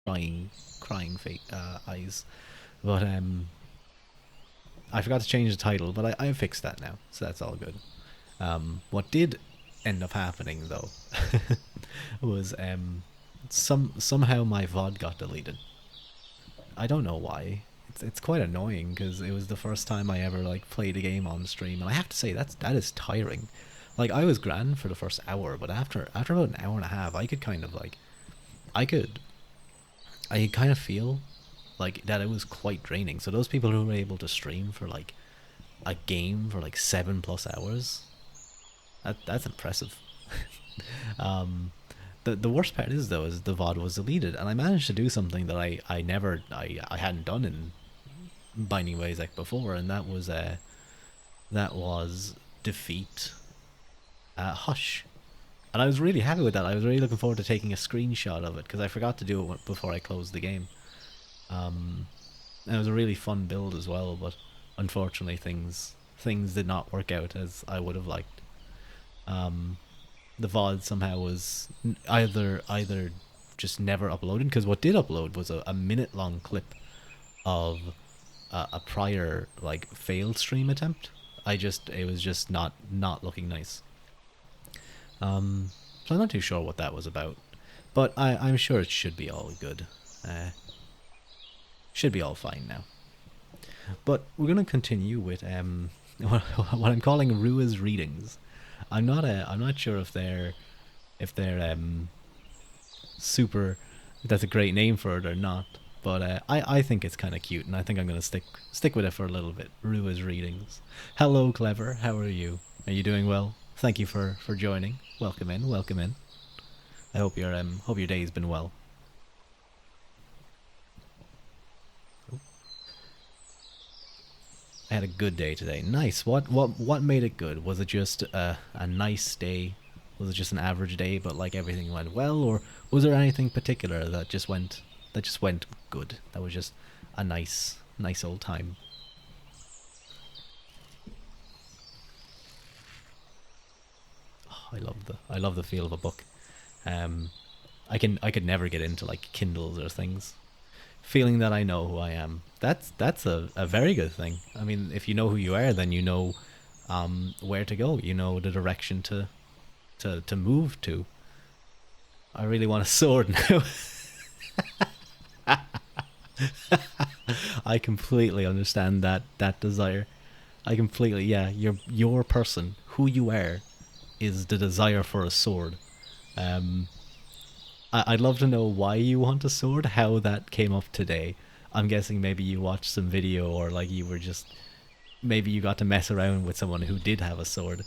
crying, crying fake eyes. But I forgot to change the title, but I fixed that now, so that's all good. What did end up happening though was somehow my VOD got deleted. I don't know why. It's quite annoying because it was the first time I ever like played a game on stream, and I have to say that is tiring. Like I was grand for the first hour, but after about an hour and a half, I could kind of like I could I kind of feel like that it was quite draining. So those people who were able to stream for like a game for like 7+ hours, that's impressive. um, the worst part is though is the VOD was deleted, and I managed to do something that I hadn't done in Binding of Isaac before, and that was defeat Hush. And I was really happy with that. I was really looking forward to taking a screenshot of it because I forgot to do it before I closed the game. And it was a really fun build as well, but unfortunately things did not work out as I would have liked. The VOD somehow was either just never uploaded, because what did upload was a minute long clip of a prior like failed stream attempt. It was just not looking nice. So I'm not too sure what that was about, but I'm sure it should be all good. Should be all fine now. But we're gonna continue with what I'm calling Rua's readings. I'm not sure if they're super, if that's a great name for it or not. But I think it's kind of cute, and I think I'm gonna stick with it for a little bit. Rua's readings. Hello, Clever. How are you? Are you doing well? Thank you for joining. Welcome in. Welcome in. I hope your day's been well. I had a good day today. Nice. What made it good? Was it just a nice day? Was it just an average day, but like everything went well, or was there anything particular that just went good? That was just a nice old time. Oh, I love the feel of a book. Um, I could never get into like Kindles or things. Feeling that I know who I am. That's a very good thing. I mean, if you know who you are, then you know where to go. You know the direction to move to. I really want a sword now. I completely understand that desire. I completely, yeah. Your person, who you are, is the desire for a sword. Um, I'd love to know why you want a sword, how that came up today. I'm guessing maybe you watched some video, or like you were just, maybe you got to mess around with someone who did have a sword.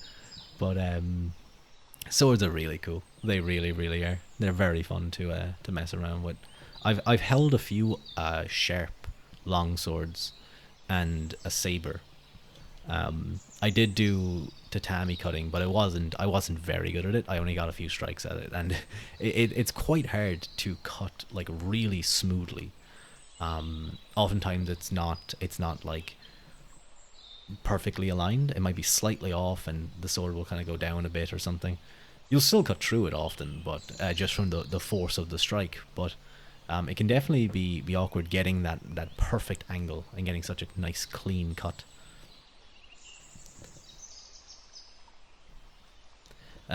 But swords are really cool. They really, really are. They're very fun to mess around with. I've held a few sharp long swords and a saber. I did do tatami cutting, but I wasn't very good at it. I only got a few strikes at it, and it's quite hard to cut like really smoothly. Oftentimes it's not like perfectly aligned. It might be slightly off, and the sword will kind of go down a bit or something. You'll still cut through it often, but just from the force of the strike. But it can definitely be awkward getting that perfect angle and getting such a nice clean cut.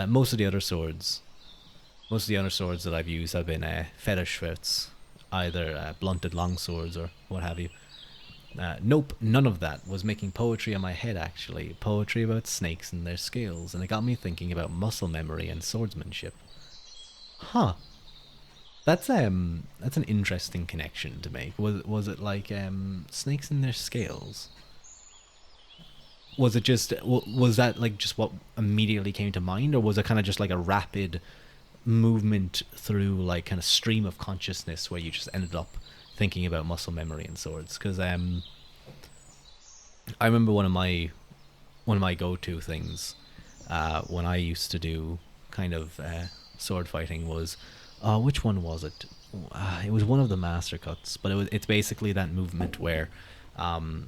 Most of the other swords, most of the other swords that I've used have been fetish swords, either blunted long swords or what have you. Nope, none of that was making poetry in my head actually. Poetry about snakes and their scales, and it got me thinking about muscle memory and swordsmanship. Huh. That's an interesting connection to make. Was it like snakes and their scales? Was it just was that like just what immediately came to mind, or was it kind of just like a rapid movement through like kind of stream of consciousness where you just ended up thinking about muscle memory and swords? Because I remember one of my go-to things when I used to do kind of sword fighting was, which one was it? It was one of the master cuts, but it's basically that movement where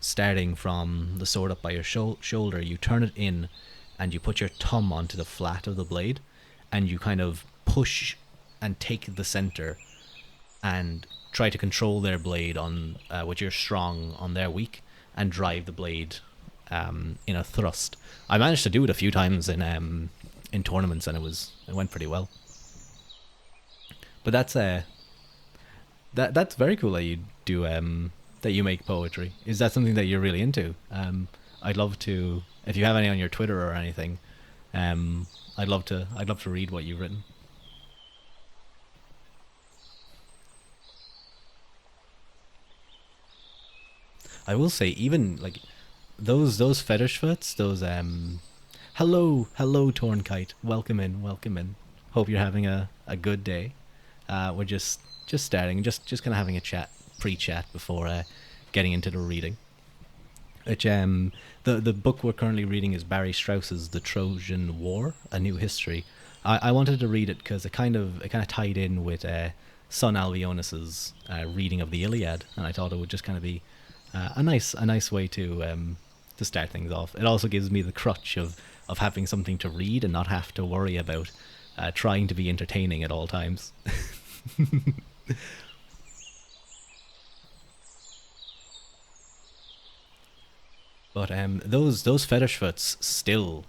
starting from the sword up by your shoulder, you turn it in, and you put your thumb onto the flat of the blade, and you kind of push and take the center, and try to control their blade on with your strong on their weak, and drive the blade in a thrust. I managed to do it a few times in tournaments, and it went pretty well. But that's very cool that you do that you make poetry. Is that something that you're really into? I'd love to, if you have any on your Twitter or anything. I'd love to read what you've written. I will say, even like those fetish foots, those hello torn kite, welcome in, welcome in. Hope you're having a good day. We're just starting, just kind of having a chat, pre-chat before getting into the reading. Which the book we're currently reading is Barry Strauss's The Trojan War: A New History. I wanted to read it because it kind of tied in with Son Albionis's reading of the Iliad, and I thought it would just kind of be a nice way to start things off. It also gives me the crutch of having something to read and not have to worry about trying to be entertaining at all times. But those fetish foots still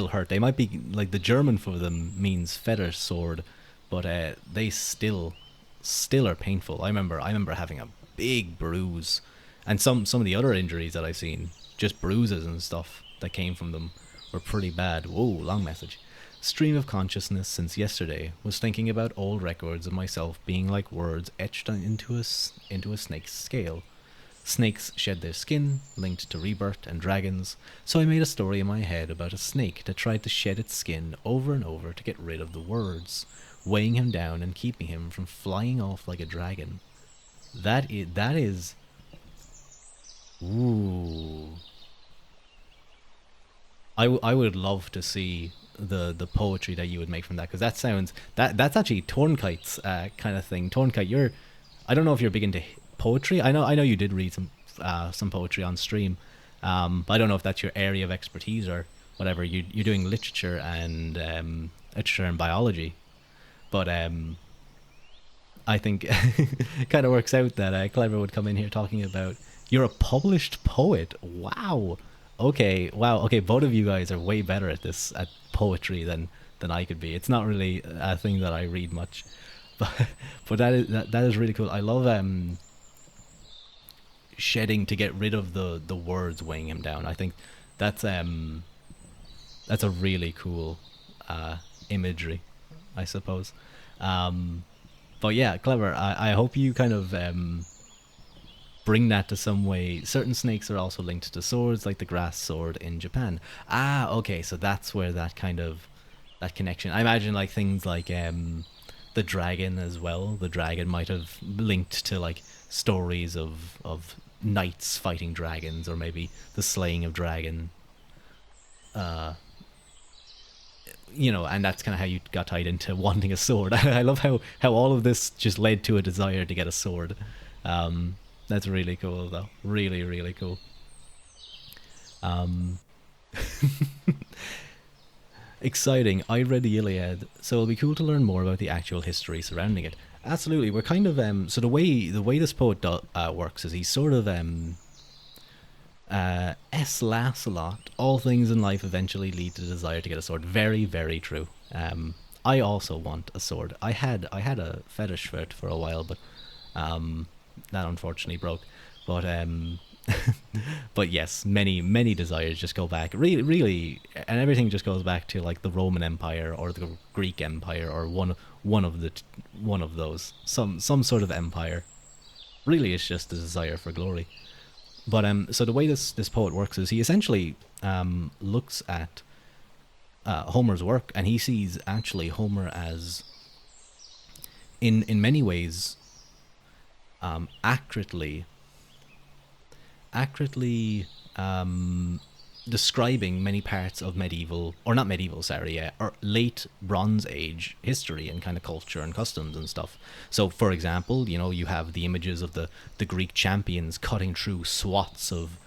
hurt. They might be like the German for them means fetish sword, but they still are painful. I remember having a big bruise, and some of the other injuries that I've seen, just bruises and stuff that came from them, were pretty bad. Whoa, long message. Stream of consciousness since yesterday was thinking about old records of myself being like words etched into a snake's scale. Snakes shed their skin, linked to rebirth and dragons, so I made a story in my head about a snake that tried to shed its skin over and over to get rid of the words, weighing him down and keeping him from flying off like a dragon. That is ooh. I would love to see the poetry that you would make from that, because that sounds that's actually Tornkite's kind of thing. Tornkite, I don't know if you're big into poetry. I know you did read some poetry on stream, but I don't know if that's your area of expertise or whatever. You're doing literature and biology, but I think it kind of works out that Clever would come in here talking about you're a published poet. Wow. Okay. Wow. Okay. Both of you guys are way better at this at poetry than I could be. It's not really a thing that I read much, but that is really cool. I love shedding to get rid of the words weighing him down. I think that's that's a really cool imagery, I suppose. But yeah, Clever. I hope you kind of bring that to some way. Certain snakes are also linked to swords, like the grass sword in Japan. Ah, okay, so that's where that connection. I imagine like things like the dragon as well. The dragon might have linked to like stories of knights fighting dragons, or maybe the slaying of dragon. Uh, and that's kind of how you got tied into wanting a sword. I love how all of this just led to a desire to get a sword. That's really cool, though. Really, really cool. Um, Exciting. I read the Iliad, so it'll be cool to learn more about the actual history surrounding it. Absolutely. We're kind of so the way this poet works is he's sort of S. Lancelot. All things in life eventually lead to the desire to get a sword. Very, very true. I also want a sword. I had a fetish for it for a while, but that unfortunately broke. But but yes, many desires just go back. Really, really, and everything just goes back to like the Roman Empire or the Greek Empire, or one of those, some sort of empire. Really, it's just the desire for glory. But so the way this poet works is he essentially looks at Homer's work, and he sees actually Homer as, in many ways, accurately accurately describing many parts of medieval, or not medieval, sorry, yeah, or late Bronze Age history and kind of culture and customs and stuff. So, for example, you have the images of the Greek champions cutting through swaths of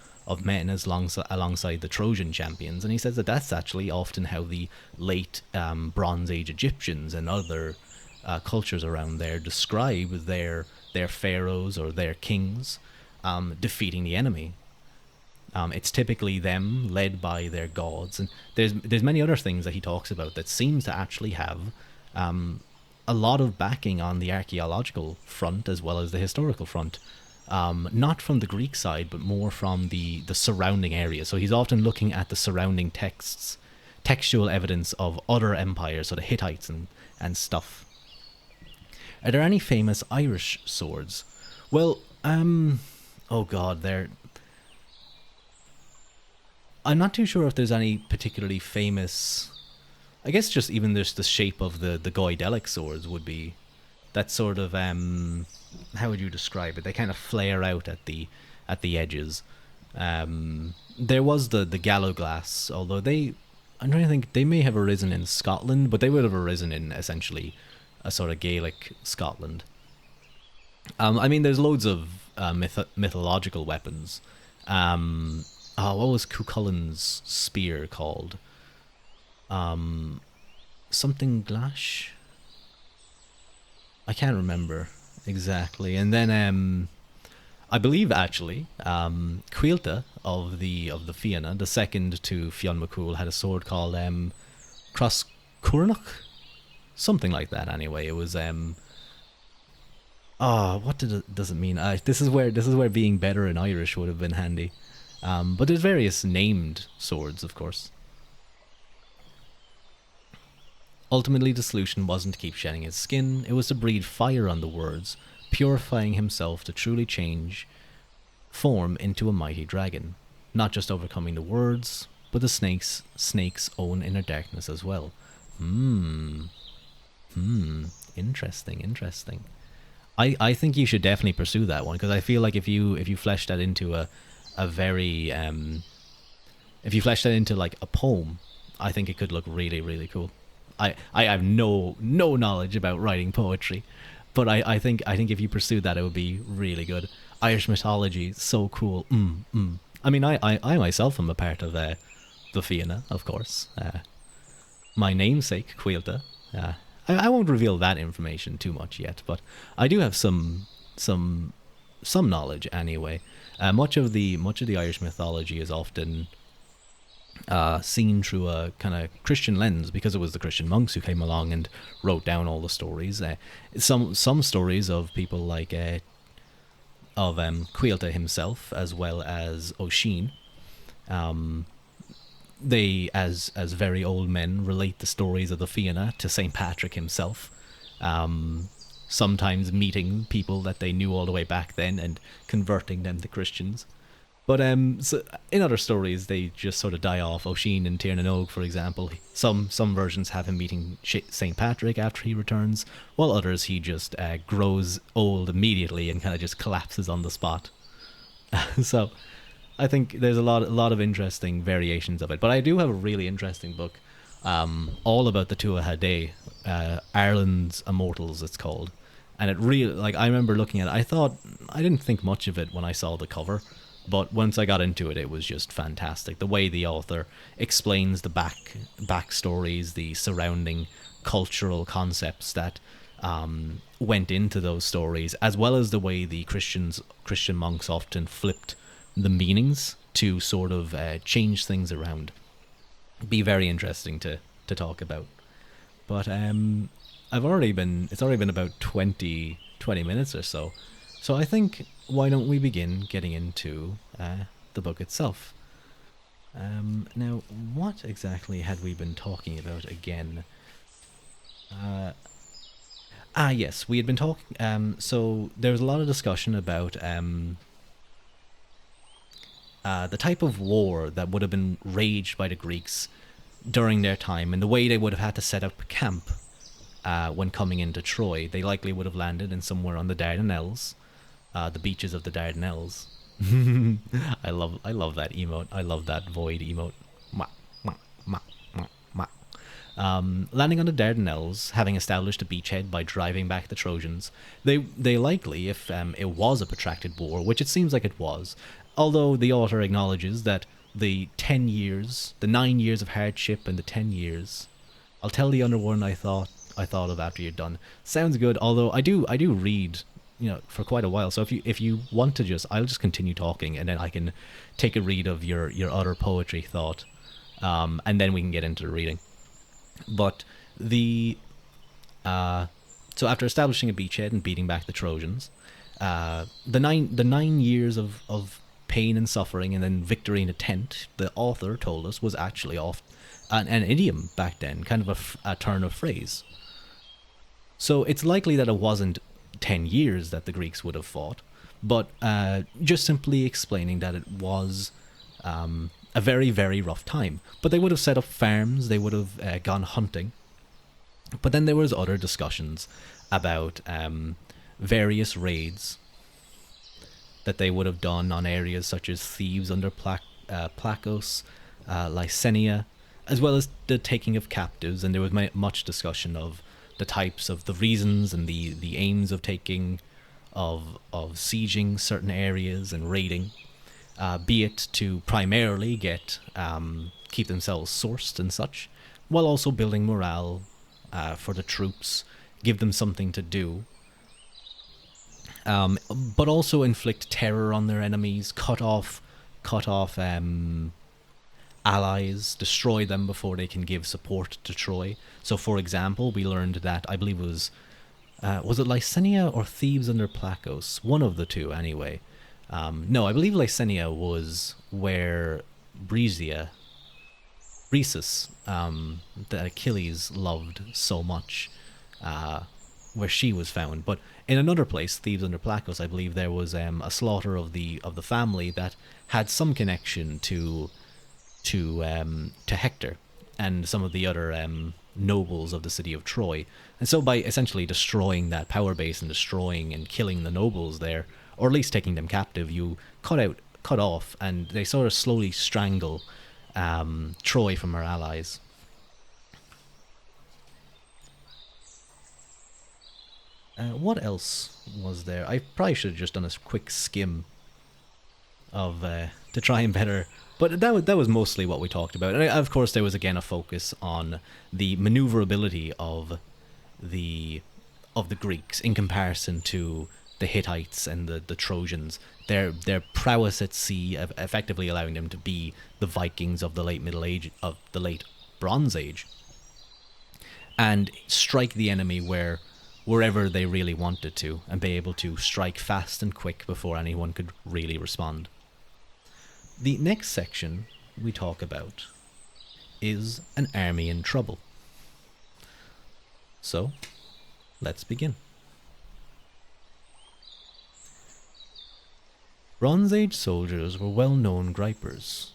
men alongside the Trojan champions, and he says that that's actually often how the late Bronze Age Egyptians and other cultures around there describe their pharaohs or their kings defeating the enemy. It's typically them led by their gods, and there's many other things that he talks about that seems to actually have a lot of backing on the archaeological front as well as the historical front. Not from the Greek side, but more from the surrounding area. So he's often looking at the surrounding texts, textual evidence of other empires, so the Hittites and stuff. Are there any famous Irish swords? Well, oh god, I'm not too sure if there's any particularly famous. I guess just even just the shape of the Goidelic swords would be that sort of how would you describe it? They kind of flare out at the edges. There was the Gallowglass, although I'm trying to think, they may have arisen in Scotland, but they would have arisen in essentially a sort of Gaelic Scotland. I mean, there's loads of mythological weapons. What was Cuchulain's spear called? Something Glash? I can't remember exactly. And then I believe actually Cuilta of the Fianna, the second to Fionn McCool, had a sword called Cross Coronach, something like that. Anyway, it was what does it mean? This is where being better in Irish would have been handy. But there's various named swords, of course. Ultimately, the solution wasn't to keep shedding his skin, it was to breathe fire on the words, purifying himself to truly change form into a mighty dragon. Not just overcoming the words, but the snake's own inner darkness as well. Interesting. I think you should definitely pursue that one, because I feel like if you flesh that into a very if you flesh that into like a poem, I think it could look really, really cool. I have no knowledge about writing poetry, but I think if you pursued that, it would be really good. Irish mythology, so cool. I mean, I myself am a part of the Fianna, of course. My namesake, Cuilta. I won't reveal that information too much yet, but I do have some knowledge anyway. Much of the Irish mythology is often seen through a kind of Christian lens, because it was the Christian monks who came along and wrote down all the stories. Some stories of people like Cuilta himself, as well as O'Sheen. They, as very old men, relate the stories of the Fianna to St. Patrick himself. Sometimes meeting people that they knew all the way back then and converting them to Christians. But so in other stories, they just sort of die off. O'Sheen and Tiernan Og, for example, some versions have him meeting St. Patrick after he returns, while others he just grows old immediately and kind of just collapses on the spot. So I think there's a lot of interesting variations of it. But I do have a really interesting book, all about the Tuatha Dé, Ireland's Immortals, it's called. And it really, like, I remember looking at it, I didn't think much of it when I saw the cover. But once I got into it, it was just fantastic. The way the author explains the backstories, the surrounding cultural concepts that went into those stories, as well as the way the Christian monks often flipped the meanings to sort of change things around. Be very interesting to talk about. But it's already been about 20 minutes or so. So I think, why don't we begin getting into the book itself? Now, what exactly had we been talking about again? Yes, we had been talking. So there was a lot of discussion about the type of war that would have been raged by the Greeks during their time, and the way they would have had to set up camp when coming into Troy. They likely would have landed in somewhere on the Dardanelles. The beaches of the Dardanelles. I love that emote. I love that void emote. Landing on the Dardanelles, having established a beachhead by driving back the Trojans, they likely, if it was a protracted war, which it seems like it was, although the author acknowledges that the 9 years of hardship and the 10 years, I'll tell the other one I thought, I thought of after you're done. Sounds good. Although I do read, for quite a while. So if you want to I'll just continue talking, and then I can take a read of your other poetry thought, and then we can get into the reading. But the so after establishing a beachhead and beating back the Trojans, the nine years of pain and suffering and then victory in a tent, the author told us, was actually off an idiom back then, kind of a turn of phrase. So it's likely that it wasn't 10 years that the Greeks would have fought, but just simply explaining that it was a very, very rough time. But they would have set up farms, they would have gone hunting. But then there was other discussions about various raids that they would have done on areas such as Thebes under Plakos, Lysenia, as well as the taking of captives. And there was much discussion of the types of the reasons and the aims of taking, of sieging certain areas and raiding, be it to primarily keep themselves sourced and such, while also building morale for the troops, give them something to do, but also inflict terror on their enemies, cut off allies, destroy them before they can give support to Troy. So, for example, we learned that, I believe it was it Lysenia or Thebes under Plakos? One of the two, anyway. No, I believe Lysenia was where Rhesus, that Achilles loved so much, where she was found. But in another place, Thebes under Plakos, I believe there was a slaughter of the family that had some connection to Hector and some of the other nobles of the city of Troy. And so by essentially destroying that power base and destroying and killing the nobles there, or at least taking them captive, you cut off, and they sort of slowly strangle Troy from her allies. What else was there? I probably should have just done a quick skim of to try and better. But that was mostly what we talked about. And of course, there was again a focus on the maneuverability of the Greeks in comparison to the Hittites and the Trojans. Their prowess at sea, effectively allowing them to be the Vikings of the late Middle Age, of the late Bronze Age, and strike the enemy wherever they really wanted to, and be able to strike fast and quick before anyone could really respond. The next section we talk about is an army in trouble. So, let's begin. Bronze Age soldiers were well-known gripers,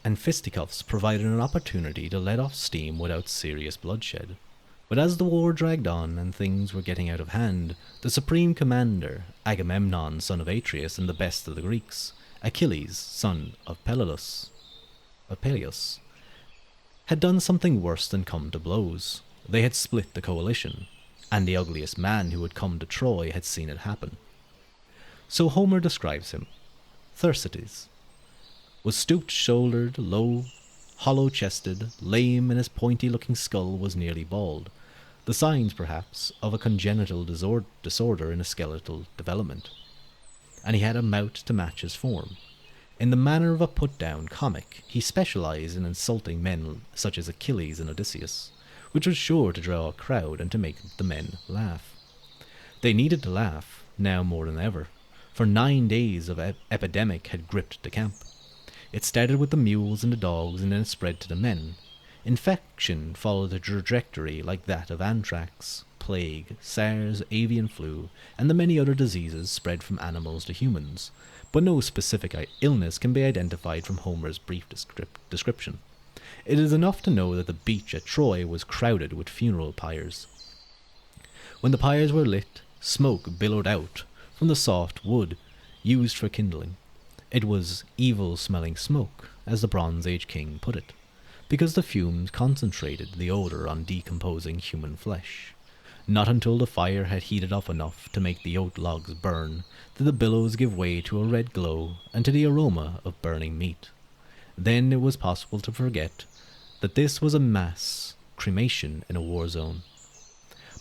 and fisticuffs provided an opportunity to let off steam without serious bloodshed. But as the war dragged on and things were getting out of hand, the supreme commander, Agamemnon, son of Atreus and the best of the Greeks, Achilles, son of Peleus, had done something worse than come to blows. They had split the coalition, and the ugliest man who had come to Troy had seen it happen. So Homer describes him. Thersites was stooped-shouldered, low, hollow-chested, lame, and his pointy-looking skull was nearly bald, the signs, perhaps, of a congenital disorder in his skeletal development. And he had a mouth to match his form. In the manner of a put-down comic, he specialized in insulting men such as Achilles and Odysseus, which was sure to draw a crowd and to make the men laugh. They needed to laugh, now more than ever, for 9 days of epidemic had gripped the camp. It started with the mules and the dogs, and then it spread to the men. Infection followed a trajectory like that of anthrax, plague, SARS, avian flu, and the many other diseases spread from animals to humans, but no specific illness can be identified from Homer's brief description. It is enough to know that the beach at Troy was crowded with funeral pyres. When the pyres were lit, smoke billowed out from the soft wood used for kindling. It was evil-smelling smoke, as the Bronze Age king put it, because the fumes concentrated the odor on decomposing human flesh. Not until the fire had heated up enough to make the oat logs burn did the billows give way to a red glow and to the aroma of burning meat. Then it was possible to forget that this was a mass cremation in a war zone.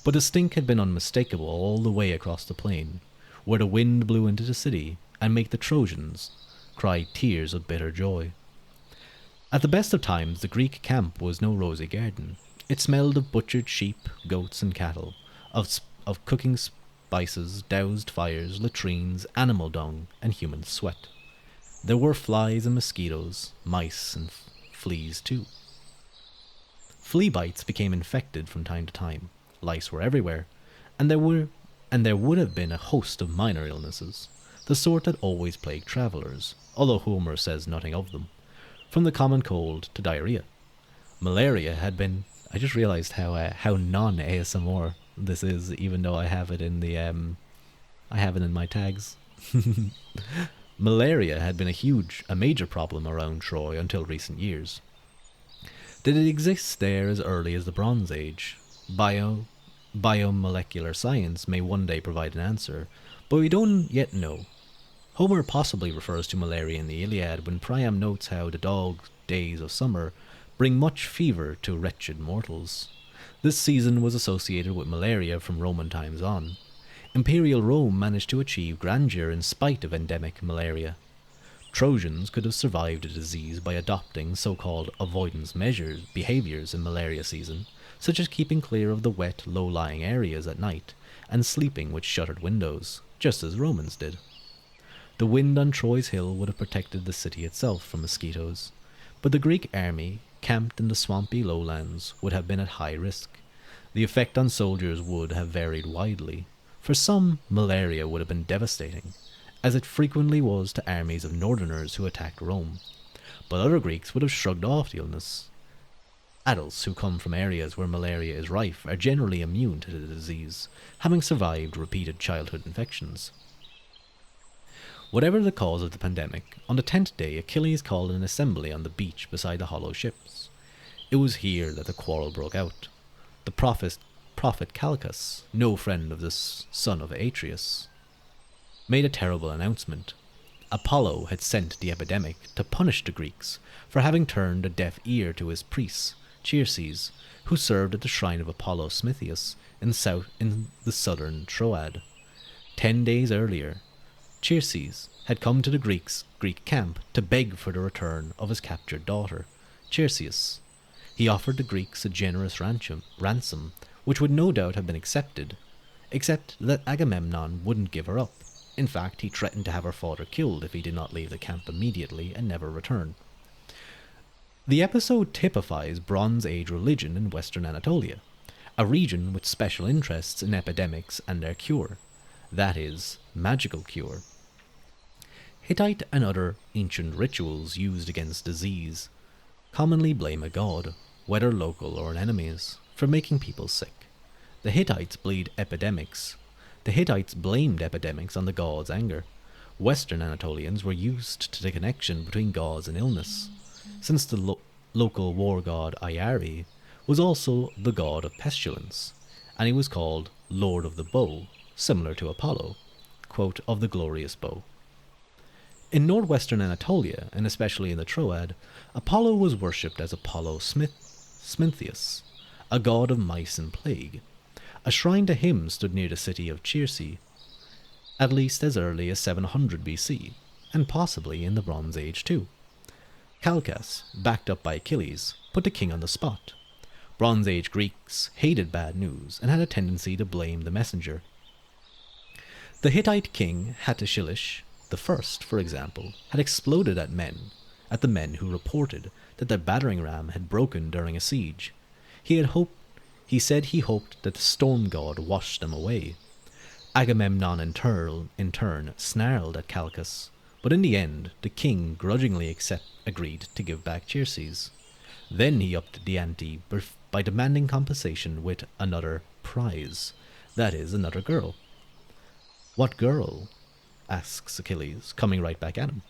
But the stink had been unmistakable all the way across the plain, where the wind blew into the city and made the Trojans cry tears of bitter joy. At the best of times, the Greek camp was no rosy garden. It smelled of butchered sheep, goats, and cattle, of cooking spices, doused fires, latrines, animal dung, and human sweat. There were flies and mosquitoes, mice and fleas too. Flea bites became infected from time to time. Lice were everywhere, and there would have been a host of minor illnesses, the sort that always plague travellers, although Homer says nothing of them, from the common cold to diarrhea. Malaria had been. I just realised how non-ASMR this is, even though I have it in my tags. Malaria had been a major problem around Troy until recent years. Did it exist there as early as the Bronze Age? Biomolecular science may one day provide an answer, but we don't yet know. Homer possibly refers to malaria in the Iliad when Priam notes how the dog days of summer bring much fever to wretched mortals. This season was associated with malaria from Roman times on. Imperial Rome managed to achieve grandeur in spite of endemic malaria. Trojans could have survived the disease by adopting so-called avoidance behaviors in malaria season, such as keeping clear of the wet, low-lying areas at night and sleeping with shuttered windows, just as Romans did. The wind on Troy's hill would have protected the city itself from mosquitoes, but the Greek army, camped in the swampy lowlands, would have been at high risk. The effect on soldiers would have varied widely. For some, malaria would have been devastating, as it frequently was to armies of northerners who attacked Rome, but other Greeks would have shrugged off the illness. Adults who come from areas where malaria is rife are generally immune to the disease, having survived repeated childhood infections. Whatever the cause of the pandemic, on the 10th day Achilles called an assembly on the beach beside the hollow ships. It was here that the quarrel broke out. The prophet Calchas, no friend of the son of Atreus, made a terrible announcement. Apollo had sent the epidemic to punish the Greeks for having turned a deaf ear to his priests, Circes, who served at the shrine of Apollo Smithius in the southern Troad. 10 days earlier, Circes had come to the Greek camp to beg for the return of his captured daughter, Circeus. He offered the Greeks a generous ransom, which would no doubt have been accepted, except that Agamemnon wouldn't give her up. In fact, he threatened to have her father killed if he did not leave the camp immediately and never return. The episode typifies Bronze Age religion in Western Anatolia, a region with special interests in epidemics and their cure, that is, magical cure. Hittite and other ancient rituals used against disease commonly blame a god, whether local or an enemy's, for making people sick. The Hittites blamed epidemics on the gods' anger. Western Anatolians were used to the connection between gods and illness, since the local war god Ayari was also the god of pestilence, and he was called Lord of the Bow, similar to Apollo, quote, of the glorious bow. In northwestern Anatolia, and especially in the Troad, Apollo was worshipped as Apollo Smithius, a god of mice and plague. A shrine to him stood near the city of Circe, at least as early as 700 BC, and possibly in the Bronze Age too. Calchas, backed up by Achilles, put the king on the spot. Bronze Age Greeks hated bad news and had a tendency to blame the messenger. The Hittite king Hattusilish I, for example, had exploded at the men who reported that their battering ram had broken during a siege. He said he hoped that the storm god washed them away. Agamemnon in turn snarled at Calchas, but in the end the king grudgingly agreed to give back Circes. Then he upped the ante by demanding compensation with another prize, that is, another girl. "What girl?" asks Achilles, coming right back at him.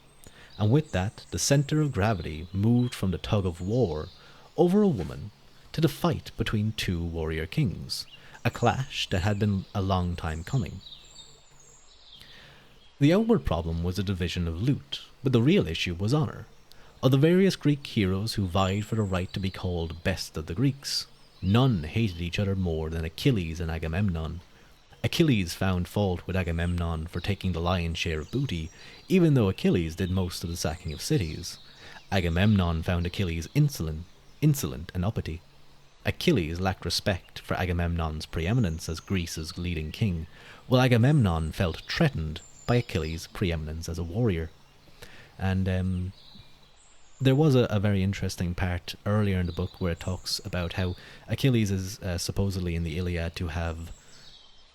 And with that, the center of gravity moved from the tug of war over a woman to the fight between two warrior kings, a clash that had been a long time coming. The outward problem was the division of loot, but the real issue was honor. Of the various Greek heroes who vied for the right to be called best of the Greeks, None hated each other more than Achilles and Agamemnon. Achilles found fault with Agamemnon for taking the lion's share of booty, even though Achilles did most of the sacking of cities. Agamemnon found Achilles insolent and uppity. Achilles lacked respect for Agamemnon's preeminence as Greece's leading king, while Agamemnon felt threatened by Achilles' preeminence as a warrior. And there was a very interesting part earlier in the book where it talks about how Achilles is supposedly in the Iliad to have,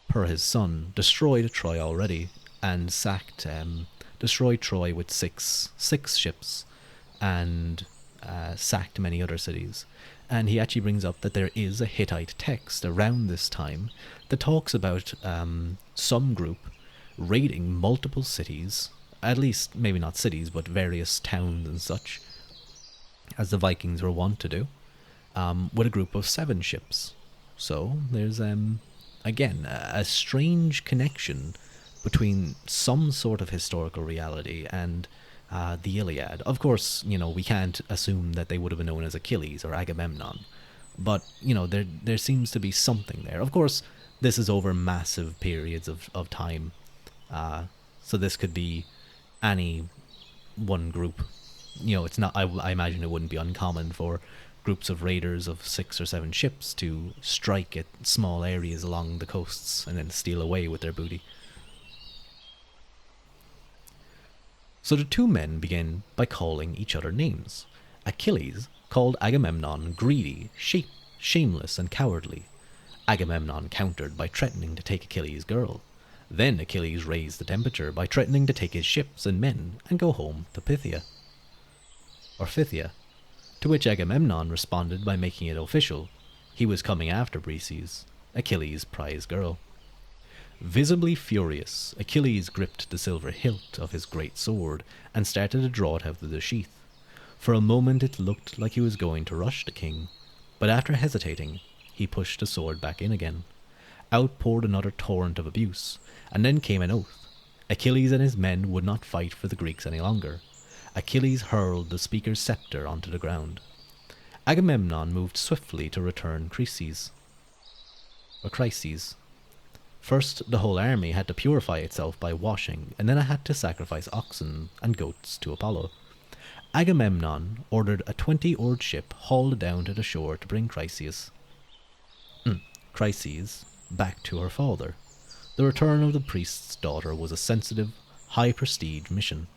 per his son, destroyed Troy already and destroyed Troy with six ships and sacked many other cities. And he actually brings up that there is a Hittite text around this time that talks about some group raiding multiple cities, at least maybe not cities, but various towns and such, as the Vikings were wont to do, with a group of 7 ships. So there's, again, a strange connection between some sort of historical reality and the Iliad. Of course, we can't assume that they would have been known as Achilles or Agamemnon, but, there seems to be something there. Of course, this is over massive periods of time, so this could be any one group. It's not. I imagine it wouldn't be uncommon for groups of raiders of 6 or 7 ships to strike at small areas along the coasts and then steal away with their booty. So the 2 men begin by calling each other names. Achilles called Agamemnon greedy, shameless, and cowardly. Agamemnon countered by threatening to take Achilles' girl. Then Achilles raised the temperature by threatening to take his ships and men and go home to Phthia, to which Agamemnon responded by making it official. He was coming after Briseis, Achilles' prize girl. Visibly furious, Achilles gripped the silver hilt of his great sword and started to draw it out of the sheath. For a moment it looked like he was going to rush the king, but after hesitating, he pushed the sword back in again. Out poured another torrent of abuse, and then came an oath. Achilles and his men would not fight for the Greeks any longer. Achilles hurled the speaker's scepter onto the ground. Agamemnon moved swiftly to return Chryses. First, the whole army had to purify itself by washing, and then it had to sacrifice oxen and goats to Apollo. Agamemnon ordered a 20-oared ship hauled down to the shore to bring Chryses back to her father. The return of the priest's daughter was a sensitive, high-prestige mission.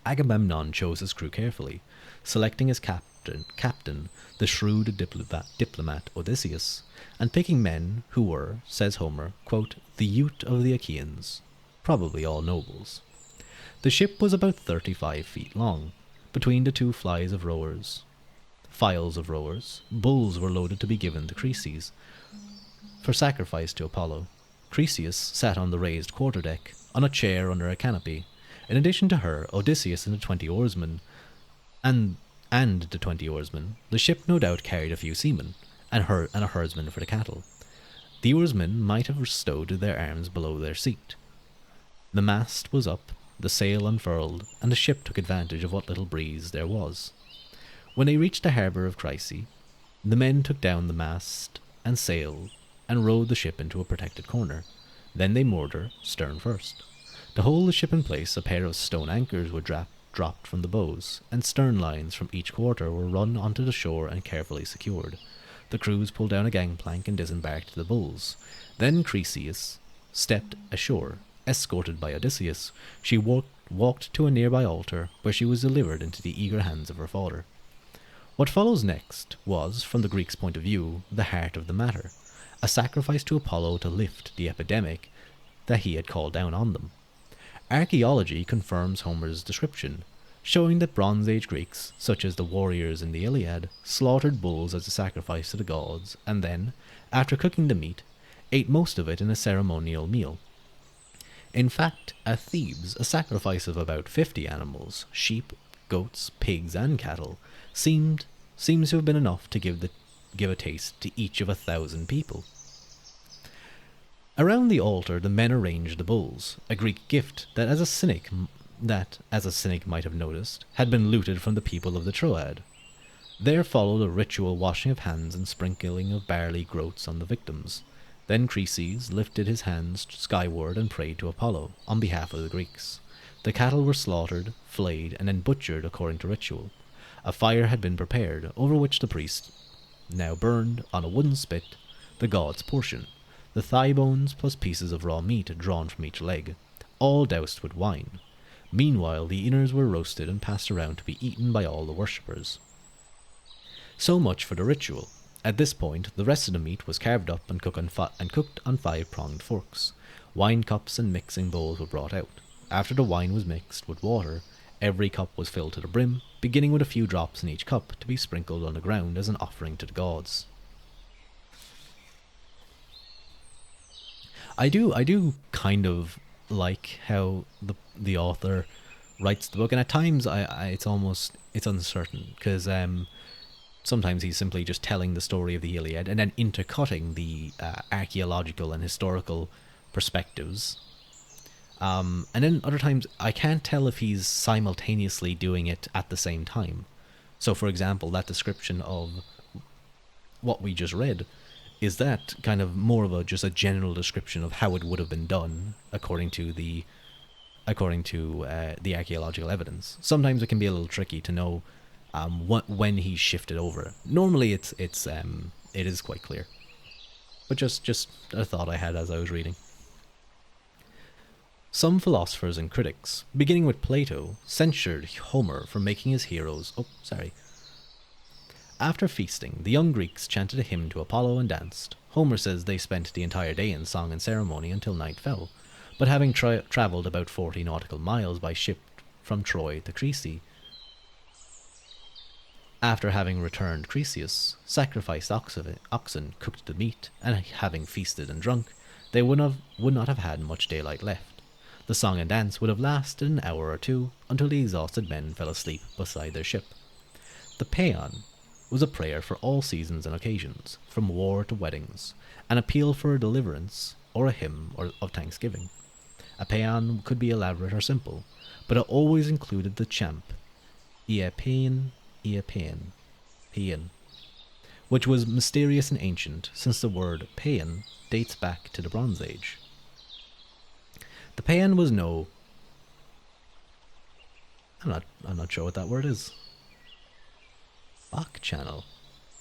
Agamemnon chose his crew carefully, selecting as captain the shrewd diplomat Odysseus, and picking men who were, says Homer, quote, the youth of the Achaeans, probably all nobles. The ship was about 35 feet long. Between the 2 files of rowers, bulls were loaded to be given to Chryses for sacrifice to Apollo. Chryseis sat on the raised quarterdeck, on a chair under a canopy. In addition to her, Odysseus and the 20 oarsmen, the ship no doubt carried a few seamen, and a herdsman for the cattle. The oarsmen might have stowed their arms below their seat. The mast was up, the sail unfurled, and the ship took advantage of what little breeze there was. When they reached the harbour of Chryse, the men took down the mast and sail and rowed the ship into a protected corner. Then they moored her, stern first. To hold the ship in place, a pair of stone anchors were dropped from the bows, and stern lines from each quarter were run onto the shore and carefully secured. The crews pulled down a gangplank and disembarked the bulls. Then Chryseis stepped ashore. Escorted by Odysseus, she walked to a nearby altar, where she was delivered into the eager hands of her father. What follows next was, from the Greeks' point of view, the heart of the matter, a sacrifice to Apollo to lift the epidemic that he had called down on them. Archaeology confirms Homer's description, showing that Bronze Age Greeks, such as the warriors in the Iliad, slaughtered bulls as a sacrifice to the gods, and then, after cooking the meat, ate most of it in a ceremonial meal. In fact, at Thebes, a sacrifice of about 50 animals, sheep, goats, pigs, and cattle, seems to have been enough to give a taste to each of 1,000 people. Around the altar, the men arranged the bulls, a Greek gift that, as a cynic might have noticed, had been looted from the people of the Troad. There followed a ritual washing of hands and sprinkling of barley groats on the victims. Then Chryses lifted his hands skyward and prayed to Apollo on behalf of the Greeks. The cattle were slaughtered, flayed, and then butchered according to ritual. A fire had been prepared, over which the priest now burned, on a wooden spit, the god's portion, the thigh bones plus pieces of raw meat drawn from each leg, all doused with wine. Meanwhile, the innards were roasted and passed around to be eaten by all the worshippers. So much for the ritual. At this point, the rest of the meat was carved up and cooked on five-pronged forks. Wine cups and mixing bowls were brought out. After the wine was mixed with water, every cup was filled to the brim, beginning with a few drops in each cup to be sprinkled on the ground as an offering to the gods. I do kind of like how the author writes the book, and at times it's uncertain because sometimes he's simply just telling the story of the Iliad and then intercutting the archaeological and historical perspectives. And then other times I can't tell if he's simultaneously doing it at the same time. So for example, that description of what we just read, is that kind of more of just a general description of how it would have been done according to the archaeological evidence. Sometimes it can be a little tricky to know when he shifted over. Normally it is quite clear. But just a thought I had as I was reading. Some philosophers and critics, beginning with Plato, censured Homer for making his heroes... After feasting, the young Greeks chanted a hymn to Apollo and danced. Homer says they spent the entire day in song and ceremony until night fell, but having travelled about 40 nautical miles by ship from Troy to Crete, after having returned, Chryseis sacrificed oxen, cooked the meat, and having feasted and drunk, they would not have had much daylight left. The song and dance would have lasted an hour or two until the exhausted men fell asleep beside their ship. The paean was a prayer for all seasons and occasions, from war to weddings, an appeal for a deliverance, or a hymn of thanksgiving. A paean could be elaborate or simple, but it always included the chant, Ie paean, which was mysterious and ancient, since the word paean dates back to the Bronze Age. The paean was no... I'm not sure what that word is. Bach channel.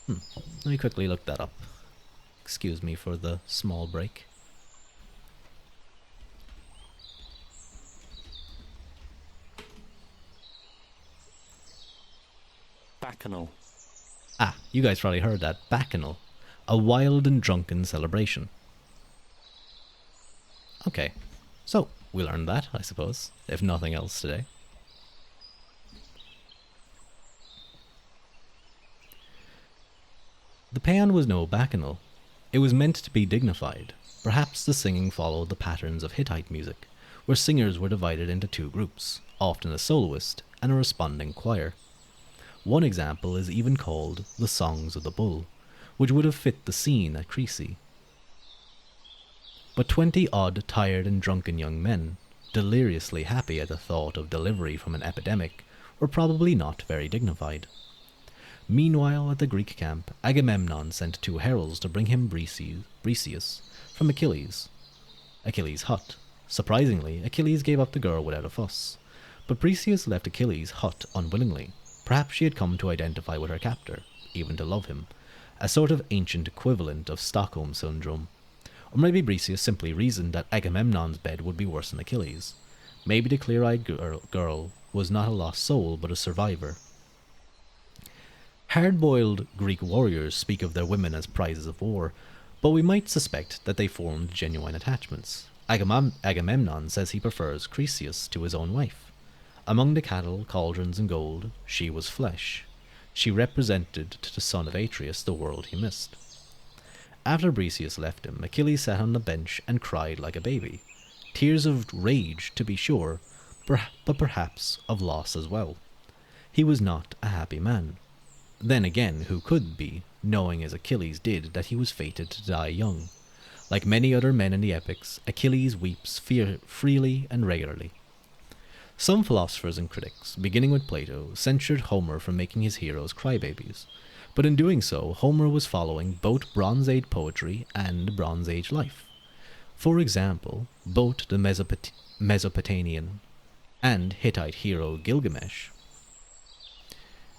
Let me quickly look that up. Excuse me for the small break. Bacchanal. Ah, you guys probably heard that. Bacchanal. A wild and drunken celebration. Okay, so we learned that, I suppose, if nothing else today. The paean was no bacchanal. It was meant to be dignified. Perhaps the singing followed the patterns of Hittite music, where singers were divided into two groups, often a soloist and a responding choir. One example is even called the Songs of the Bull, which would have fit the scene at Crete. But 20-odd tired and drunken young men, deliriously happy at the thought of delivery from an epidemic, were probably not very dignified. Meanwhile, at the Greek camp, Agamemnon sent 2 heralds to bring him Briseis from Achilles' hut. Surprisingly, Achilles gave up the girl without a fuss, but Briseis left Achilles' hut unwillingly. Perhaps she had come to identify with her captor, even to love him, a sort of ancient equivalent of Stockholm Syndrome. Or maybe Briseis simply reasoned that Agamemnon's bed would be worse than Achilles'. Maybe the clear-eyed girl was not a lost soul, but a survivor. Hard-boiled Greek warriors speak of their women as prizes of war, but we might suspect that they formed genuine attachments. Agamemnon says he prefers Chryseis to his own wife. Among the cattle, cauldrons, and gold, she was flesh. She represented to the son of Atreus the world he missed. After Briseis left him, Achilles sat on the bench and cried like a baby. Tears of rage, to be sure, but perhaps of loss as well. He was not a happy man. Then again, who could be, knowing as Achilles did that he was fated to die young? Like many other men in the epics, Achilles weeps freely and regularly. Some philosophers and critics, beginning with Plato, censured Homer for making his heroes crybabies. But in doing so, Homer was following both Bronze Age poetry and Bronze Age life. For example, both the Mesopotamian and Hittite hero Gilgamesh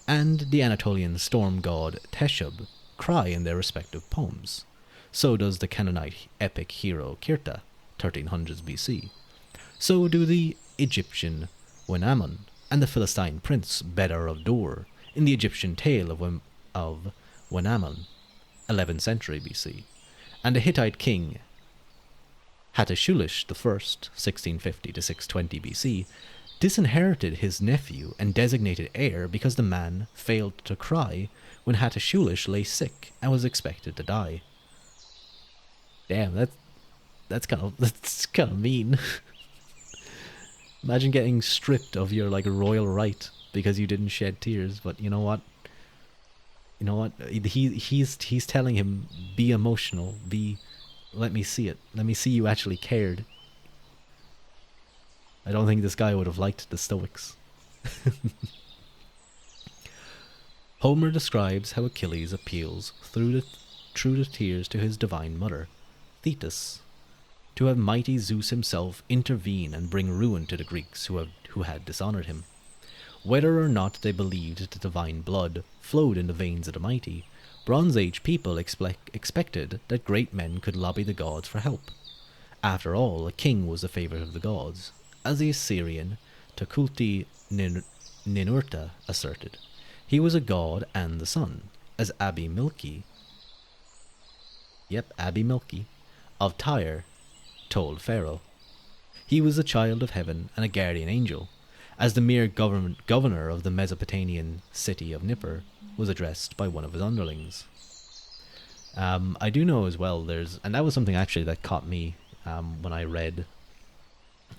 and the Anatolian storm god Teshub cry in their respective poems. So does the Canaanite epic hero Kirta, 1300s BC. So do the Egyptian Wenamun and the Philistine prince Bedar of Dor in the Egyptian tale of Wenamun, 11th century BC, and the Hittite king Hattusilish I, 1650 to 620 BC, disinherited his nephew and designated heir because the man failed to cry when Hattusilish lay sick and was expected to die. Damn, that's kind of mean. Imagine getting stripped of your royal right because you didn't shed tears. But you know what? You know what? He's telling him, be emotional. Let me see it. Let me see you actually cared. I don't think this guy would have liked the Stoics. Homer describes how Achilles appeals through the tears to his divine mother, Thetis, to have mighty Zeus himself intervene and bring ruin to the Greeks who had dishonored him. Whether or not they believed the divine blood flowed in the veins of the mighty, Bronze Age people expected that great men could lobby the gods for help. After all, a king was the favourite of the gods, as the Assyrian Tukulti Ninurta asserted. He was a god and the sun, as Abi Milki of Tyre told Pharaoh. He was a child of heaven and a guardian angel, as the mere governor of the Mesopotamian city of Nippur was addressed by one of his underlings. I do know as well and that was something actually that caught me when I read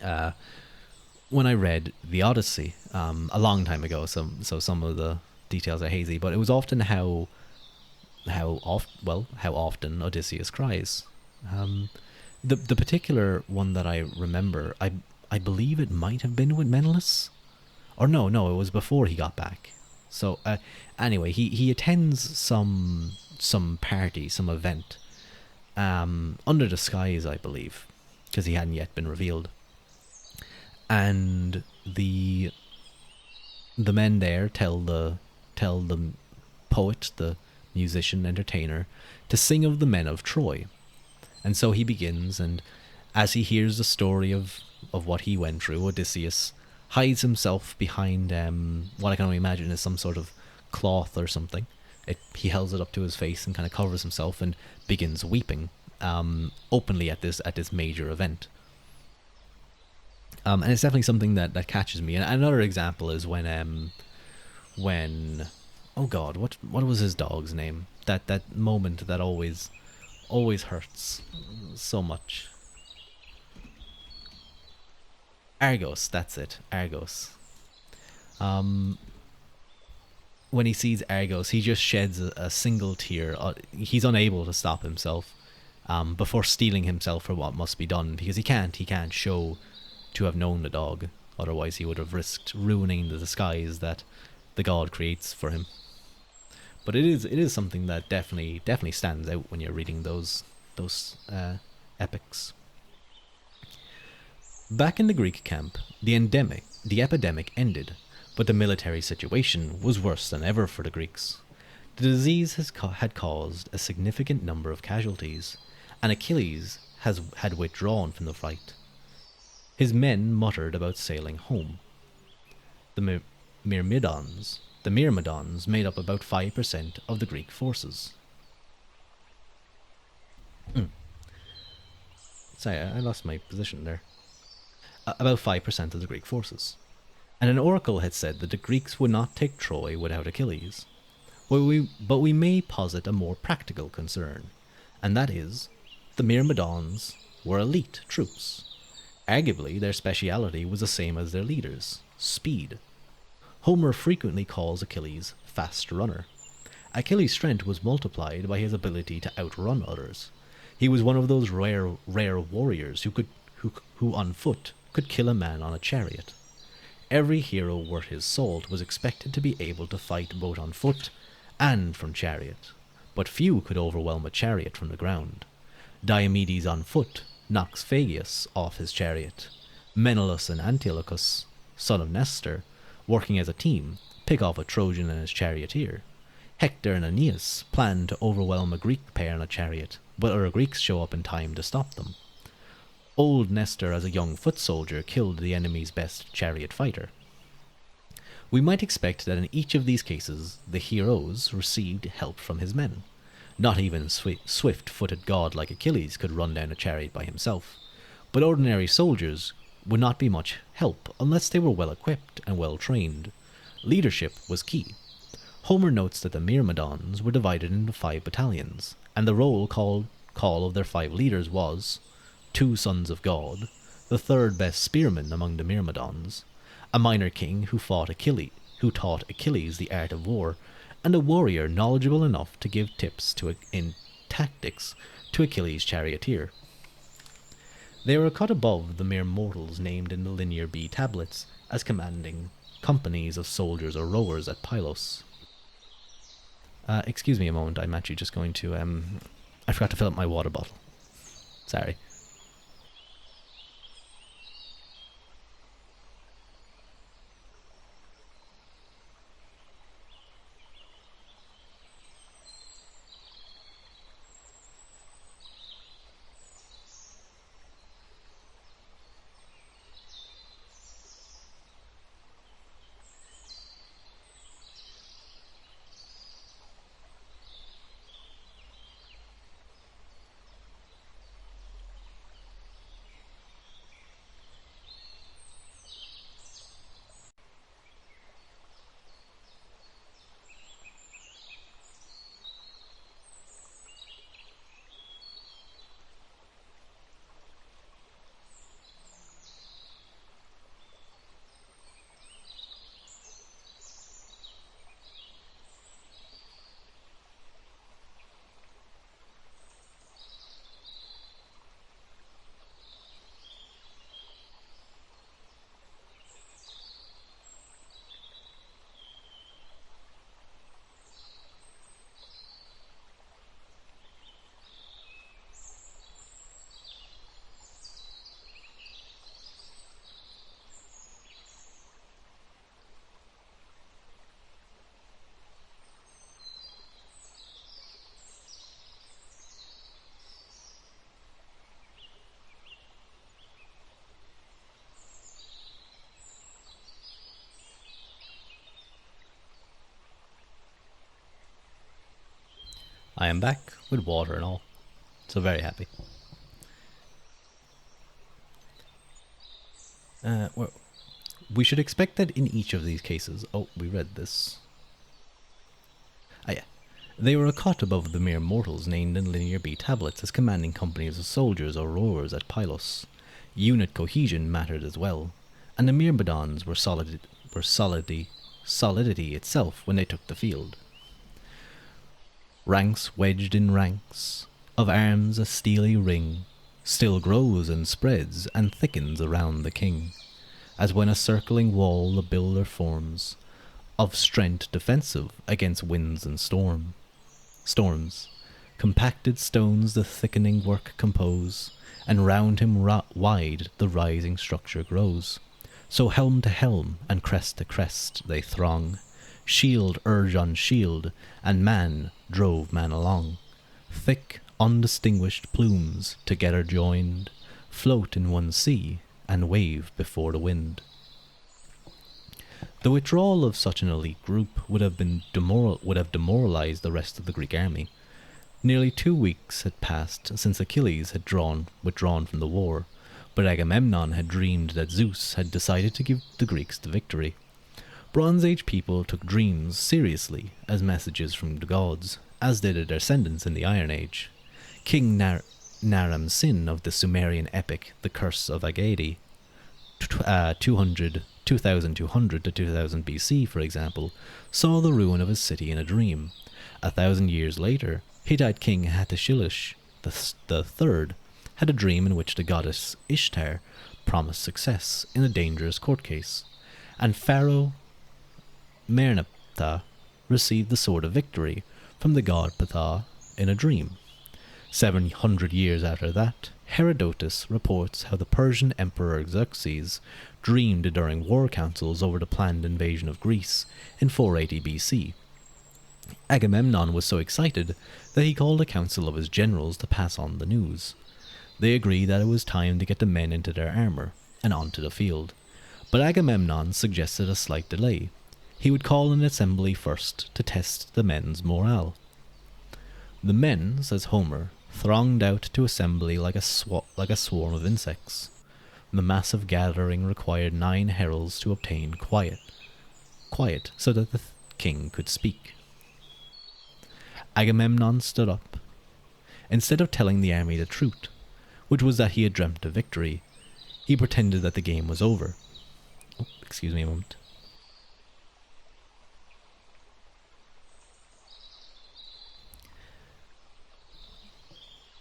the Odyssey a long time ago. So some of the details are hazy, but it was often how often Odysseus cries. The particular one that I remember, I believe it might have been with Menelaus, or no, it was before he got back. So anyway, he attends some party, some event, under the skies, I believe, because he hadn't yet been revealed. And the men there tell the poet, the musician, entertainer, to sing of the men of Troy. And so he begins, and as he hears the story of what he went through, Odysseus hides himself behind what I can only imagine is some sort of cloth or something. He holds it up to his face and kind of covers himself and begins weeping openly at this major event. And it's definitely something that catches me. And another example is when oh god, what was his dog's name? That moment that always hurts so much. Argos, that's it, Argos. When he sees Argos, he just sheds a single tear. He's unable to stop himself before steeling himself for what must be done, because he can't show to have known the dog, otherwise he would have risked ruining the disguise that the god creates for him. But it is something that definitely stands out when you're reading those epics. Back in the Greek camp, the epidemic ended, but the military situation was worse than ever for the Greeks. The disease had caused a significant number of casualties, and Achilles had withdrawn from the fight. His men muttered about sailing home. The Myrmidons made up about 5% of the Greek forces. Sorry, I lost my position there. About 5% of the Greek forces. And an oracle had said that the Greeks would not take Troy without Achilles. But we may posit a more practical concern, and that is, the Myrmidons were elite troops. Arguably, their speciality was the same as their leaders, speed. Homer frequently calls Achilles fast runner. Achilles' strength was multiplied by his ability to outrun others. He was one of those rare warriors who on foot could kill a man on a chariot. Every hero worth his salt was expected to be able to fight both on foot and from chariot, but few could overwhelm a chariot from the ground. Diomedes on foot knocks Phaeus off his chariot. Menelaus and Antilochus, son of Nestor, working as a team, pick off a Trojan and his charioteer. Hector and Aeneas plan to overwhelm a Greek pair in a chariot, but other Greeks show up in time to stop them. Old Nestor, as a young foot soldier, killed the enemy's best chariot fighter. We might expect that in each of these cases, the heroes received help from his men. Not even swift-footed god like Achilles could run down a chariot by himself, but ordinary soldiers would not be much help unless they were well equipped and well trained. Leadership was key. Homer notes that the Myrmidons were divided into 5 battalions, and the roll call of their 5 leaders was 2 sons of God, the third best spearman among the Myrmidons, a minor king who taught Achilles the art of war, and a warrior knowledgeable enough to give tips in tactics to Achilles' charioteer. They were cut above the mere mortals named in the Linear B tablets as commanding companies of soldiers or rowers at Pylos. Excuse me a moment, I'm actually just going to, I forgot to fill up my water bottle. Sorry. I am back with water and all, so very happy. Well, we should expect that in each of these cases... Oh, we read this. Ah yeah. They were a cut above the mere mortals named in Linear B tablets as commanding companies of soldiers or rowers at Pylos. Unit cohesion mattered as well, and the Myrmidons were solidity itself when they took the field. Ranks wedged in ranks, of arms a steely ring, still grows and spreads and thickens around the king, as when a circling wall the builder forms, of strength defensive against winds and storms. Compacted stones the thickening work compose, and round him wide the rising structure grows. So helm to helm and crest to crest they throng, shield urge on shield, and man drove man along. Thick, undistinguished plumes, together joined, float in one sea, and wave before the wind. The withdrawal of such an elite group would have demoralized the rest of the Greek army. Nearly 2 weeks had passed since Achilles had withdrawn from the war, but Agamemnon had dreamed that Zeus had decided to give the Greeks the victory. Bronze Age people took dreams seriously as messages from the gods, as did their descendants in the Iron Age. King Naram-Sin of the Sumerian epic The Curse of Agade, 2200 to 2000 BC, for example, saw the ruin of his city in a dream. 1,000 years later, Hittite king Hattusilish III had a dream in which the goddess Ishtar promised success in a dangerous court case. and Pharaoh Merneptah received the Sword of Victory from the god Ptah in a dream. 700 years after that, Herodotus reports how the Persian Emperor Xerxes dreamed during war councils over the planned invasion of Greece in 480 BC. Agamemnon was so excited that he called a council of his generals to pass on the news. They agreed that it was time to get the men into their armour and onto the field, but Agamemnon suggested a slight delay. He would call an assembly first to test the men's morale. The men, says Homer, thronged out to assembly like a swarm of insects. The massive gathering required 9 heralds to obtain quiet so that the king could speak. Agamemnon stood up. Instead of telling the army the truth, which was that he had dreamt of victory, he pretended that the game was over. Oh, excuse me a moment.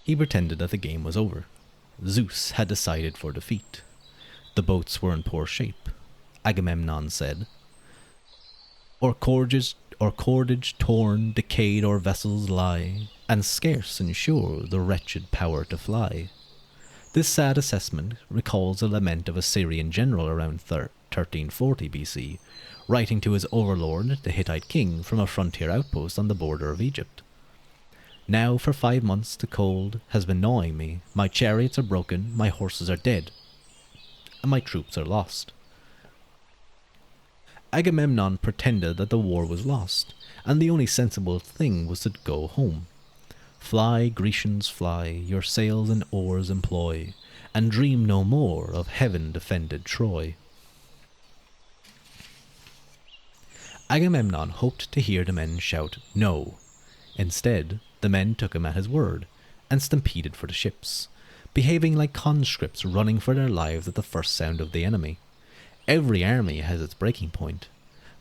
He pretended that the game was over. Zeus had decided for defeat. The boats were in poor shape. Agamemnon said, Or cordage torn, decayed our vessels lie, and scarce ensure the wretched power to fly. This sad assessment recalls a lament of a Syrian general around 1340 BC, writing to his overlord, the Hittite king, from a frontier outpost on the border of Egypt. Now for 5 months the cold has been gnawing me, my chariots are broken, my horses are dead, and my troops are lost. Agamemnon pretended that the war was lost, and the only sensible thing was to go home. Fly, Grecians, fly, your sails and oars employ, and dream no more of heaven-defended Troy. Agamemnon hoped to hear the men shout, no. Instead, the men took him at his word, and stampeded for the ships, behaving like conscripts running for their lives at the first sound of the enemy. Every army has its breaking point.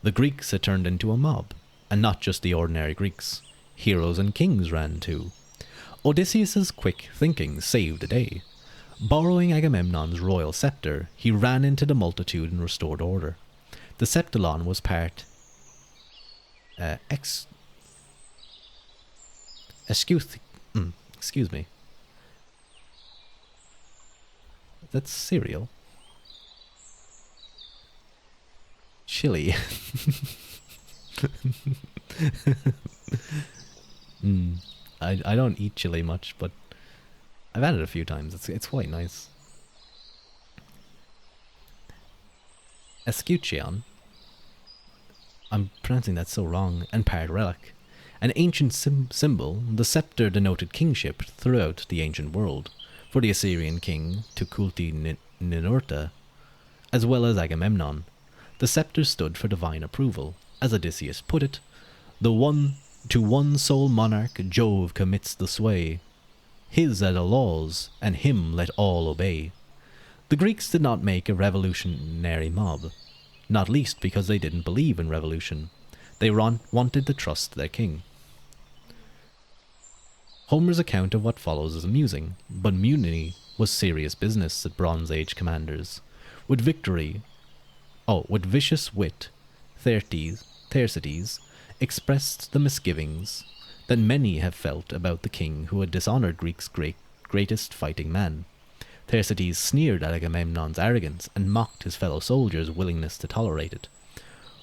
The Greeks had turned into a mob, and not just the ordinary Greeks. Heroes and kings ran too. Odysseus's quick thinking saved the day. Borrowing Agamemnon's royal scepter, he ran into the multitude and restored order. The Septilon was part excuse me. That's cereal. Chili. I don't eat chili much, but I've had it a few times. It's quite nice. Escutcheon, I'm pronouncing that so wrong, and part relic. An ancient symbol, the scepter denoted kingship throughout the ancient world. For the Assyrian king, Tukulti-Ninurta, as well as Agamemnon, the scepter stood for divine approval. As Odysseus put it, to one sole monarch Jove commits the sway. His are the laws, and him let all obey. The Greeks did not make a revolutionary mob, not least because they didn't believe in revolution. They wanted to trust their king. Homer's account of what follows is amusing, but mutiny was serious business at Bronze Age commanders. With vicious wit, Thersites expressed the misgivings that many have felt about the king who had dishonored Greece's greatest fighting man. Thersites sneered at Agamemnon's arrogance and mocked his fellow soldiers' willingness to tolerate it.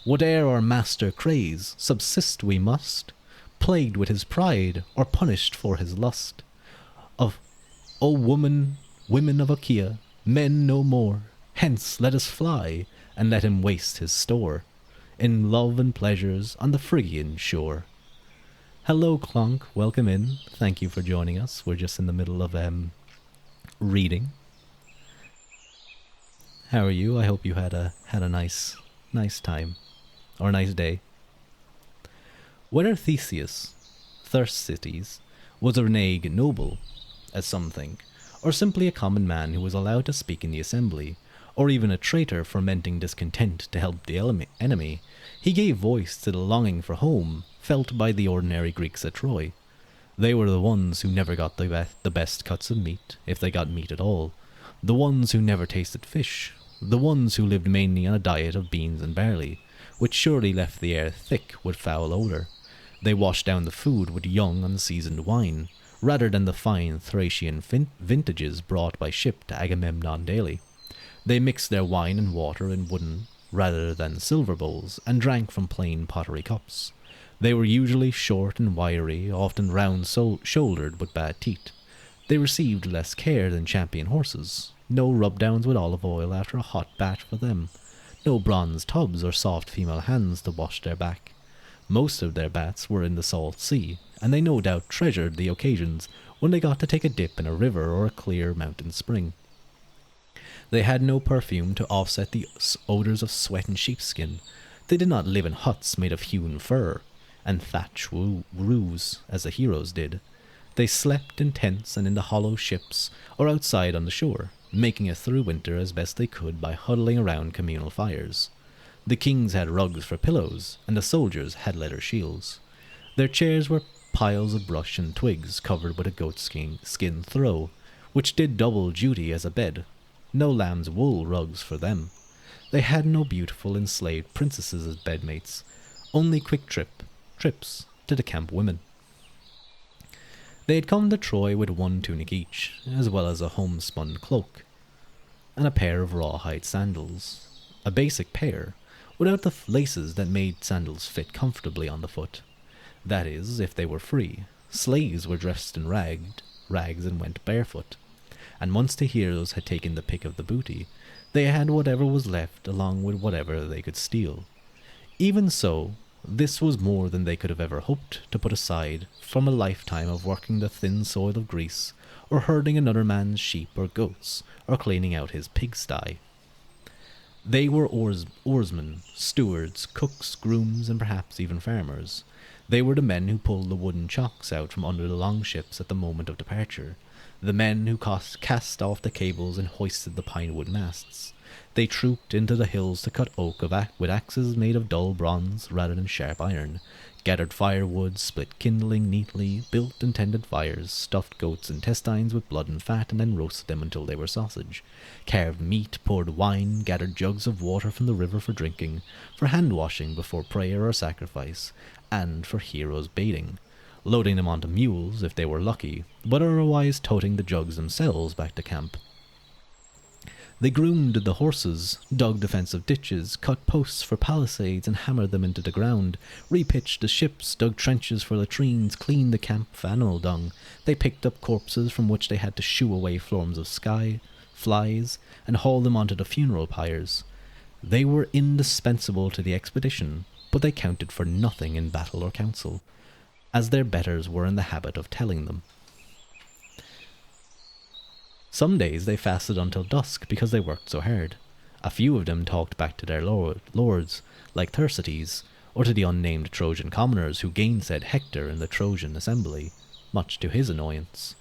Whate'er our master craze, subsist we must, plagued with his pride, or punished for his lust. Women of Achaea, men no more, hence let us fly, and let him waste his store, in love and pleasures on the Phrygian shore. Hello, Clonk, welcome in. Thank you for joining us. We're just in the middle of reading. How are you? I hope you had a nice time. Or a nice day. Whether Thersites was a renegade noble, as some think, or simply a common man who was allowed to speak in the assembly, or even a traitor fomenting discontent to help the enemy, he gave voice to the longing for home felt by the ordinary Greeks at Troy. They were the ones who never got the best cuts of meat, if they got meat at all, the ones who never tasted fish, the ones who lived mainly on a diet of beans and barley, which surely left the air thick with foul odour. They washed down the food with young, unseasoned wine, rather than the fine Thracian vintages brought by ship to Agamemnon daily. They mixed their wine and water in wooden rather than silver bowls, and drank from plain pottery cups. They were usually short and wiry, often round-shouldered with bad teeth. They received less care than champion horses. No rub-downs with olive oil after a hot bath for them. No bronze tubs or soft female hands to wash their back. Most of their baths were in the salt sea, and they no doubt treasured the occasions when they got to take a dip in a river or a clear mountain spring. They had no perfume to offset the odours of sweat and sheepskin. They did not live in huts made of hewn fur and thatch roofs, as the heroes did. They slept in tents and in the hollow ships, or outside on the shore, making it through winter as best they could by huddling around communal fires. The kings had rugs for pillows, and the soldiers had leather shields. Their chairs were piles of brush and twigs covered with a goatskin throw, which did double duty as a bed. No lamb's wool rugs for them. They had no beautiful enslaved princesses as bedmates, only quick trips to the camp women. They had come to Troy with one tunic each, as well as a homespun cloak, and a pair of rawhide sandals. A basic pair, without the laces that made sandals fit comfortably on the foot. That is, if they were free. Slaves were dressed in rags and went barefoot. And once the heroes had taken the pick of the booty, they had whatever was left along with whatever they could steal. Even so, this was more than they could have ever hoped to put aside from a lifetime of working the thin soil of Greece, or herding another man's sheep or goats, or cleaning out his pigsty. They were oarsmen, stewards, cooks, grooms, and perhaps even farmers. They were the men who pulled the wooden chocks out from under the longships at the moment of departure, the men who cast off the cables and hoisted the pinewood masts. They trooped into the hills to cut oak with axes made of dull bronze rather than sharp iron, gathered firewood, split kindling neatly, built and tended fires, stuffed goats' intestines with blood and fat, and then roasted them until they were sausage, carved meat, poured wine, gathered jugs of water from the river for drinking, for hand-washing before prayer or sacrifice, and for heroes' bathing, loading them onto mules if they were lucky, but otherwise toting the jugs themselves back to camp. They groomed the horses, dug defensive ditches, cut posts for palisades and hammered them into the ground, repitched the ships, dug trenches for latrines, cleaned the camp for animal dung. They picked up corpses from which they had to shoo away swarms of flies, and haul them onto the funeral pyres. They were indispensable to the expedition, but they counted for nothing in battle or council, as their betters were in the habit of telling them. Some days they fasted until dusk because they worked so hard. A few of them talked back to their lords, like Thersites, or to the unnamed Trojan commoners who gainsaid Hector in the Trojan assembly, much to his annoyance.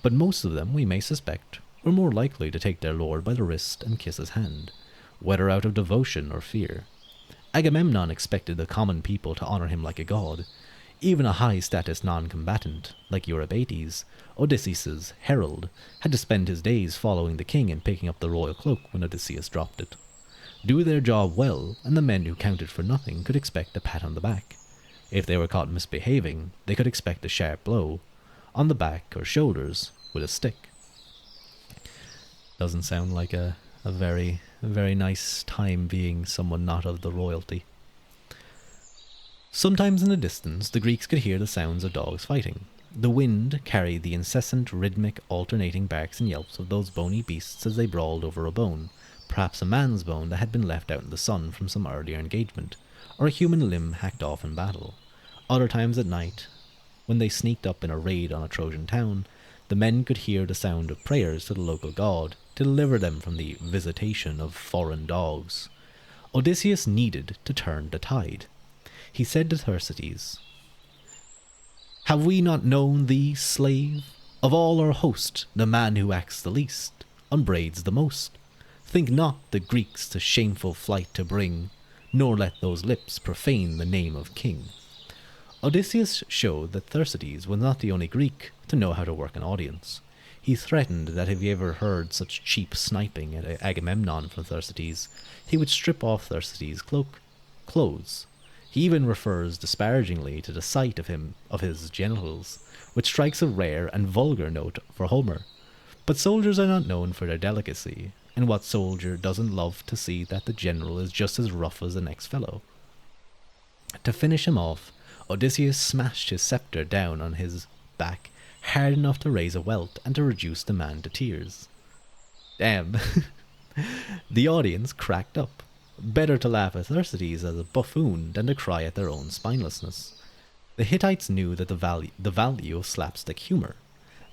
But most of them, we may suspect, were more likely to take their lord by the wrist and kiss his hand, whether out of devotion or fear. Agamemnon expected the common people to honour him like a god. Even a high-status non-combatant, like Eurybates, Odysseus's herald, had to spend his days following the king and picking up the royal cloak when Odysseus dropped it. Do their job well, and the men who counted for nothing could expect a pat on the back. If they were caught misbehaving, they could expect a sharp blow, on the back or shoulders, with a stick. Doesn't sound like a very nice time being someone not of the royalty. Sometimes in the distance, the Greeks could hear the sounds of dogs fighting. The wind carried the incessant, rhythmic, alternating barks and yelps of those bony beasts as they brawled over a bone, perhaps a man's bone that had been left out in the sun from some earlier engagement, or a human limb hacked off in battle. Other times at night, when they sneaked up in a raid on a Trojan town, the men could hear the sound of prayers to the local god to deliver them from the visitation of foreign dogs. Odysseus needed to turn the tide. He said to Thersites, "Have we not known thee, slave? Of all our host, the man who acts the least, unbraids the most. Think not the Greeks to shameful flight to bring, nor let those lips profane the name of king." Odysseus showed that Thersites was not the only Greek to know how to work an audience. He threatened that if he ever heard such cheap sniping at Agamemnon from Thersites, he would strip off Thersites' clothes. He even refers disparagingly to the sight of his genitals, which strikes a rare and vulgar note for Homer. But soldiers are not known for their delicacy, and what soldier doesn't love to see that the general is just as rough as the next fellow? To finish him off, Odysseus smashed his scepter down on his back hard enough to raise a welt and to reduce the man to tears. Damn. The audience cracked up. Better to laugh at Thersites as a buffoon than to cry at their own spinelessness. The Hittites knew that the value of slapstick humour.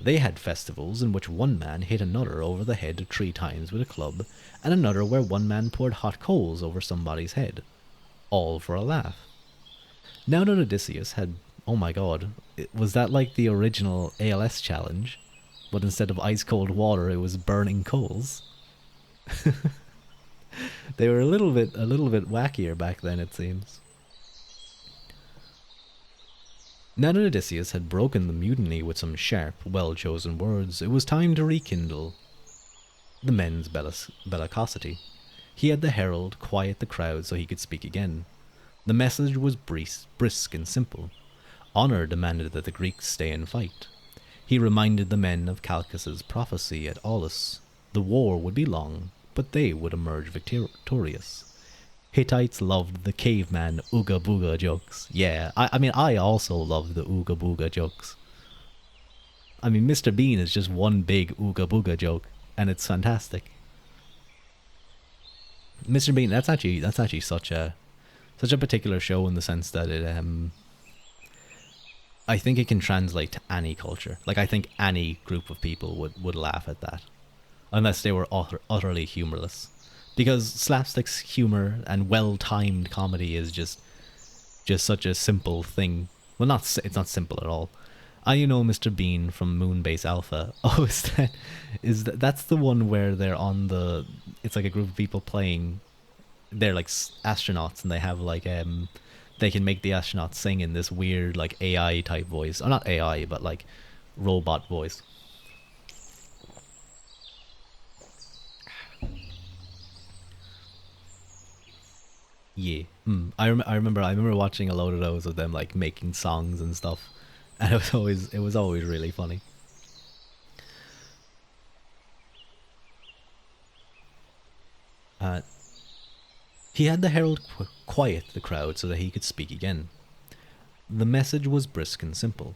They had festivals in which one man hit another over the head 3 times with a club, and another where one man poured hot coals over somebody's head. All for a laugh. Now that Odysseus had... Oh my god, was that like the original ALS challenge? But instead of ice cold water, it was burning coals? They were a little bit wackier back then, it seems. Now that Odysseus had broken the mutiny with some sharp, well-chosen words, it was time to rekindle the men's bellicosity. He had the herald quiet the crowd so he could speak again. The message was brisk and simple. Honour demanded that the Greeks stay and fight. He reminded the men of Calchas's prophecy at Aulis. The war would be long, but they would emerge victorious. Hittites loved the caveman ooga booga jokes. Yeah, I also love the ooga booga jokes. I mean, Mr. Bean is just one big ooga booga joke, and it's fantastic. Mr. Bean, that's actually such a particular show in the sense that it I think it can translate to any culture. Like, I think any group of people would laugh at that, unless they were utterly humorless. Because slapstick's humor and well-timed comedy is just such a simple thing. Well, it's not simple at all. You know Mr. Bean from Moonbase Alpha. Oh, that's the one where they're on the... It's like a group of people playing... They're like astronauts, and they have like they can make the astronauts sing in this weird like AI type voice. Or not AI, but like robot voice. Yeah. I remember watching a load of those of them like making songs and stuff, and it was always really funny. He had the herald quiet the crowd so that he could speak again. The message was brisk and simple.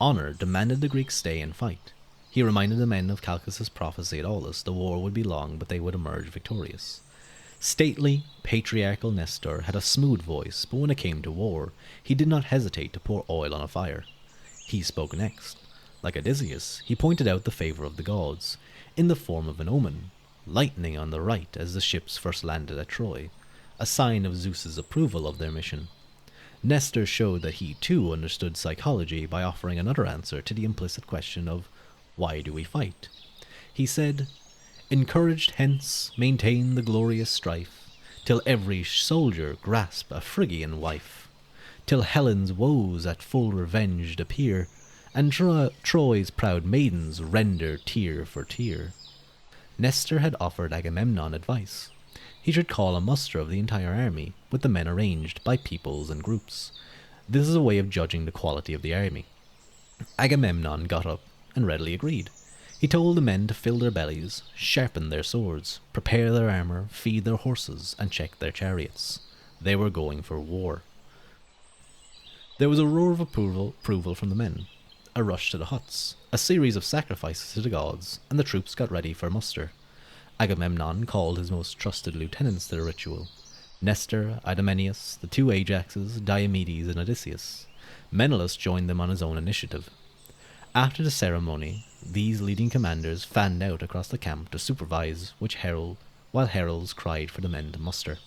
Honour demanded the Greeks stay and fight. He reminded the men of Calchas's prophecy at Aulis. The war would be long, but they would emerge victorious. Stately, patriarchal Nestor had a smooth voice, but when it came to war, he did not hesitate to pour oil on a fire. He spoke next. Like Odysseus, he pointed out the favour of the gods, in the form of an omen, lightning on the right as the ships first landed at Troy, a sign of Zeus's approval of their mission. Nestor showed that he too understood psychology by offering another answer to the implicit question of, why do we fight? He said, encouraged hence, maintain the glorious strife, till every soldier grasp a Phrygian wife, till Helen's woes at full revenged appear, and Troy's proud maidens render tear for tear. Nestor had offered Agamemnon advice. He should call a muster of the entire army, with the men arranged by peoples and groups. This is a way of judging the quality of the army. Agamemnon got up and readily agreed. He told the men to fill their bellies, sharpen their swords, prepare their armour, feed their horses, and check their chariots. They were going for war. There was a roar of approval from the men, a rush to the huts, a series of sacrifices to the gods, and the troops got ready for muster. Agamemnon called his most trusted lieutenants to the ritual. Nestor, Idomeneus, the 2 Ajaxes, Diomedes, and Odysseus. Menelaus joined them on his own initiative. After the ceremony, these leading commanders fanned out across the camp to supervise while heralds cried for the men to muster.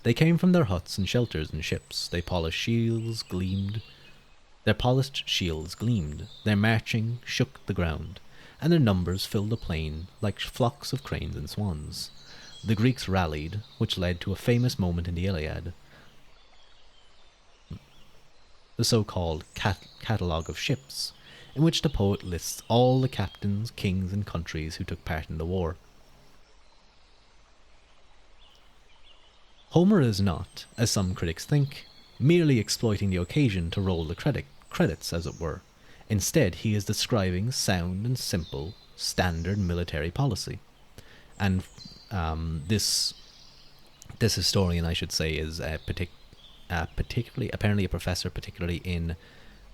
They came from their huts and shelters and ships. Their polished shields gleamed. Their marching shook the ground, and their numbers filled the plain like flocks of cranes and swans. The Greeks rallied, which led to a famous moment in the Iliad, the so-called catalogue of ships, in which the poet lists all the captains, kings, and countries who took part in the war. Homer is not, as some critics think, merely exploiting the occasion to roll the credits, as it were. Instead, he is describing sound and simple, standard military policy. And this historian, I should say, is particularly apparently a professor, particularly in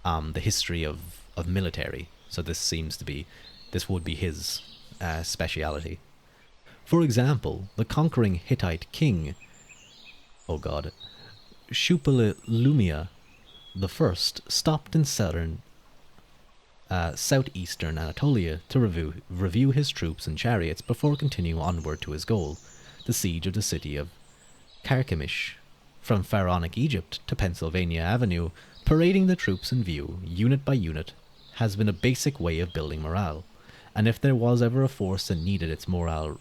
the history of military. So this would be his speciality. For example, the conquering Hittite king, oh god, Shupalumia the First, stopped in southeastern Anatolia to review his troops and chariots before continuing onward to his goal, the siege of the city of Carchemish. From pharaonic Egypt to Pennsylvania Avenue, parading the troops in view, unit by unit, has been a basic way of building morale, and if there was ever a force that needed its morale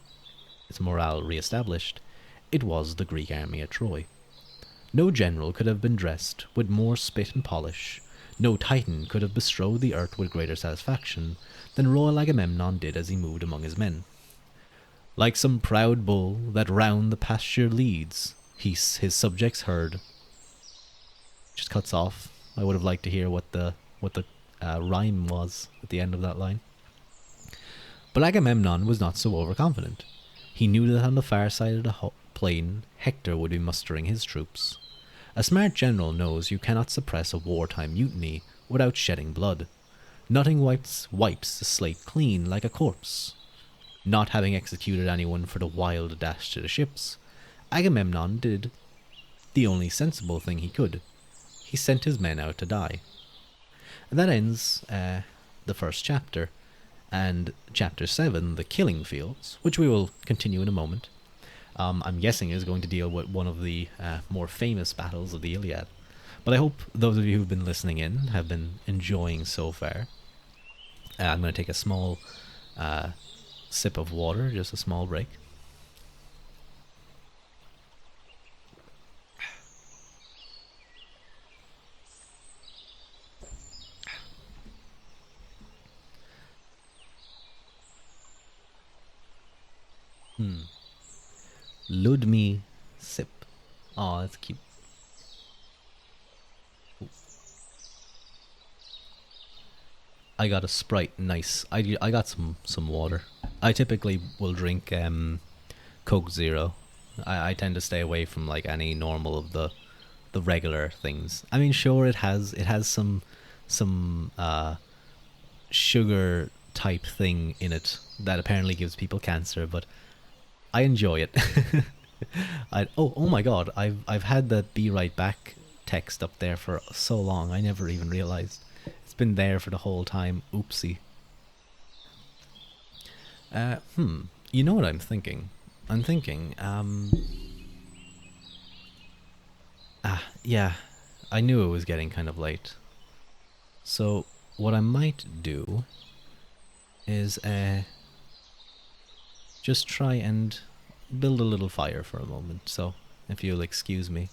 re-established, it was the Greek army at Troy. No general could have been dressed with more spit and polish, no Titan could have bestrode the earth with greater satisfaction than royal Agamemnon did as he moved among his men. Like some proud bull that round the pasture leads, his subjects heard. Just cuts off. I would have liked to hear what the rhyme was at the end of that line. But Agamemnon was not so overconfident. He knew that on the far side of the plain, Hector would be mustering his troops. A smart general knows you cannot suppress a wartime mutiny without shedding blood. Nothing wipes the slate clean like a corpse. Not having executed anyone for the wild dash to the ships, Agamemnon did the only sensible thing he could. He sent his men out to die. And that ends the first chapter. And chapter 7, the killing fields, which we will continue in a moment, I'm guessing is going to deal with one of the more famous battles of the Iliad. But I hope those of you who've been listening in have been enjoying so far. I'm going to take a small sip of water, just a small break. Ludmi sip. Oh, that's cute. Ooh. I got a Sprite. Nice. I got some water. I typically will drink Coke Zero. I tend to stay away from like any normal of the regular things. I mean, sure, it has some sugar type thing in it that apparently gives people cancer, but I enjoy it. Oh my god, I've had that be right back text up there for so long. I never even realized it's been there for the whole time. Oopsie. You know what I'm thinking? Yeah, I knew it was getting kind of late. So what I might do is just try and build a little fire for a moment, so if you'll excuse me.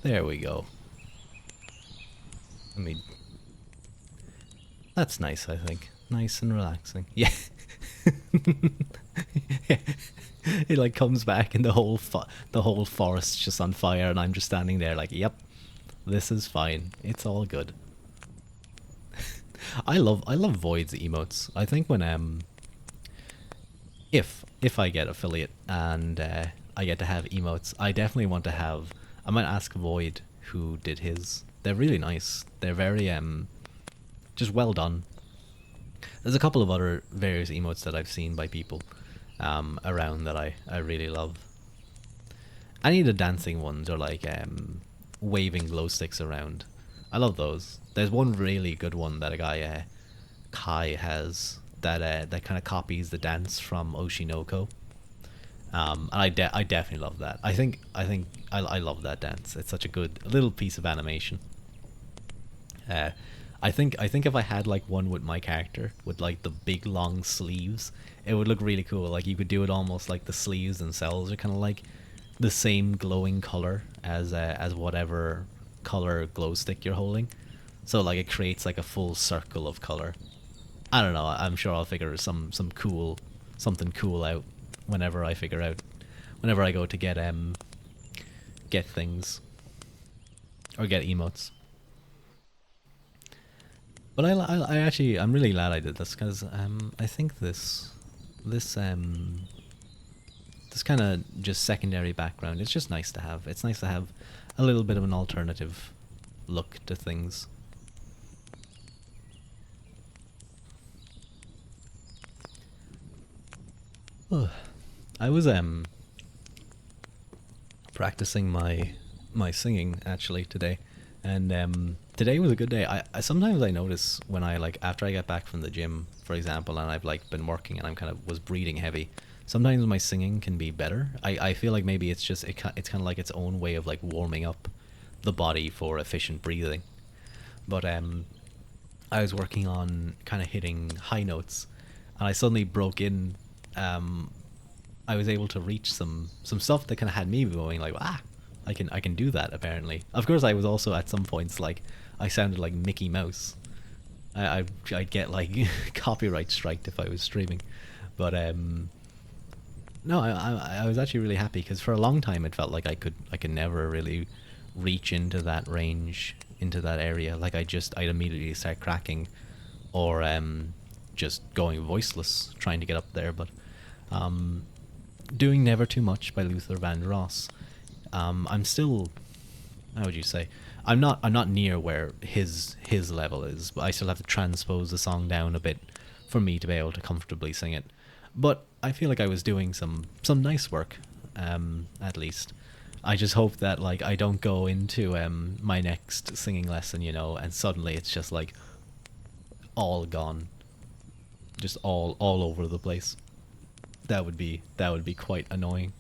There we go. I mean, that's nice, I think. Nice and relaxing. Yeah. It like comes back and the whole forest's just on fire and I'm just standing there like, yep, this is fine. It's all good. I love Void's emotes. I think when if I get affiliate and I get to have emotes, I definitely want to have. I might ask Void who did his. They're really nice. They're very just well done. There's a couple of other various emotes that I've seen by people around that I really love. Any of the dancing ones are like waving glow sticks around. I love those. There's one really good one that a guy Kai has that that kind of copies the dance from Oshinoko, And I definitely love that. I love that dance. It's such a good little piece of animation. Uh, I think if I had like one with my character with like the big long sleeves, it would look really cool. Like you could do it almost like the sleeves themselves are kind of like the same glowing color as whatever color glow stick you're holding. So like it creates like a full circle of color. I don't know. I'm sure I'll figure some cool something cool out whenever I go to get things or get emotes. But I actually I'm really glad I did this because I think this this kind of just secondary background. It's just nice to have. It's nice to have a little bit of an alternative look to things. I was practicing my singing actually today, and today was a good day. I sometimes I notice when I like after I get back from the gym, for example, and I've like been working and I'm kind of was breathing heavy. Sometimes my singing can be better. I feel like maybe it's just it's kind of like its own way of like warming up the body for efficient breathing. But I was working on kind of hitting high notes, and I suddenly broke in. Um, I was able to reach some stuff that kind of had me going like, ah, I can do that apparently. Of course, I was also at some points like I sounded like Mickey Mouse. I'd get like copyright striked if I was streaming, but no, I was actually really happy because for a long time it felt like I could never really reach into that range, into that area. Like I'd immediately start cracking, or just going voiceless trying to get up there. But um, doing Never Too Much by Luther Vandross, I'm still, how would you say? I'm not near where his level is, but I still have to transpose the song down a bit for me to be able to comfortably sing it. But I feel like I was doing some nice work, at least. I just hope that like I don't go into my next singing lesson, you know, and suddenly it's just like all gone, just all over the place. That would be quite annoying.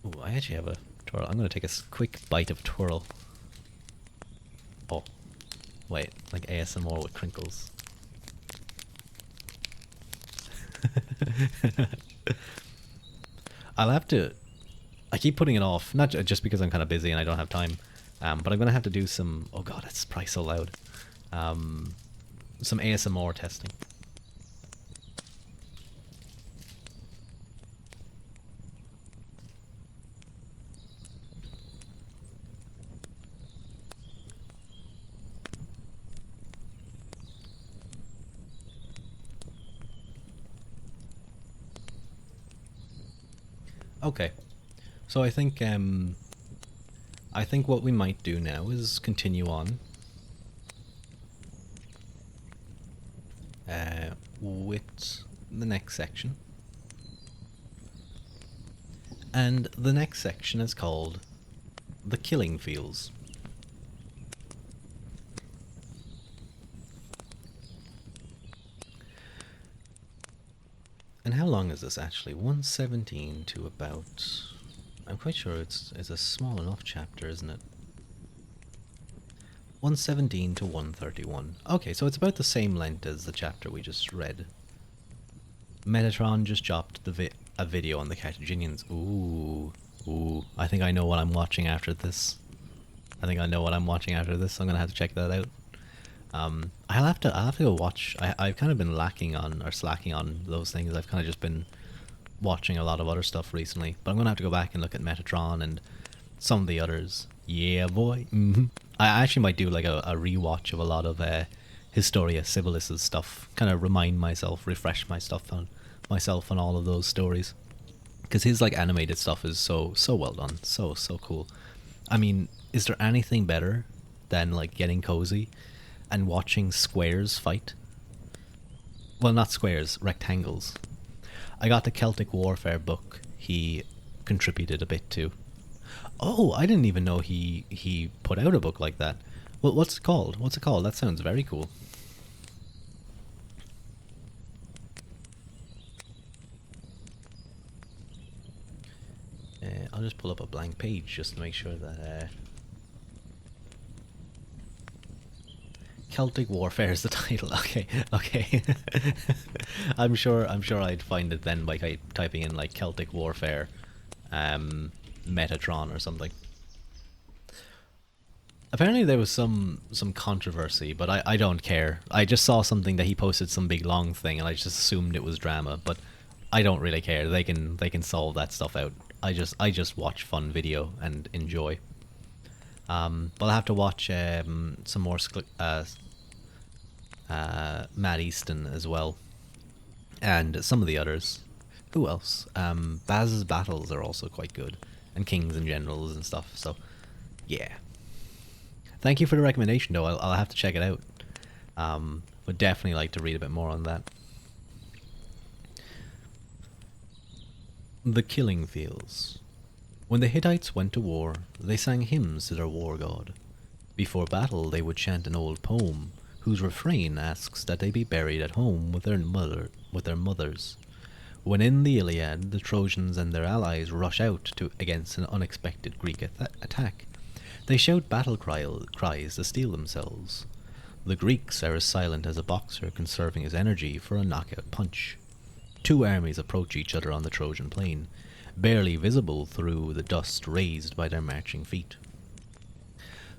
Ooh, I actually have a twirl. I'm gonna take a quick bite of twirl. Oh, wait, like ASMR with crinkles. I'll have to. I keep putting it off, not just because I'm kind of busy and I don't have time, but I'm gonna have to do some. Oh god, it's probably so loud. Um, some ASMR testing. Okay, so I think what we might do now is continue on with the next section. And the next section is called The Killing Fields. And how long is this actually? 117 to about... I'm quite sure it's a small enough chapter, isn't it? 117 to 131. Okay, so it's about the same length as the chapter we just read. Metatron just dropped a video on the Carthaginians. Ooh. I think I know what I'm watching after this. I'm gonna have to check that out. I'll have to go watch. I've kind of been lacking on or slacking on those things. I've kind of just been watching a lot of other stuff recently, but I'm gonna have to go back and look at Metatron and some of the others. Yeah, boy. I actually might do like a rewatch of a lot of Historia Civilis' stuff. Kind of remind myself, refresh myself on all of those stories, because his like animated stuff is so well done, so cool. I mean, is there anything better than like getting cozy and watching squares fight? Well, not squares, rectangles. I got the Celtic Warfare book he contributed a bit to. Oh, I didn't even know he put out a book like that. Well, what's it called? That sounds very cool. just pull up a blank page just to make sure that Celtic Warfare is the title. Okay, okay. I'm sure I'd find it then by typing in like Celtic Warfare, Metatron or something. Apparently there was some controversy, but I don't care. I just saw something that he posted some big long thing, and I just assumed it was drama. But I don't really care. They can solve that stuff out. I just watch fun video and enjoy. But I'll have to watch some more Matt Easton as well, and some of the others. Who else? Baz's battles are also quite good, and Kings and Generals and stuff. So, yeah. Thank you for the recommendation, though. I'll have to check it out. Would definitely like to read a bit more on that. The Killing Fields. When the Hittites went to war, they sang hymns to their war god. Before battle, they would chant an old poem, whose refrain asks that they be buried at home with their mothers. When in the Iliad, the Trojans and their allies rush out against an unexpected Greek attack, they shout battle cries to steel themselves. The Greeks are as silent as a boxer conserving his energy for a knockout punch. Two armies approach each other on the Trojan plain, barely visible through the dust raised by their marching feet.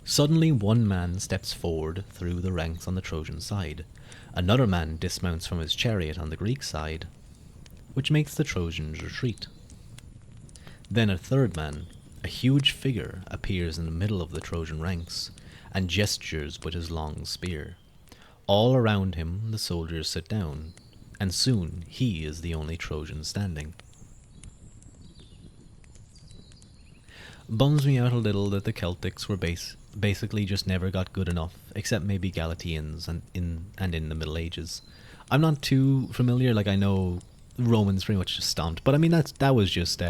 Suddenly one man steps forward through the ranks on the Trojan side. Another man dismounts from his chariot on the Greek side, which makes the Trojans retreat. Then a third man, a huge figure, appears in the middle of the Trojan ranks, and gestures with his long spear. All around him the soldiers sit down, and soon he is the only Trojan standing. Bums me out a little that the Celtics were basically just never got good enough, except maybe Galatians and in the Middle Ages. I'm not too familiar. Like, I know Romans pretty much just stomped, but I mean that was just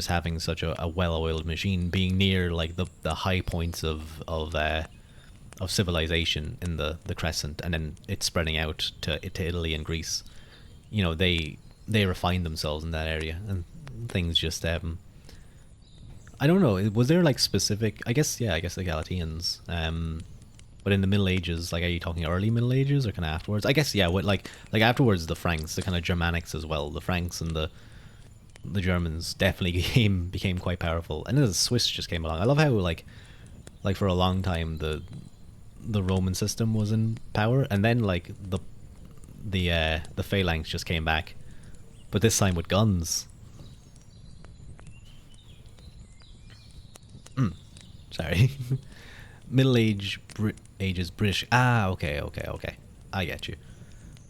having such a well-oiled machine, being near like the high points of civilization in the Crescent, and then it spreading out to Italy and Greece. You know, they refined themselves in that area, and things just I don't know. Was there like specific? I guess the Galatians. But in the Middle Ages, like, are you talking early Middle Ages or kind of afterwards? I guess what like afterwards the Franks, the kind of Germanics as well. The Franks and the Germans definitely became quite powerful, and then the Swiss just came along. I love how like for a long time the Roman system was in power, and then like the Phalanx just came back, but this time with guns. Sorry. Middle Ages British. Ah, okay. I get you.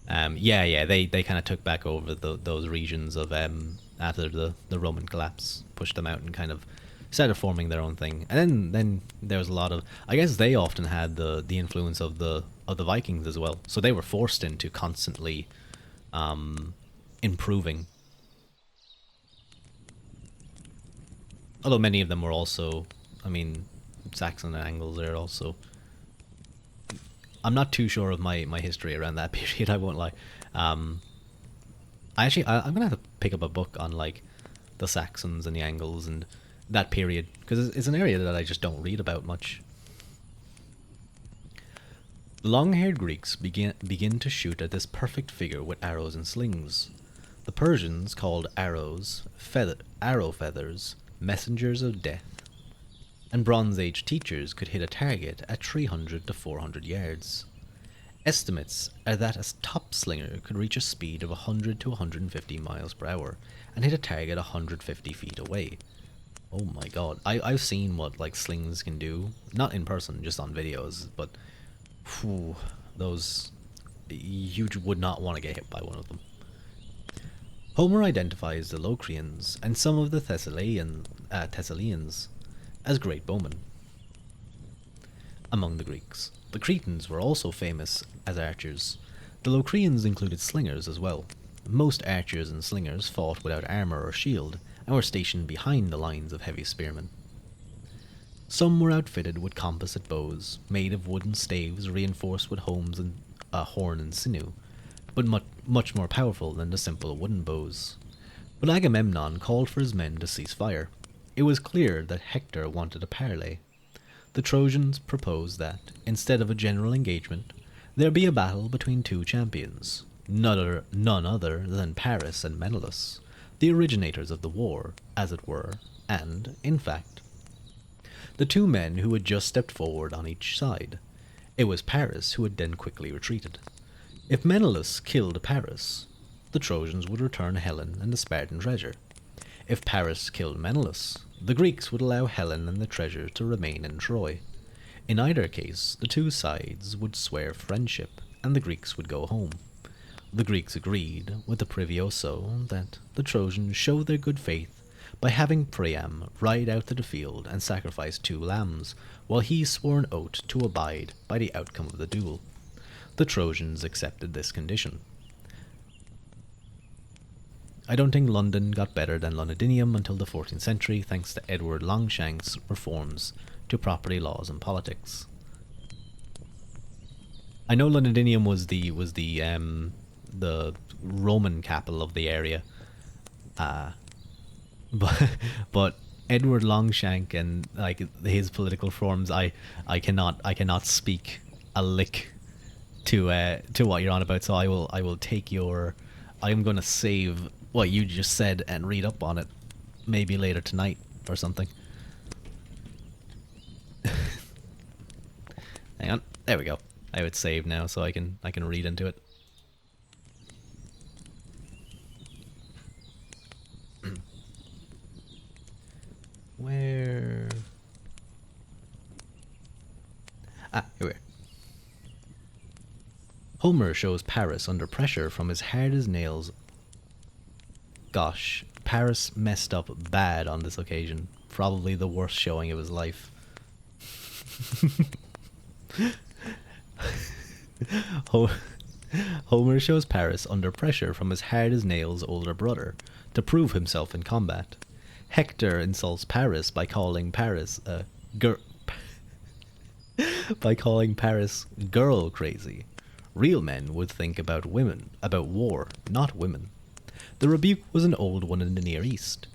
They kind of took back over those regions of after the Roman collapse, pushed them out and kind of started forming their own thing. And then there was a lot of, I guess they often had the influence of the Vikings as well. So they were forced into constantly improving. Although many of them were also, I mean, Saxon and Angles are also. I'm not too sure of my history around that period, I won't lie. I'm gonna have to pick up a book on like the Saxons and the Angles and that period, because it's an area that I just don't read about much. Long-haired Greeks begin to shoot at this perfect figure with arrows and slings. The Persians called arrows arrow feathers, messengers of death, and Bronze Age teachers could hit a target at 300 to 400 yards. Estimates are that a top slinger could reach a speed of 100 to 150 miles per hour and hit a target 150 feet away. Oh my god, I've seen what like slings can do, not in person, just on videos, but whew, those, you would not want to get hit by one of them. Homer identifies the Locrians and some of the Thessalians as great bowmen. Among the Greeks, the Cretans were also famous as archers. The Locrians included slingers as well. Most archers and slingers fought without armour or shield, and were stationed behind the lines of heavy spearmen. Some were outfitted with composite bows, made of wooden staves reinforced with homes and horn and sinew, but much more powerful than the simple wooden bows. But Agamemnon called for his men to cease fire. It was clear that Hector wanted a parley. The Trojans proposed that, instead of a general engagement, there be a battle between two champions, none other than Paris and Menelaus, the originators of the war, as it were, and, in fact, the two men who had just stepped forward on each side. It was Paris who had then quickly retreated. If Menelaus killed Paris, the Trojans would return Helen and the Spartan treasure. If Paris killed Menelaus, the Greeks would allow Helen and the treasure to remain in Troy. In either case, the two sides would swear friendship, and the Greeks would go home. The Greeks agreed, with the Privioso, that the Trojans showed their good faith by having Priam ride out to the field and sacrifice 2 lambs, while he swore an oath to abide by the outcome of the duel. The Trojans accepted this condition. I don't think London got better than Londinium until the 14th century, thanks to Edward Longshank's reforms to property laws and politics. I know Londinium was the Roman capital of the area, but Edward Longshank and like his political reforms, I cannot speak a lick to what you're on about. So I will take your. I am going to save what you just said and read up on it, maybe later tonight or something. Hang on, there we go. I have it saved now, so I can read into it. Where? Here we are. Homer shows Paris under pressure from as hard as nails. Gosh, Paris messed up bad on this occasion. Probably the worst showing of his life. Homer shows Paris under pressure from his hard as nails older brother to prove himself in combat. Hector insults Paris by calling Paris girl crazy. Real men would think about war, not women. The rebuke was an old one in the Near East.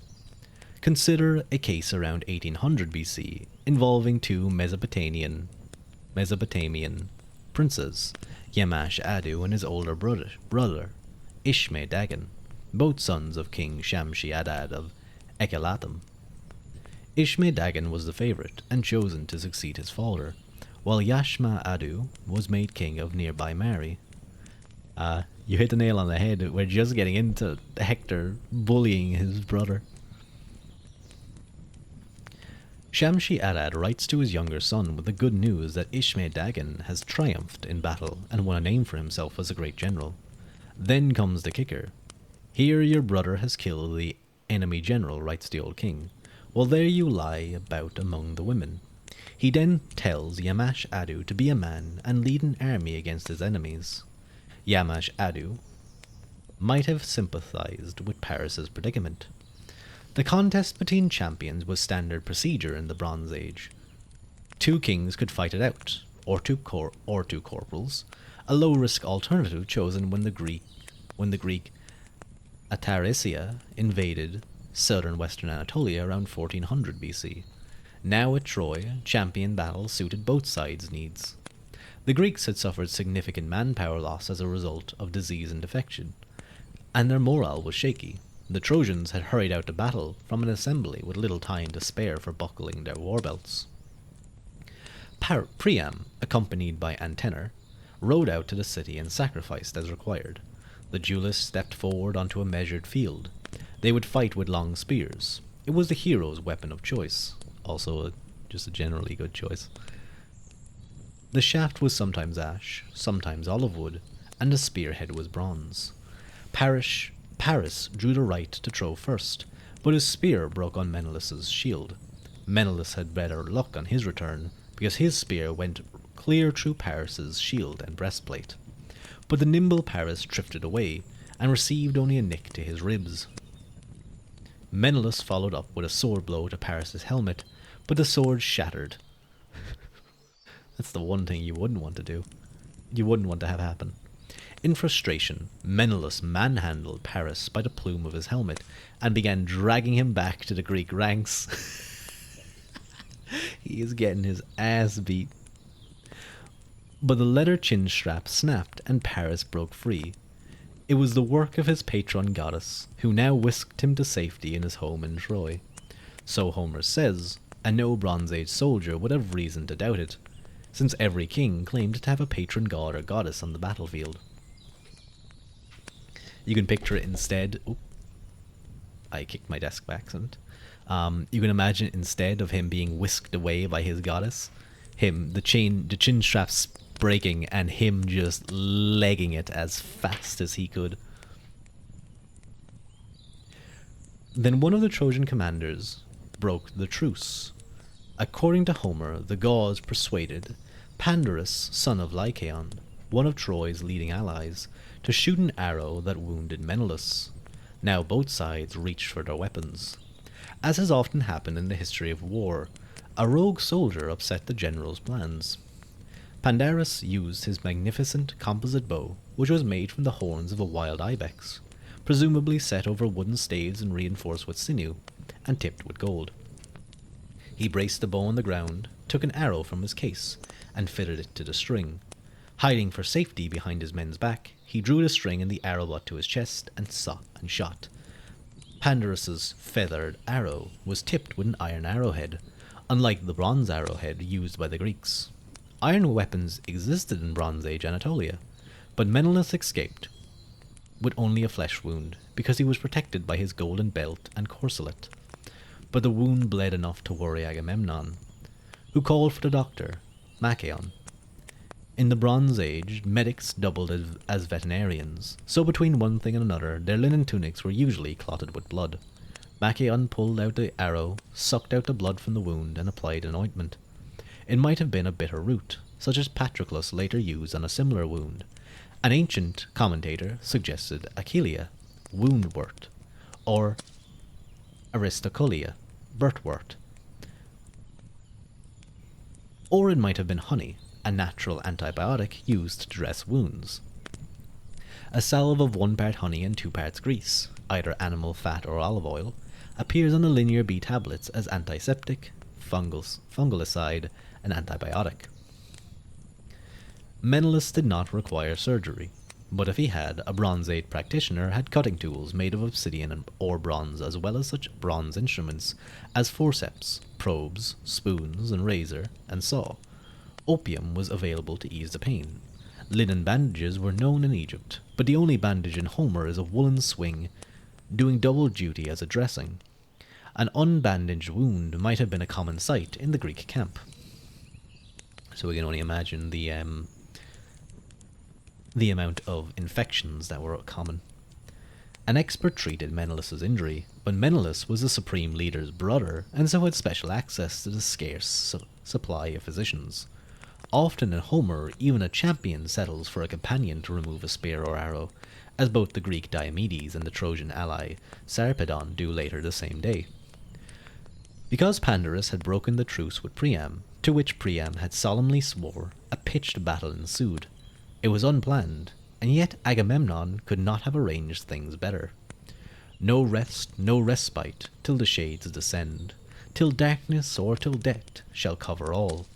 Consider a case around 1800 BC involving 2 Mesopotamian princes, Yamash Adu and his older brother Ishme Dagan, both sons of King Shamshi Adad of Ekalatam. Ishme Dagan was the favourite and chosen to succeed his father, while Yashma Adu was made king of nearby Mari. You hit the nail on the head. We're just getting into Hector bullying his brother. Shamshi Adad writes to his younger son with the good news that Ishme Dagan has triumphed in battle and won a name for himself as a great general. Then comes the kicker. Here your brother has killed the enemy general, writes the old king. Well, there you lie about among the women. He then tells Yamash Adu to be a man and lead an army against his enemies. Yamash Adu might have sympathized with Paris's predicament. The contest between champions was standard procedure in the Bronze Age. 2 kings could fight it out, or two corporals, a low-risk alternative chosen when the Greek Atarasia invaded southern western Anatolia around 1400 BC. Now at Troy, champion battle suited both sides' needs. The Greeks had suffered significant manpower loss as a result of disease and defection, and their morale was shaky. The Trojans had hurried out to battle from an assembly with little time to spare for buckling their war belts. Priam, accompanied by Antenor, rode out to the city and sacrificed as required. The duelists stepped forward onto a measured field. They would fight with long spears. It was the hero's weapon of choice. Also, just a generally good choice. The shaft was sometimes ash, sometimes olive wood, and the spearhead was bronze. Paris drew the right to throw first, but his spear broke on Menelaus's shield. Menelaus had better luck on his return, because his spear went clear through Paris's shield and breastplate. But the nimble Paris drifted away, and received only a nick to his ribs. Menelaus followed up with a sword blow to Paris's helmet, but the sword shattered. That's the one thing you wouldn't want to do. You wouldn't want to have happen. In frustration, Menelaus manhandled Paris by the plume of his helmet and began dragging him back to the Greek ranks. He is getting his ass beat. But the leather chin strap snapped and Paris broke free. It was the work of his patron goddess, who now whisked him to safety in his home in Troy. So Homer says, and no Bronze Age soldier would have reason to doubt it, since every king claimed to have a patron god or goddess on the battlefield. You can picture it instead. Oh, I kicked my desk by accident. You can imagine instead of him being whisked away by his goddess, the chin straps breaking and him just legging it as fast as he could. Then one of the Trojan commanders broke the truce. According to Homer, the gods persuaded Pandarus, son of Lycaon, one of Troy's leading allies, to shoot an arrow that wounded Menelaus. Now both sides reached for their weapons. As has often happened in the history of war, a rogue soldier upset the general's plans. Pandarus used his magnificent composite bow, which was made from the horns of a wild ibex, presumably set over wooden staves and reinforced with sinew, and tipped with gold. He braced the bow on the ground, took an arrow from his case, and fitted it to the string. Hiding for safety behind his men's back, he drew the string and the arrow butt to his chest and shot. Pandarus's feathered arrow was tipped with an iron arrowhead, unlike the bronze arrowhead used by the Greeks. Iron weapons existed in Bronze Age Anatolia, but Menelaus escaped with only a flesh wound, because he was protected by his golden belt and corselet. But the wound bled enough to worry Agamemnon, who called for the doctor, Machaon. In the Bronze Age, medics doubled as veterinarians, so between one thing and another, their linen tunics were usually clotted with blood. Machaon pulled out the arrow, sucked out the blood from the wound, and applied an ointment. It might have been a bitter root, such as Patroclus later used on a similar wound. An ancient commentator suggested Achillea, woundwort, or Aristocolia, birthwort. Or it might have been honey, a natural antibiotic used to dress wounds. A salve of 1 part honey and 2 parts grease, either animal fat or olive oil, appears on the Linear B tablets as antiseptic, fungalicide, and antibiotic. Menelaus did not require surgery, but if he had, a Bronze Age practitioner had cutting tools made of obsidian or bronze, as well as such bronze instruments as forceps, probes, spoons, and razor, and saw. Opium was available to ease the pain. Linen bandages were known in Egypt, but the only bandage in Homer is a woolen swing, doing double duty as a dressing. An unbandaged wound might have been a common sight in the Greek camp. So we can only imagine the amount of infections that were common. An expert treated Menelaus's injury, but Menelaus was the supreme leader's brother, and so had special access to the scarce supply of physicians. Often in Homer, even a champion settles for a companion to remove a spear or arrow, as both the Greek Diomedes and the Trojan ally Sarpedon do later the same day. Because Pandarus had broken the truce with Priam, to which Priam had solemnly swore, a pitched battle ensued. It was unplanned, and yet Agamemnon could not have arranged things better. No rest, no respite, till the shades descend, till darkness or till death shall cover all.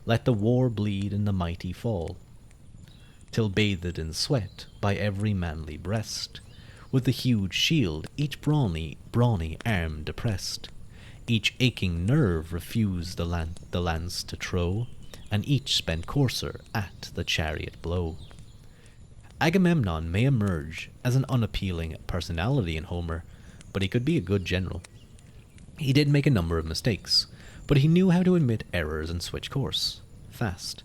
Let the war bleed and the mighty fall, till bathed in sweat by every manly breast, with the huge shield each brawny arm depressed, each aching nerve refused the lance to trow, and each spent courser at the chariot blow. Agamemnon may emerge as an unappealing personality in Homer, but he could be a good general. He did make a number of mistakes, but he knew how to admit errors and switch course fast.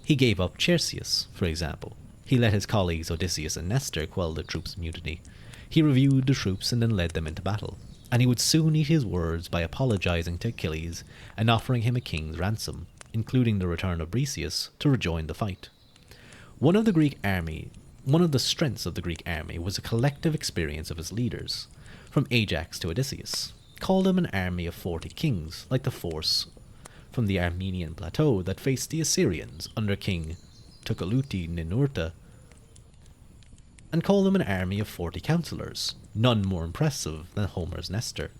He gave up Chersias, for example. He let his colleagues Odysseus and Nestor quell the troops' mutiny. He reviewed the troops and then led them into battle, and he would soon eat his words by apologizing to Achilles and offering him a king's ransom, including the return of Briseis to rejoin the fight. One of the strengths of the Greek army was a collective experience of its leaders, from Ajax to Odysseus. Call them an army of 40 kings, like the force from the Armenian plateau that faced the Assyrians under King Tukulti-Ninurta. and call them an army of 40 councillors, none more impressive than Homer's Nestor.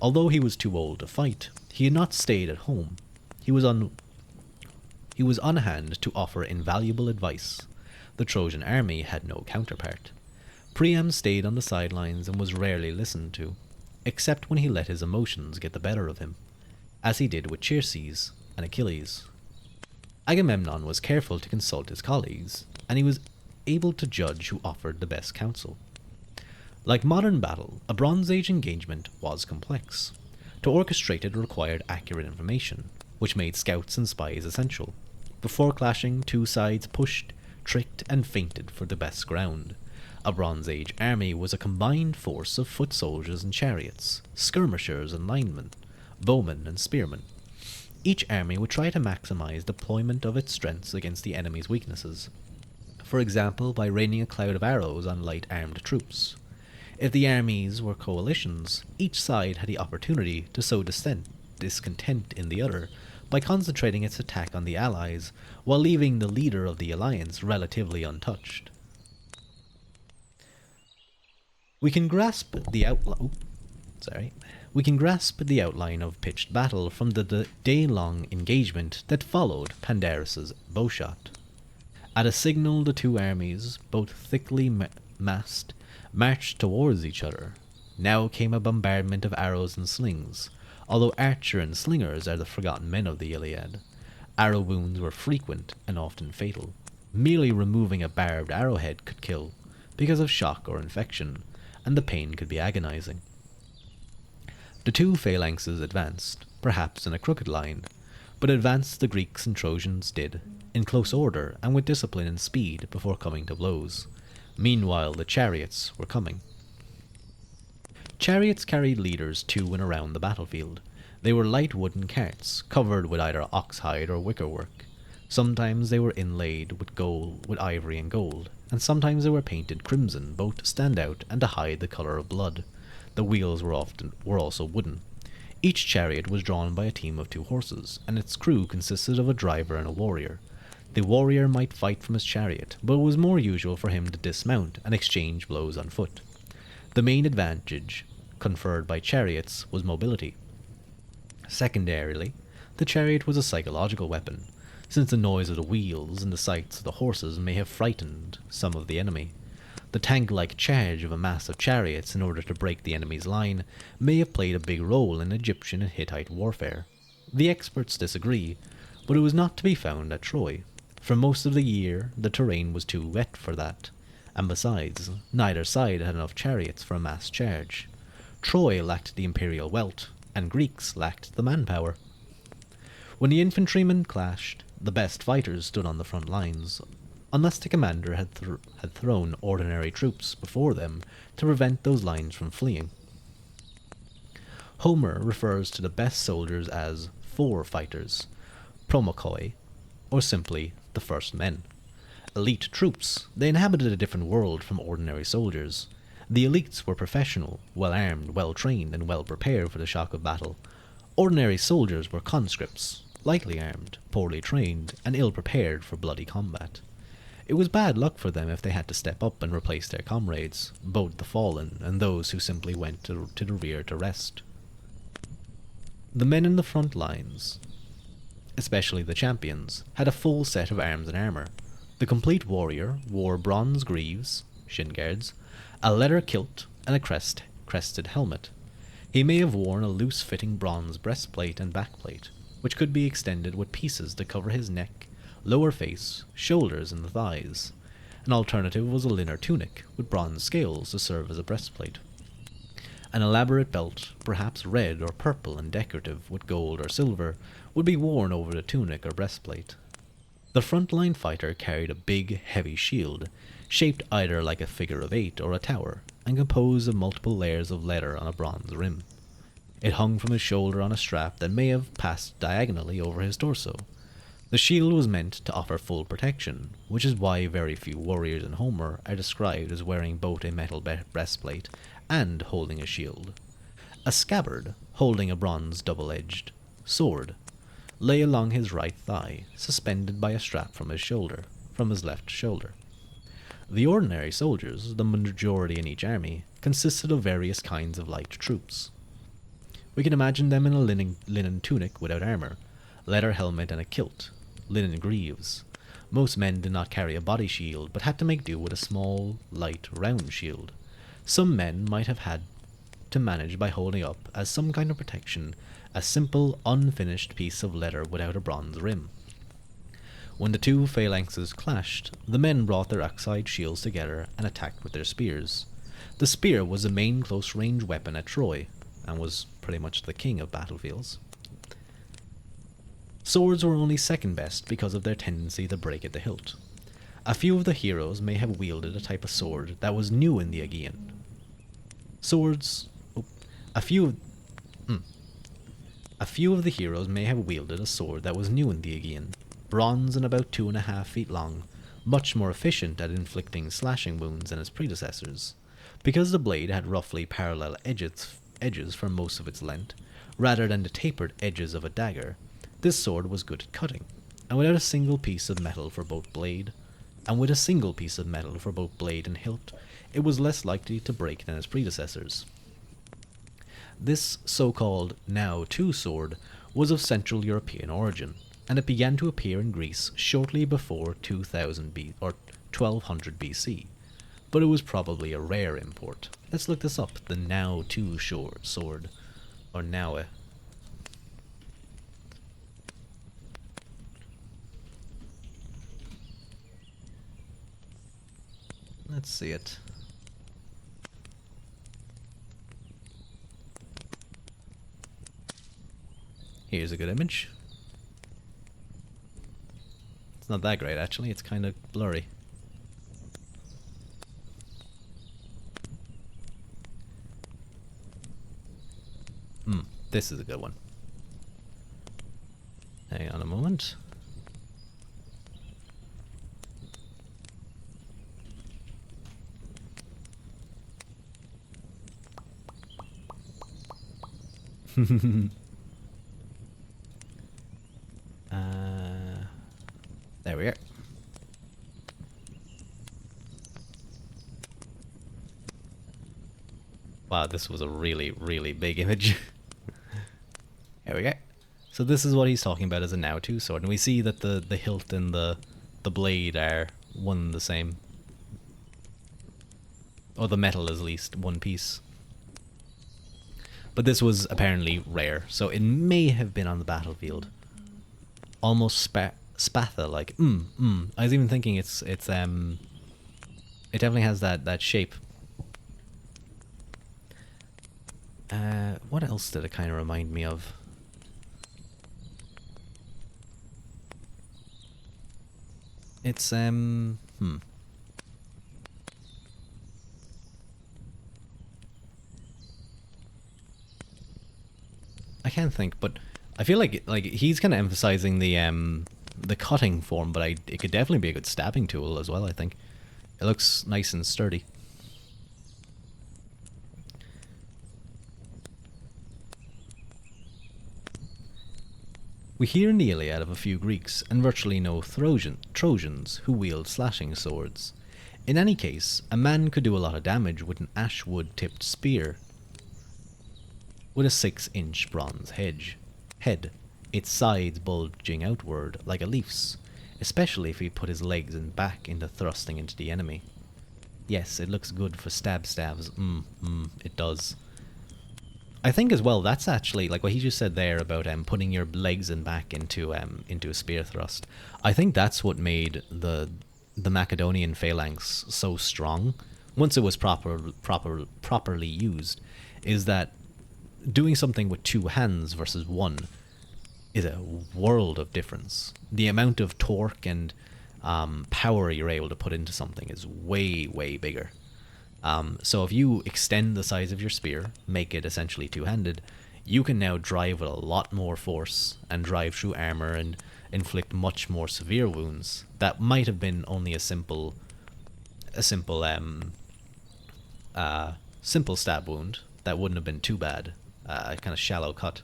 Although he was too old to fight, he had not stayed at home. He was on hand to offer invaluable advice. The Trojan army had no counterpart. Priam stayed on the sidelines and was rarely listened to, except when he let his emotions get the better of him, as he did with Circes and Achilles. Agamemnon was careful to consult his colleagues, and he was able to judge who offered the best counsel. Like modern battle, a Bronze Age engagement was complex. To orchestrate it required accurate information, which made scouts and spies essential. Before clashing, two sides pushed, tricked, and feinted for the best ground. A Bronze Age army was a combined force of foot soldiers and chariots, skirmishers and linemen, bowmen and spearmen. Each army would try to maximize deployment of its strengths against the enemy's weaknesses. For example, by raining a cloud of arrows on light armed troops. If the armies were coalitions, each side had the opportunity to sow discontent in the other by concentrating its attack on the allies while leaving the leader of the alliance relatively untouched. We can grasp the outline of pitched battle from the day-long engagement that followed Pandarus's bowshot. At a signal, the two armies, both thickly massed, marched towards each other. Now came a bombardment of arrows and slings, although archer and slingers are the forgotten men of the Iliad. Arrow wounds were frequent and often fatal. Merely removing a barbed arrowhead could kill, because of shock or infection, and the pain could be agonizing. The two phalanxes advanced, perhaps in a crooked line, but advanced the Greeks and Trojans did, in close order and with discipline and speed before coming to blows. Meanwhile, the chariots were coming. Chariots carried leaders to and around the battlefield. They were light wooden carts, covered with either oxhide or wickerwork. Sometimes they were inlaid with ivory and gold, and sometimes they were painted crimson, both to stand out and to hide the colour of blood. The wheels were also wooden. Each chariot was drawn by a team of 2 horses, and its crew consisted of a driver and a warrior. The warrior might fight from his chariot, but it was more usual for him to dismount and exchange blows on foot. The main advantage conferred by chariots was mobility. Secondarily, the chariot was a psychological weapon, since the noise of the wheels and the sights of the horses may have frightened some of the enemy. The tank-like charge of a mass of chariots in order to break the enemy's line may have played a big role in Egyptian and Hittite warfare. The experts disagree, but it was not to be found at Troy. For most of the year, the terrain was too wet for that, and besides, neither side had enough chariots for a mass charge. Troy lacked the imperial wealth, and Greeks lacked the manpower. When the infantrymen clashed, the best fighters stood on the front lines, unless the commander had thrown ordinary troops before them to prevent those lines from fleeing. Homer refers to the best soldiers as forefighters, promachoi, or simply the first men. Elite troops, they inhabited a different world from ordinary soldiers. The elites were professional, well-armed, well-trained, and well-prepared for the shock of battle. Ordinary soldiers were conscripts, lightly armed, poorly trained, and ill-prepared for bloody combat. It was bad luck for them if they had to step up and replace their comrades, both the fallen and those who simply went to the rear to rest. The men in the front lines, especially the champions, had a full set of arms and armour. The complete warrior wore bronze greaves, shin guards, a leather kilt, and a crested helmet. He may have worn a loose-fitting bronze breastplate and backplate, which could be extended with pieces to cover his neck, lower face, shoulders, and the thighs. An alternative was a linen tunic, with bronze scales to serve as a breastplate. An elaborate belt, perhaps red or purple and decorative with gold or silver, would be worn over the tunic or breastplate. The front-line fighter carried a big, heavy shield, shaped either like a figure of 8 or a tower, and composed of multiple layers of leather on a bronze rim. It hung from his shoulder on a strap that may have passed diagonally over his torso. The shield was meant to offer full protection, which is why very few warriors in Homer are described as wearing both a metal breastplate and holding a shield. A scabbard, holding a bronze double-edged sword, lay along his right thigh, suspended by a strap from his left shoulder. The ordinary soldiers, the majority in each army, consisted of various kinds of light troops. We can imagine them in a linen tunic without armour, leather helmet and a kilt, linen greaves. Most men did not carry a body shield, but had to make do with a small, light, round shield. Some men might have had to manage by holding up, as some kind of protection, a simple, unfinished piece of leather without a bronze rim. When the two phalanxes clashed, the men brought their ox-hide shields together and attacked with their spears. The spear was the main close-range weapon at Troy, and was pretty much the king of battlefields. Swords were only second best because of their tendency to break at the hilt. A few of the heroes may have wielded a type of sword that was new in the Aegean. A few of the heroes may have wielded a sword that was new in the Aegean, bronze and about 2.5 feet long, much more efficient at inflicting slashing wounds than its predecessors. Because the blade had roughly parallel edges for most of its length, rather than the tapered edges of a dagger, this sword was good at cutting, and without a single piece of metal for both blade, and hilt, it was less likely to break than its predecessors. This so-called now two sword was of Central European origin, and it began to appear in Greece shortly before 2000 or 1200 BC, but it was probably a rare import. Let's look this up, the now two sword, or naue. Let's see it. Here's a good image. It's not that great actually, it's kind of blurry. This is a good one. Hang on a moment. There we go. Wow, this was a really, really big image. There we go. So this is what he's talking about as a now two sword, and we see that the hilt and the blade are one and the same. Or the metal is at least one piece. But this was apparently rare, so it may have been on the battlefield. Almost spatha like. I was even thinking it definitely has that shape. What else did it kind of remind me of? It's I can't think, but I feel like he's kind of emphasizing the cutting form, but it could definitely be a good stabbing tool as well. I think it looks nice and sturdy. We hear in the Iliad of a few Greeks and virtually no Trojans who wield slashing swords. In any case, a man could do a lot of damage with an ash wood tipped spear with a 6-inch bronze head, its sides bulging outward like a leaf's, especially if he put his legs and back into thrusting into the enemy. Yes, it looks good for stabs. It does. I think as well, that's actually, like what he just said there about putting your legs and back into a spear thrust. I think that's what made the Macedonian phalanx so strong, once it was properly used, is that doing something with two hands versus one is a world of difference. The amount of torque and power you're able to put into something is way, way bigger. So if you extend the size of your spear, make it essentially two-handed, you can now drive with a lot more force and drive through armor and inflict much more severe wounds that might have been only a simple stab wound that wouldn't have been too bad, a kind of shallow cut,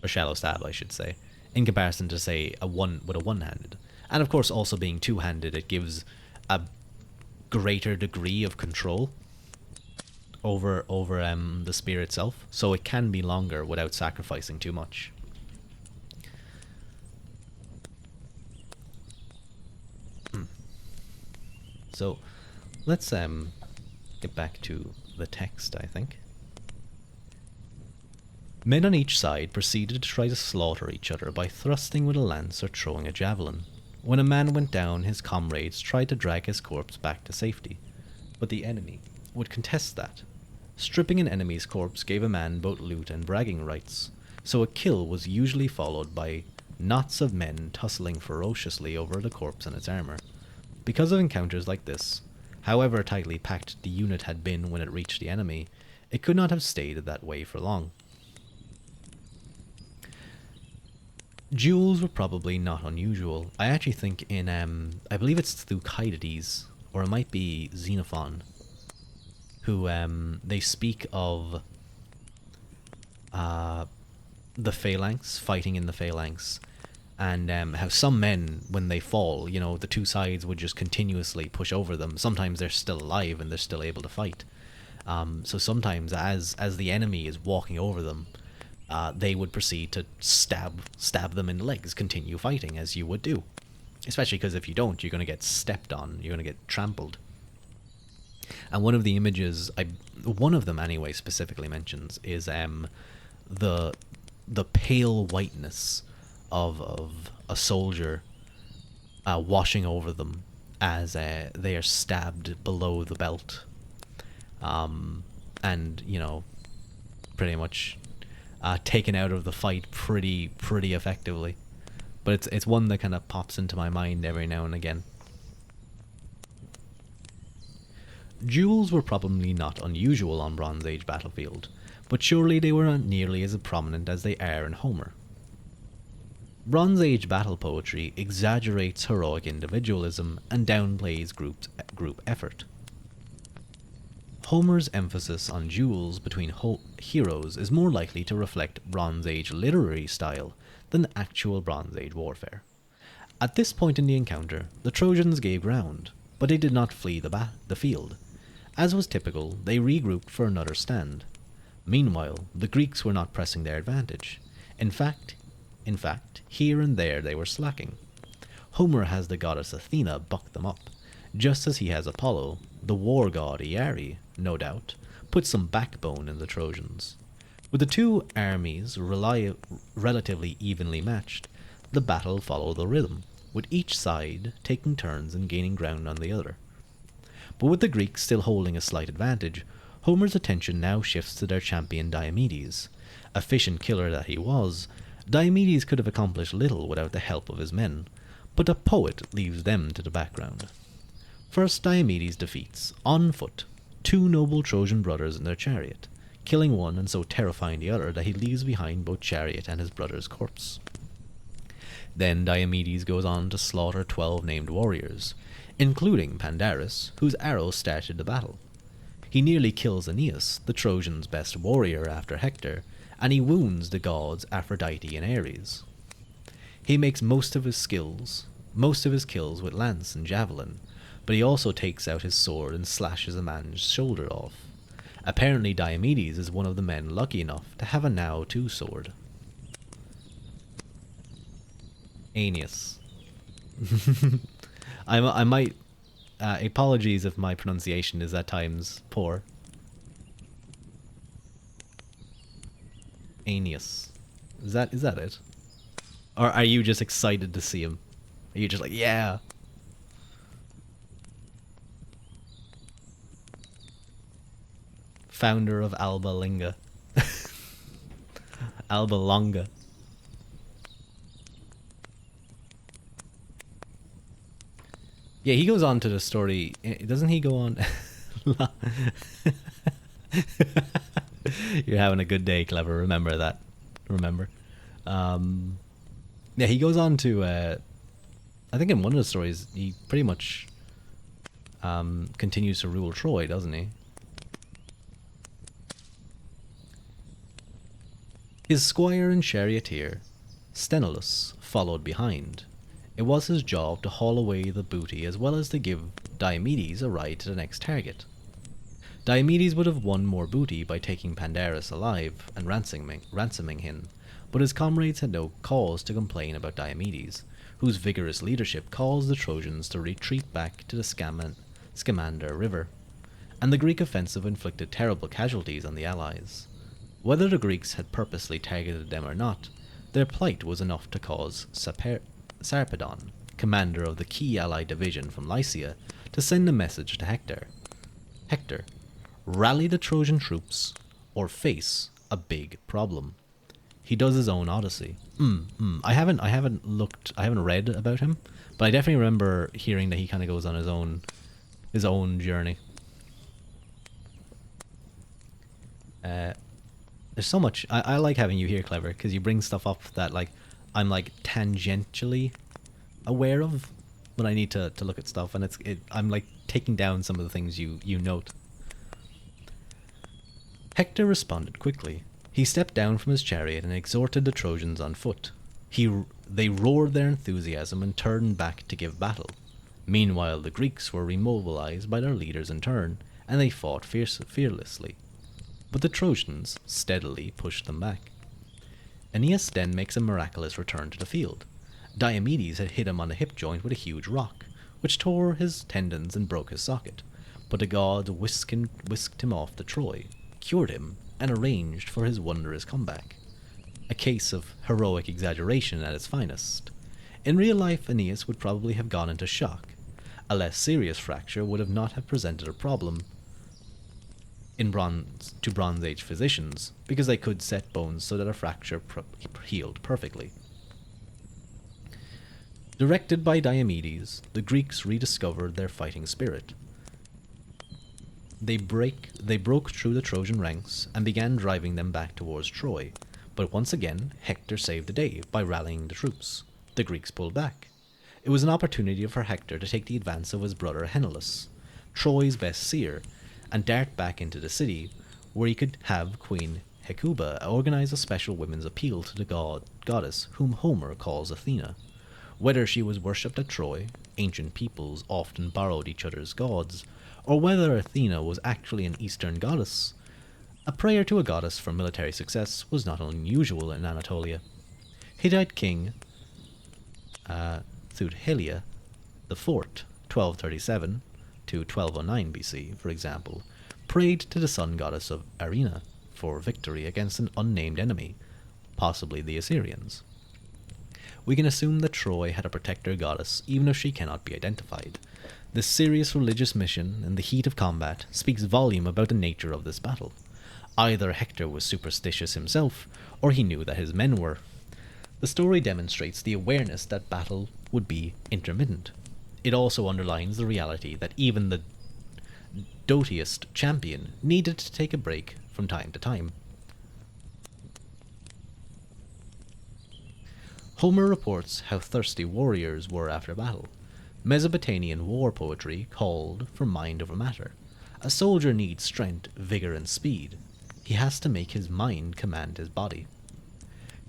or shallow stab I should say, in comparison to say a one-handed. And of course also being two-handed, it gives a greater degree of control over the spear itself, so it can be longer without sacrificing too much. So let's get back to the text, I think. Men on each side proceeded to try to slaughter each other by thrusting with a lance or throwing a javelin. When a man went down, his comrades tried to drag his corpse back to safety, but the enemy would contest that. Stripping an enemy's corpse gave a man both loot and bragging rights, so a kill was usually followed by knots of men tussling ferociously over the corpse and its armour. Because of encounters like this, however tightly packed the unit had been when it reached the enemy, it could not have stayed that way for long. Duels were probably not unusual. I actually think in, I believe it's Thucydides, or it might be Xenophon, who, they speak of the phalanx, fighting in the phalanx, and how some men, when they fall, you know, the two sides would just continuously push over them. Sometimes they're still alive and they're still able to fight. So sometimes as the enemy is walking over them, they would proceed to stab them in the legs, continue fighting as you would do. Especially because if you don't, you're going to get stepped on, you're going to get trampled. And one of the images, one of them anyway, specifically mentions is the pale whiteness of a soldier washing over them as they are stabbed below the belt, and you know, pretty much taken out of the fight pretty effectively. But it's one that kind of pops into my mind every now and again. Duels were probably not unusual on Bronze Age battlefield, but surely they were not nearly as prominent as they are in Homer. Bronze Age battle poetry exaggerates heroic individualism and downplays group effort. Homer's emphasis on duels between heroes is more likely to reflect Bronze Age literary style than actual Bronze Age warfare. At this point in the encounter, the Trojans gave ground, but they did not flee the field. As was typical, they regrouped for another stand. Meanwhile, the Greeks were not pressing their advantage. In fact, here and there they were slacking. Homer has the goddess Athena buck them up, just as he has Apollo, the war god Iari, no doubt, put some backbone in the Trojans. With the two armies relatively evenly matched, the battle followed the rhythm, with each side taking turns in gaining ground on the other. But with the Greeks still holding a slight advantage, Homer's attention now shifts to their champion Diomedes. Efficient killer that he was, Diomedes could have accomplished little without the help of his men, but a poet leaves them to the background. First, Diomedes defeats, on foot, two noble Trojan brothers in their chariot, killing one and so terrifying the other that he leaves behind both chariot and his brother's corpse. Then Diomedes goes on to slaughter 12 named warriors, including Pandarus, whose arrow started the battle. He nearly kills Aeneas, the Trojans' best warrior after Hector, and he wounds the gods Aphrodite and Ares. He makes most of his kills with lance and javelin, but he also takes out his sword and slashes a man's shoulder off. Apparently Diomedes is one of the men lucky enough to have a now two sword. Aeneas. I might apologies if my pronunciation is at times poor. Aeneas. Is that it? Or are you just excited to see him? Are you just like, yeah? Founder of Alba Longa. Alba Longa. Yeah, he goes on to the story. Doesn't he go on? You're having a good day, Clever. Remember that. Remember. Yeah, he goes on to, I think in one of the stories, he pretty much continues to rule Troy, doesn't he? His squire and charioteer, Sthenelus, followed behind. It was his job to haul away the booty as well as to give Diomedes a ride to the next target. Diomedes would have won more booty by taking Pandarus alive and ransoming him, but his comrades had no cause to complain about Diomedes, whose vigorous leadership caused the Trojans to retreat back to the Scamander River, and the Greek offensive inflicted terrible casualties on the allies. Whether the Greeks had purposely targeted them or not, their plight was enough to cause Sarpedon, commander of the key allied division from Lycia, to send a message to Hector. Hector, rally the Trojan troops or face a big problem. He does his own Odyssey. I haven't read about him, but I definitely remember hearing that he kind of goes on his own journey. There's so much. I like having you here, Clever, because you bring stuff up that like I'm like tangentially aware of when I need to look at stuff, and I'm like taking down some of the things you note. Hector responded quickly. He stepped down from his chariot and exhorted the Trojans on foot. They roared their enthusiasm and turned back to give battle. Meanwhile, the Greeks were remobilized by their leaders in turn, and they fought fearlessly. But the Trojans steadily pushed them back. Aeneas then makes a miraculous return to the field. Diomedes had hit him on the hip joint with a huge rock, which tore his tendons and broke his socket, but the gods whisked him off to Troy, cured him, and arranged for his wondrous comeback. A case of heroic exaggeration at its finest. In real life, Aeneas would probably have gone into shock. A less serious fracture would not have presented a problem to Bronze Age physicians, because they could set bones so that a fracture healed perfectly. Directed by Diomedes, the Greeks rediscovered their fighting spirit. They broke through the Trojan ranks and began driving them back towards Troy, but once again Hector saved the day by rallying the troops. The Greeks pulled back. It was an opportunity for Hector to take the advance of his brother Henelus, Troy's best seer, and dart back into the city, where he could have Queen Hecuba organize a special women's appeal to the goddess whom Homer calls Athena. Whether she was worshipped at Troy, ancient peoples often borrowed each other's gods, or whether Athena was actually an Eastern goddess, a prayer to a goddess for military success was not unusual in Anatolia. Hittite king Thuthelia IV, 1237 to 1209 BC, for example, prayed to the sun goddess of Arena for victory against an unnamed enemy, possibly the Assyrians. We can assume that Troy had a protector goddess, even if she cannot be identified. This serious religious mission in the heat of combat speaks volume about the nature of this battle. Either Hector was superstitious himself, or he knew that his men were. The story demonstrates the awareness that battle would be intermittent. It also underlines the reality that even the doughtiest champion needed to take a break from time to time. Homer reports how thirsty warriors were after battle. Mesopotamian war poetry called for mind over matter. A soldier needs strength, vigor, and speed. He has to make his mind command his body.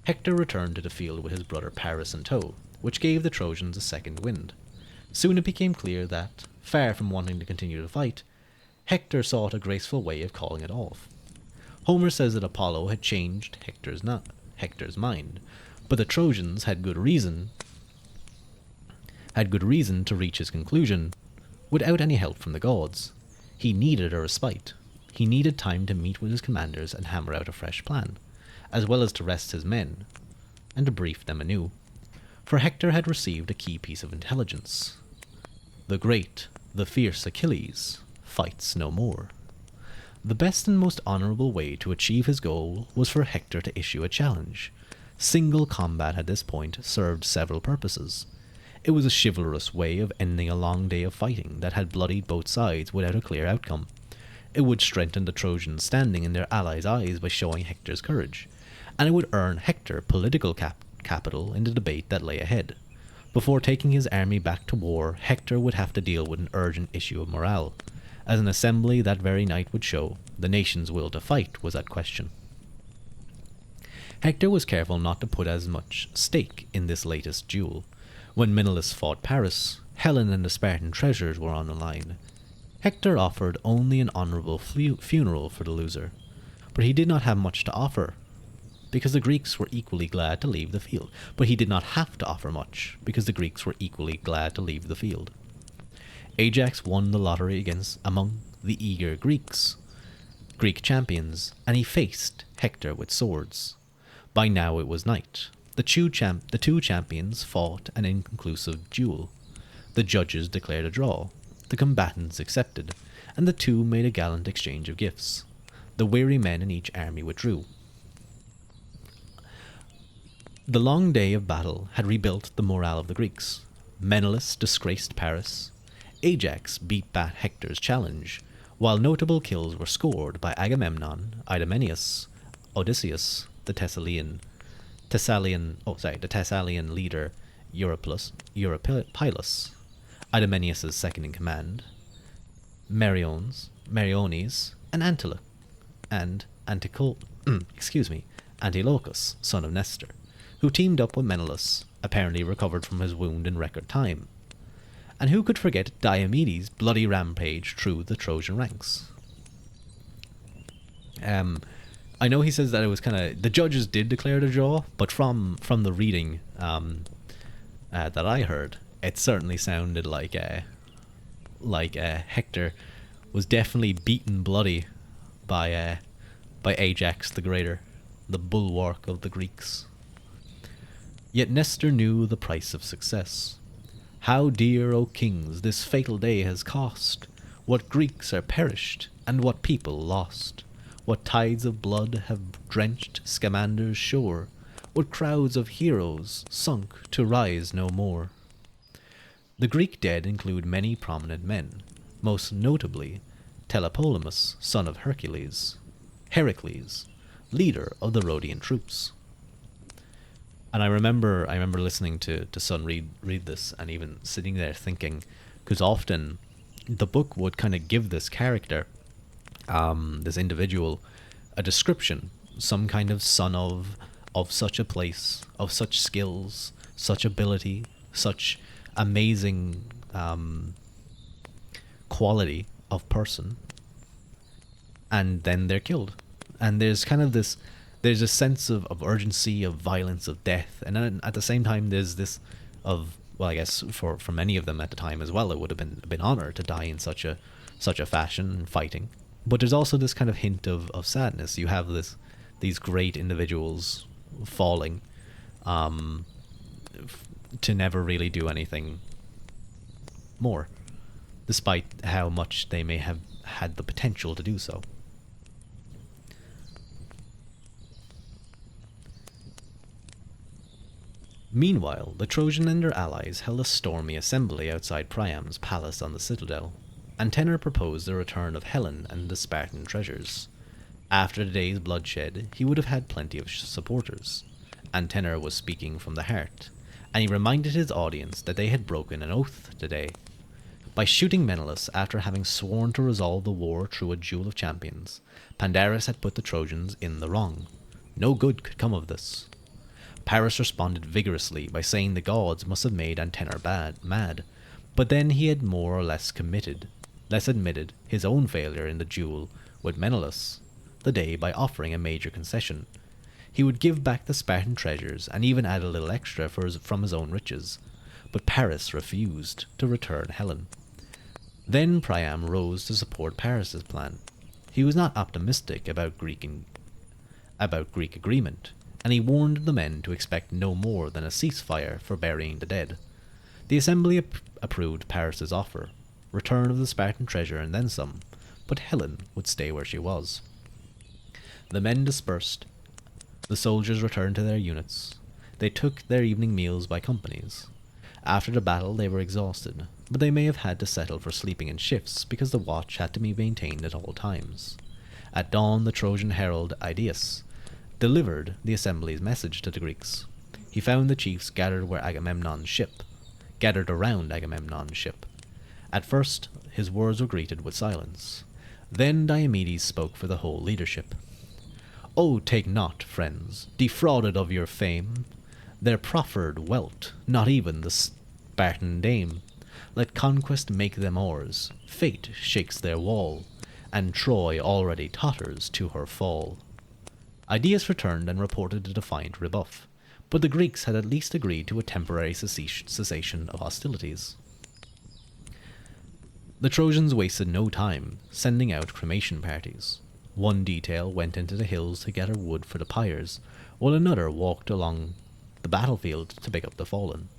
Hector returned to the field with his brother Paris in tow, which gave the Trojans a second wind. Soon it became clear that, far from wanting to continue the fight, Hector sought a graceful way of calling it off. Homer says that Apollo had changed Hector's mind, but the Trojans had good reason to reach his conclusion without any help from the gods. He needed a respite. He needed time to meet with his commanders and hammer out a fresh plan, as well as to rest his men and to brief them anew. For Hector had received a key piece of intelligence. The great, the fierce Achilles fights no more. The best and most honourable way to achieve his goal was for Hector to issue a challenge. Single combat at this point served several purposes. It was a chivalrous way of ending a long day of fighting that had bloodied both sides without a clear outcome. It would strengthen the Trojans' standing in their allies' eyes by showing Hector's courage, and it would earn Hector political capital in the debate that lay ahead. Before taking his army back to war, Hector would have to deal with an urgent issue of morale. As an assembly that very night would show, the nation's will to fight was at question. Hector was careful not to put as much stake in this latest duel. When Menelaus fought Paris, Helen and the Spartan treasures were on the line. Hector offered only an honourable funeral for the loser, but he did not have much to offer, because the Greeks were equally glad to leave the field. But he did not have to offer much, because the Greeks were equally glad to leave the field. Ajax won the lottery among the eager Greek champions, and he faced Hector with swords. By now it was night. The two champions fought an inconclusive duel. The judges declared a draw. The combatants accepted, and the two made a gallant exchange of gifts. The weary men in each army withdrew. The long day of battle had rebuilt the morale of the Greeks. Menelaus disgraced Paris. Ajax beat back Hector's challenge, while notable kills were scored by Agamemnon, Idomeneus, Odysseus, the Thessalian leader Eurypylus, Idomeneus' second in command, Meriones, and Antilochus, son of Nestor, who teamed up with Menelaus, apparently recovered from his wound in record time. And who could forget Diomedes' bloody rampage through the Trojan ranks? I know he says that it was kind of... The judges did declare the draw, but from the reading that I heard, it certainly sounded like Hector was definitely beaten bloody by Ajax the Greater, the bulwark of the Greeks. Yet Nestor knew the price of success. How dear, O kings, this fatal day has cost! What Greeks are perished, and what people lost! What tides of blood have drenched Scamander's shore! What crowds of heroes sunk to rise no more! The Greek dead include many prominent men, most notably Tlepolemus, son of Heracles, leader of the Rhodian troops. And I remember listening to Sun read this, and even sitting there thinking, because often the book would kind of give this character, this individual, a description, some kind of son of such a place, of such skills, such ability, such amazing quality of person, and then they're killed. And there's kind of this... There's a sense of urgency, of violence, of death, and then at the same time there's this of, well, I guess for many of them at the time as well, it would have been honor to die in such a fashion, fighting. But there's also this kind of hint of sadness. You have these great individuals falling to never really do anything more, despite how much they may have had the potential to do so. Meanwhile, the Trojan and their allies held a stormy assembly outside Priam's palace on the citadel. Antenor proposed the return of Helen and the Spartan treasures. After the day's bloodshed, he would have had plenty of supporters. Antenor was speaking from the heart, and he reminded his audience that they had broken an oath today. By shooting Menelaus after having sworn to resolve the war through a duel of champions, Pandarus had put the Trojans in the wrong. No good could come of this. Paris responded vigorously by saying the gods must have made Antenor mad, but then he had more or less admitted his own failure in the duel with Menelaus the day by offering a major concession. He would give back the Spartan treasures and even add a little extra from his own riches, but Paris refused to return Helen. Then Priam rose to support Paris's plan. He was not optimistic about Greek agreement, and he warned the men to expect no more than a ceasefire for burying the dead. The assembly approved Paris's offer, return of the Spartan treasure and then some, but Helen would stay where she was. The men dispersed. The soldiers returned to their units. They took their evening meals by companies. After the battle they were exhausted, but they may have had to settle for sleeping in shifts because the watch had to be maintained at all times. At dawn the Trojan herald Idaeus delivered the assembly's message to the Greeks. He found the chiefs gathered around Agamemnon's ship. At first, his words were greeted with silence. Then Diomedes spoke for the whole leadership. "Oh, take not, friends, defrauded of your fame, their proffered wealth, not even Spartan dame. Let conquest make them ours, fate shakes their wall, and Troy already totters to her fall. Aeneas returned and reported a defiant rebuff, but the Greeks had at least agreed to a temporary cessation of hostilities. The Trojans wasted no time sending out cremation parties. One detail went into the hills to gather wood for the pyres, while another walked along the battlefield to pick up the fallen.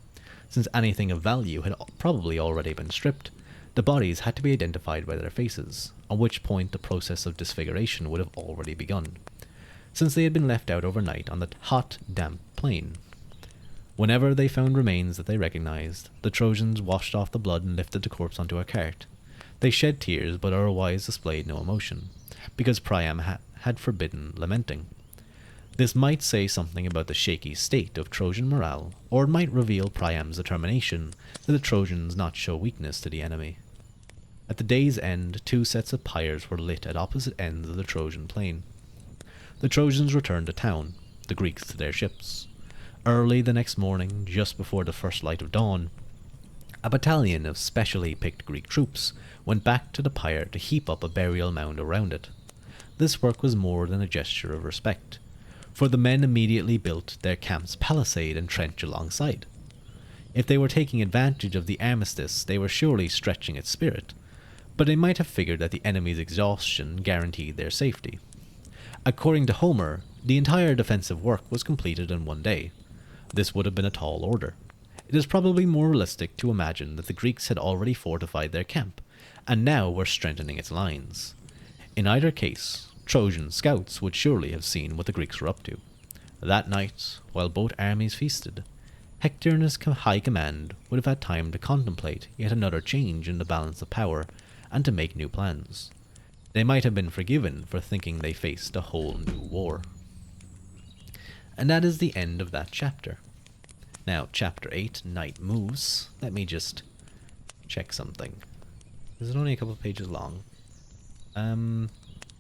Since anything of value had probably already been stripped, the bodies had to be identified by their faces, at which point the process of disfiguration would have already begun, since they had been left out overnight on the hot, damp plain. Whenever they found remains that they recognized, the Trojans washed off the blood and lifted the corpse onto a cart. They shed tears, but otherwise displayed no emotion, because Priam had forbidden lamenting. This might say something about the shaky state of Trojan morale, or it might reveal Priam's determination that the Trojans not show weakness to the enemy. At the day's end, 2 sets of pyres were lit at opposite ends of the Trojan plain. The Trojans returned to town, the Greeks to their ships. Early the next morning, just before the first light of dawn, a battalion of specially picked Greek troops went back to the pyre to heap up a burial mound around it. This work was more than a gesture of respect, for the men immediately built their camp's palisade and trench alongside. If they were taking advantage of the armistice, they were surely stretching its spirit, but they might have figured that the enemy's exhaustion guaranteed their safety. According to Homer, the entire defensive work was completed in 1 day. This would have been a tall order. It is probably more realistic to imagine that the Greeks had already fortified their camp, and now were strengthening its lines. In either case, Trojan scouts would surely have seen what the Greeks were up to. That night, while both armies feasted, Hector and his high command would have had time to contemplate yet another change in the balance of power, and to make new plans. They might have been forgiven for thinking they faced a whole new war. And that is the end of that chapter. Now, chapter 8, Night Moves. Let me just check something. Is it only a couple of pages long?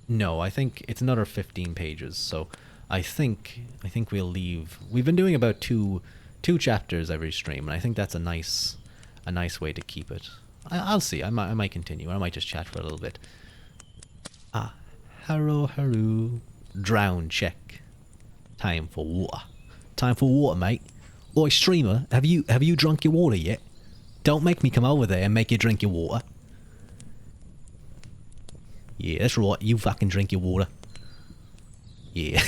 No, I think it's another 15 pages, so I think we'll leave. We've been doing about two chapters every stream, and I think that's a nice way to keep it. I'll see. I might continue. I might just chat for a little bit. Haru. Drown check. Time for water. Time for water, mate. Oi, streamer, have you drunk your water yet? Don't make me come over there and make you drink your water. Yeah, that's right. You fucking drink your water. Yeah.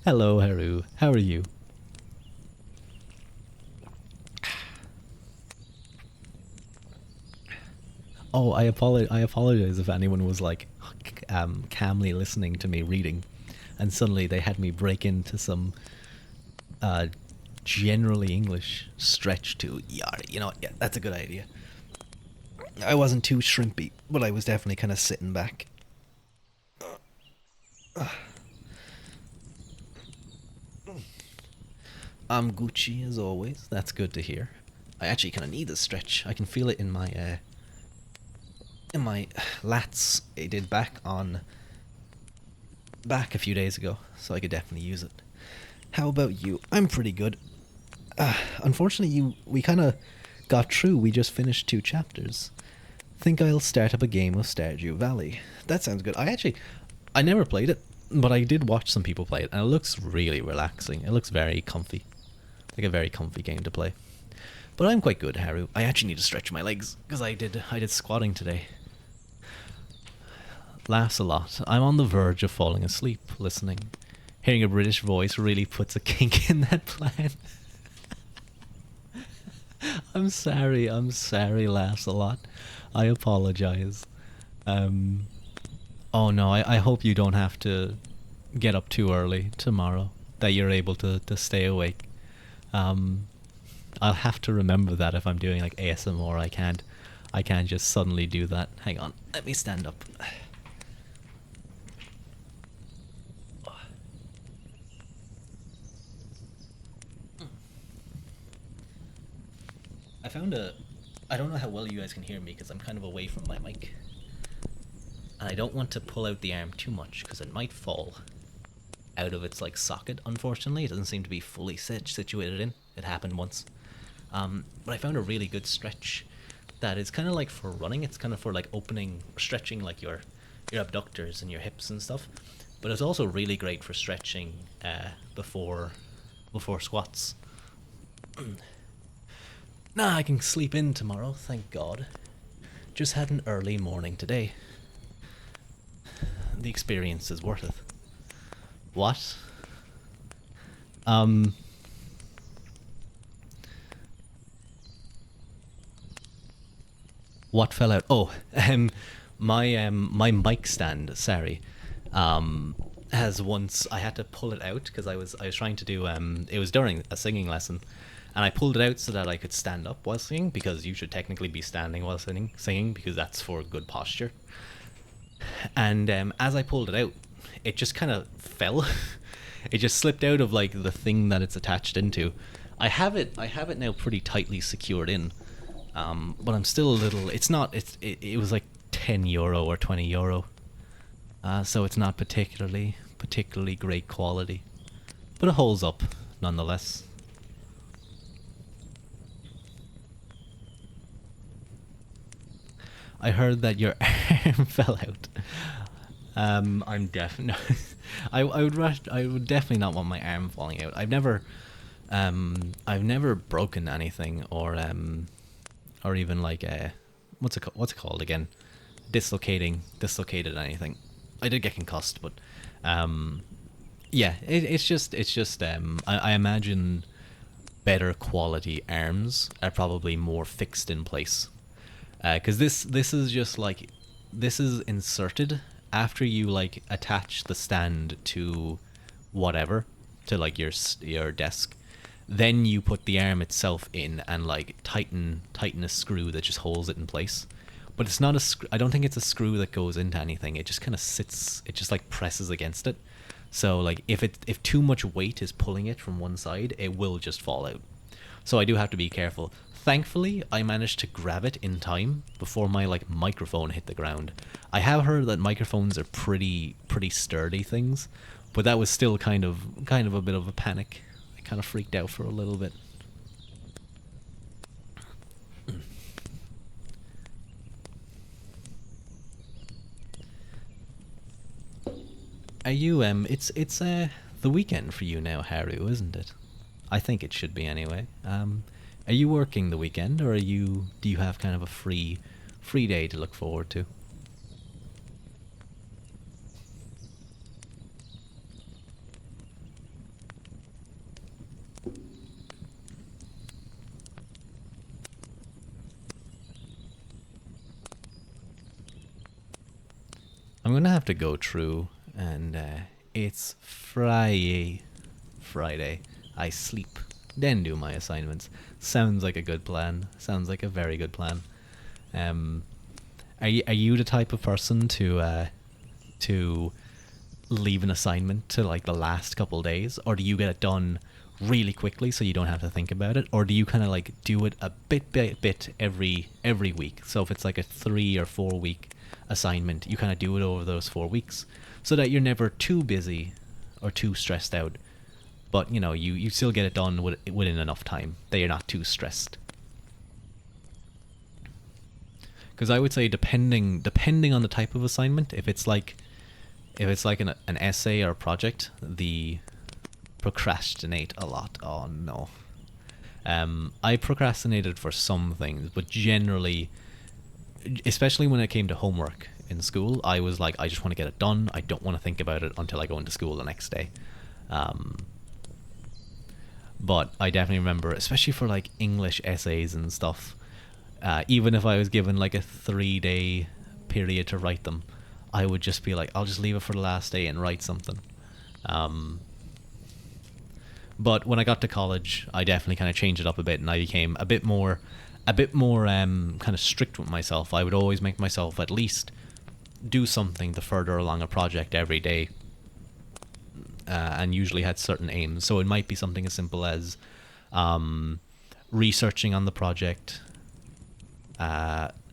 Hello, Haru. How are you? Oh, I apologize if anyone was like calmly listening to me reading, and suddenly they had me break into some generally English stretch to yada. You know, yeah, that's a good idea. I wasn't too shrimpy, but I was definitely kind of sitting back. I'm Gucci as always. That's good to hear. I actually kind of need this stretch. I can feel it in my lats. I did back a few days ago, so I could definitely use it. How about you? I'm pretty good. Unfortunately, we kind of got through. We just finished 2 chapters. Think I'll start up a game of Stardew Valley. That sounds good. I never played it, but I did watch some people play it, and it looks really relaxing. It looks very comfy. Like a very comfy game to play. But I'm quite good, Haru. I actually need to stretch my legs, because I did squatting today. Laughs a lot. I'm on the verge of falling asleep, listening. Hearing a British voice really puts a kink in that plan. I'm sorry, laughs a lot. I apologize. Oh no, I hope you don't have to get up too early tomorrow. That you're able to stay awake. I'll have to remember that if I'm doing like ASMR. I can't just suddenly do that. Hang on, let me stand up. I don't know how well you guys can hear me because I'm kind of away from my mic. And I don't want to pull out the arm too much because it might fall out of its like socket, unfortunately. It doesn't seem to be fully situated in. It happened once. But I found a really good stretch that is kind of like for running. It's kind of for like opening, stretching like your abductors and your hips and stuff. But it's also really great for stretching before squats. Nah, I can sleep in tomorrow, thank God. Just had an early morning today. The experience is worth it. What? What fell out? Oh, my mic stand. Sorry, has once I had to pull it out because I was trying to do it was during a singing lesson, and I pulled it out so that I could stand up while singing because you should technically be standing while singing because that's for good posture. And as I pulled it out, it just kind of fell. It just slipped out of like the thing that it's attached into. I have it now pretty tightly secured in, but I'm still a little. It's not. It was like €10 or €20, so it's not particularly great quality, but it holds up nonetheless. I heard that your arm fell out. I'm definitely. I would definitely not want my arm falling out. I've never broken anything or even like what's it called again? Dislocated anything. I did get concussed, but yeah, it's just I imagine better quality arms are probably more fixed in place. Because this is just like this is inserted after you like attach the stand to whatever to like your desk. Then you put the arm itself in and like tighten a screw that just holds it in place. But it's not a I don't think it's a screw that goes into anything. It just kind of sits. It just like presses against it. So like if too much weight is pulling it from one side, it will just fall out. So I do have to be careful. Thankfully, I managed to grab it in time before my like microphone hit the ground. I have heard that microphones are pretty sturdy things, but that was still kind of a bit of a panic. I kind of freaked out for a little bit. Are you it's the weekend for you now, Haru, isn't it? I think it should be anyway. Are you working the weekend, or do you have kind of a free day to look forward to? I'm gonna have to go through, and it's Friday. Friday. I sleep, then do my assignments. Sounds like a good plan. Sounds like a very good plan. Are you the type of person to leave an assignment to like the last couple days, or do you get it done really quickly so you don't have to think about it, or do you kind of like do it a bit every week? So if it's like a 3 or 4 week assignment, you kind of do it over those 4 weeks so that you're never too busy or too stressed out, but you know you still get it done within enough time that you're not too stressed. Because I would say depending on the type of assignment, if it's like an essay or a project, the procrastinate a lot. Oh no. I procrastinated for some things, but generally, especially when it came to homework in school, I was like, I just want to get it done. I don't want to think about it until I go into school the next day. But I definitely remember, especially for like English essays and stuff, even if I was given like a 3 day period to write them, I would just be like, I'll just leave it for the last day and write something. But when I got to college, I definitely kind of changed it up a bit, and I became a bit more kind of strict with myself. I would always make myself at least do something to further along a project every day, and usually had certain aims. So it might be something as simple as researching on the project,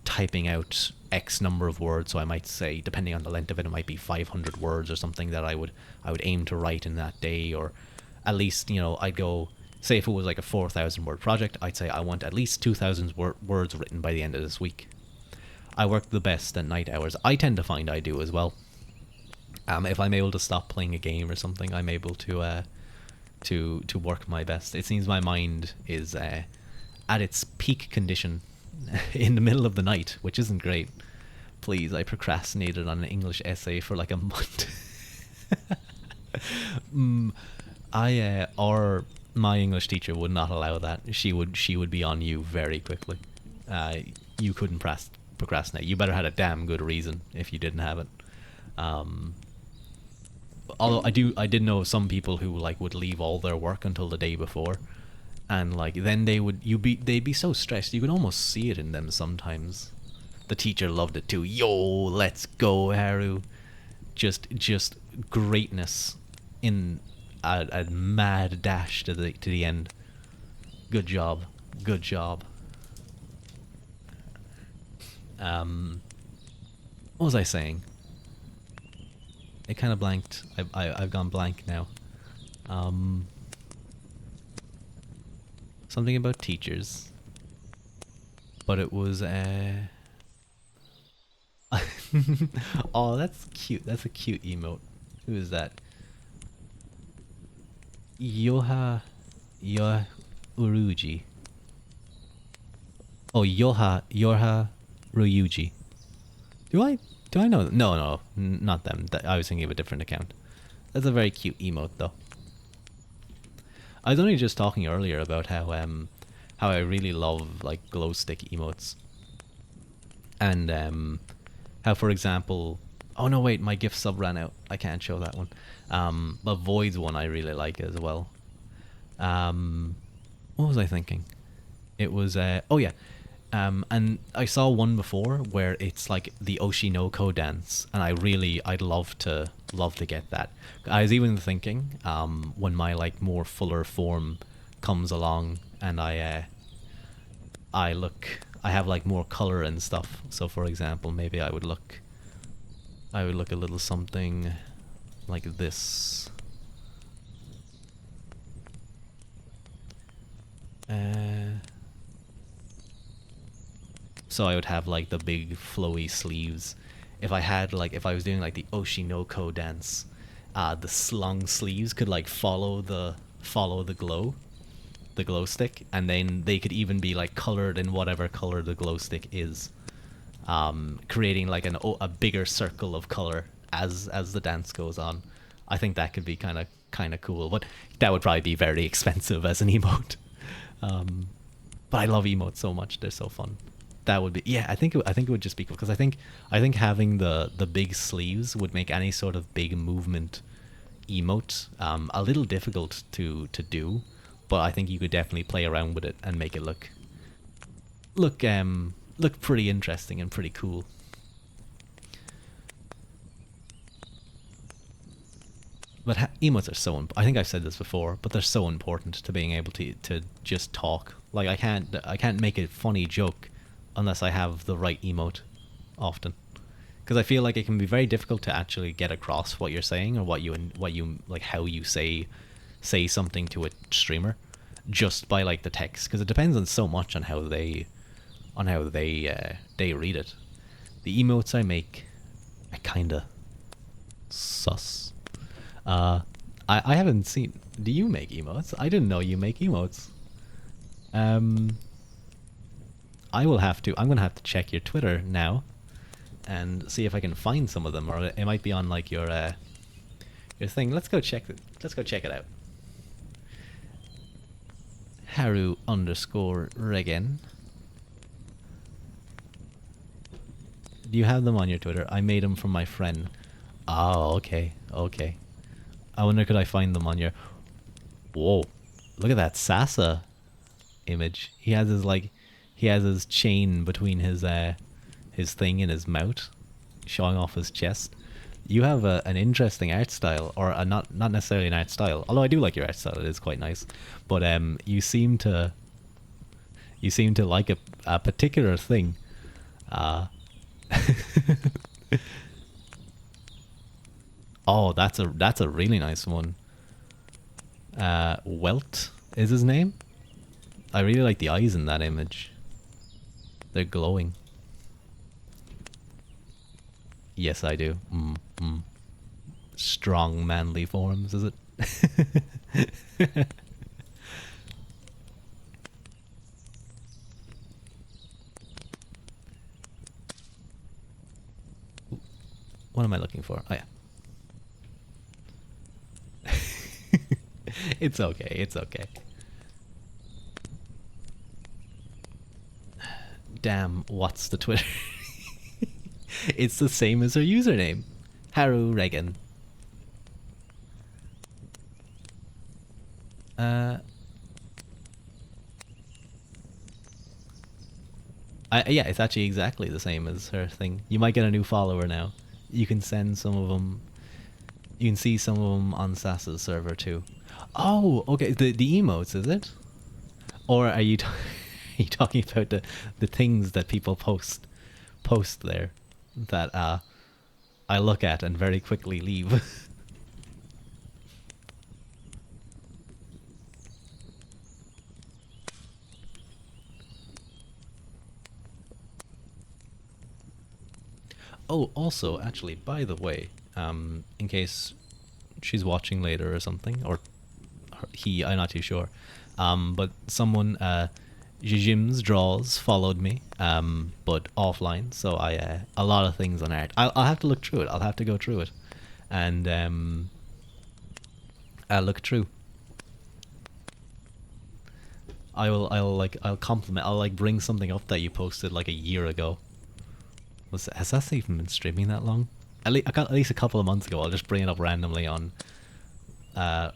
typing out X number of words. So I might say, depending on the length of it, it might be 500 words or something that I would aim to write in that day, or at least, I'd go Say if it was like a 4,000 word project, I'd say I want at least 2,000 words written by the end of this week. I work the best at night hours. I tend to find I do as well. If I'm able to stop playing a game or something, I'm able to work my best. It seems my mind is at its peak condition in the middle of the night, which isn't great. Please, I procrastinated on an English essay for like a month. Or my English teacher would not allow that. She would be on you very quickly. You couldn't procrastinate. You better had a damn good reason if you didn't have it. Although I did know some people who like would leave all their work until the day before, and like then they'd be so stressed you could almost see it in them sometimes. The teacher loved it too. Yo, let's go, Haru. Just greatness in a mad dash to the end. Good job. What was I saying? It kind of blanked. I've gone blank now. Something about teachers, but it was oh, that's cute. That's a cute emote. Who is that? Yoha Uruji. Oh, Yorha Ryuji. Do I know? No, not them. I was thinking of a different account. That's a very cute emote, though. I was only just talking earlier about how I really love like glow stick emotes, and how, for example, oh no, wait, my gift sub ran out. I can't show that one. But Void's one I really like as well. What was I thinking? It was oh yeah. And I saw one before where it's like the Oshinoko dance, and I'd love to get that. I was even thinking, when my like more fuller form comes along, and I have like more color and stuff. So for example, maybe I would look a little something like this. So I would have like the big flowy sleeves. If I was doing like the Oshinoko dance, the slung sleeves could like follow the glow stick, and then they could even be like colored in whatever color the glow stick is, creating like a bigger circle of color as the dance goes on. I think that could be kind of cool, but that would probably be very expensive as an emote. But I love emotes so much; they're so fun. That would be, yeah. I think it would just be cool, because I think having the big sleeves would make any sort of big movement emote a little difficult to do, but I think you could definitely play around with it and make it look pretty interesting and pretty cool. But emotes are so I think I've said this before, but they're so important to being able to just talk. Like I can't make a funny joke unless I have the right emote often, because I feel like it can be very difficult to actually get across what you're saying, or what you like, how you say something to a streamer just by like the text, because it depends on so much on how they read it. The emotes I make are kinda sus. I haven't seen. Do you make emotes? I didn't know you make emotes. I'm gonna have to check your Twitter now and see if I can find some of them, or it might be on like your thing. Let's go check it out. Haru_Regen. Do you have them on your Twitter? I made them from my friend. Oh, okay. I wonder, could I find them on your... Whoa, look at that Sasa image. He has his chain between his thing and his mouth, showing off his chest. You have an interesting art style, or not necessarily an art style, although I do like your art style. It is quite nice, but you seem to like a particular thing. Oh, that's a really nice one. Welt. is his name? I really like the eyes in that image. They're glowing. Yes, I do. Strong, manly forms, is it? What am I looking for? Oh, yeah. It's okay, it's okay. Damn, what's the Twitter? It's the same as her username. Haru Regan. Yeah, it's actually exactly the same as her thing. You might get a new follower now. You can send some of them. You can see some of them on Sas's server too. Oh, okay. The emotes, is it? Or are you are you talking about the things that people post there that I look at and very quickly leave? Oh, also, actually, by the way, in case she's watching later or something, or he, I'm not too sure. But someone, Jijim's Draws followed me, but offline. So a lot of things on art. I'll have to look through it. I'll have to go through it, and I'll look through. I'll compliment. I'll like bring something up that you posted like a year ago. Has that even been streaming that long? At least a couple of months ago. I'll just bring it up randomly on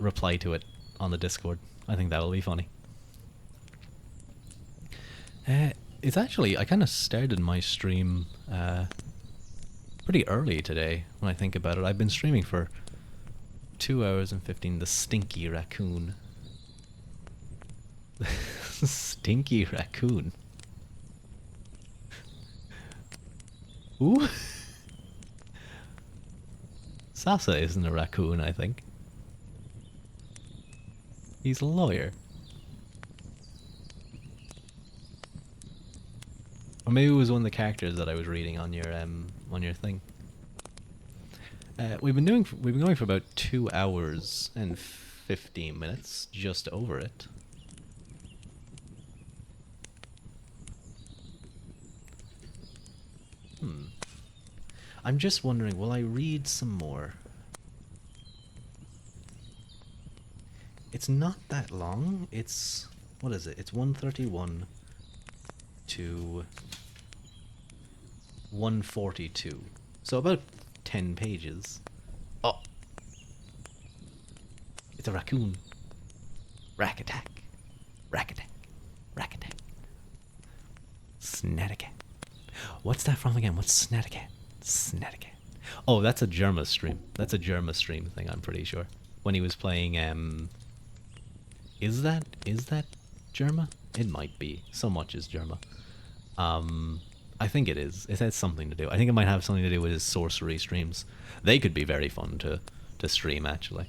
reply to it on the Discord. I think that will be funny. It's actually, I kind of started my stream pretty early today when I think about it. I've been streaming for 2 hours and 15. The Stinky Raccoon. Stinky Raccoon. Ooh. Sasa isn't a raccoon, I think. He's a lawyer. Or maybe it was one of the characters that I was reading on your thing. We've been going for about 2 hours and 15 minutes, just over it. I'm just wondering, will I read some more? It's not that long. It's, what is it? It's 131 to 142. So about 10 pages. Oh! It's a raccoon. Rack attack. Rack attack. Rack attack. Snaticat. What's that from again? What's Snaticat? Snaticat. Oh, that's a Germa stream. That's a Germa stream thing, I'm pretty sure. When he was playing, is that Germa? It might be. So much is Germa. I think it is. It has something to do. I think it might have something to do with his sorcery streams. They could be very fun to stream, actually.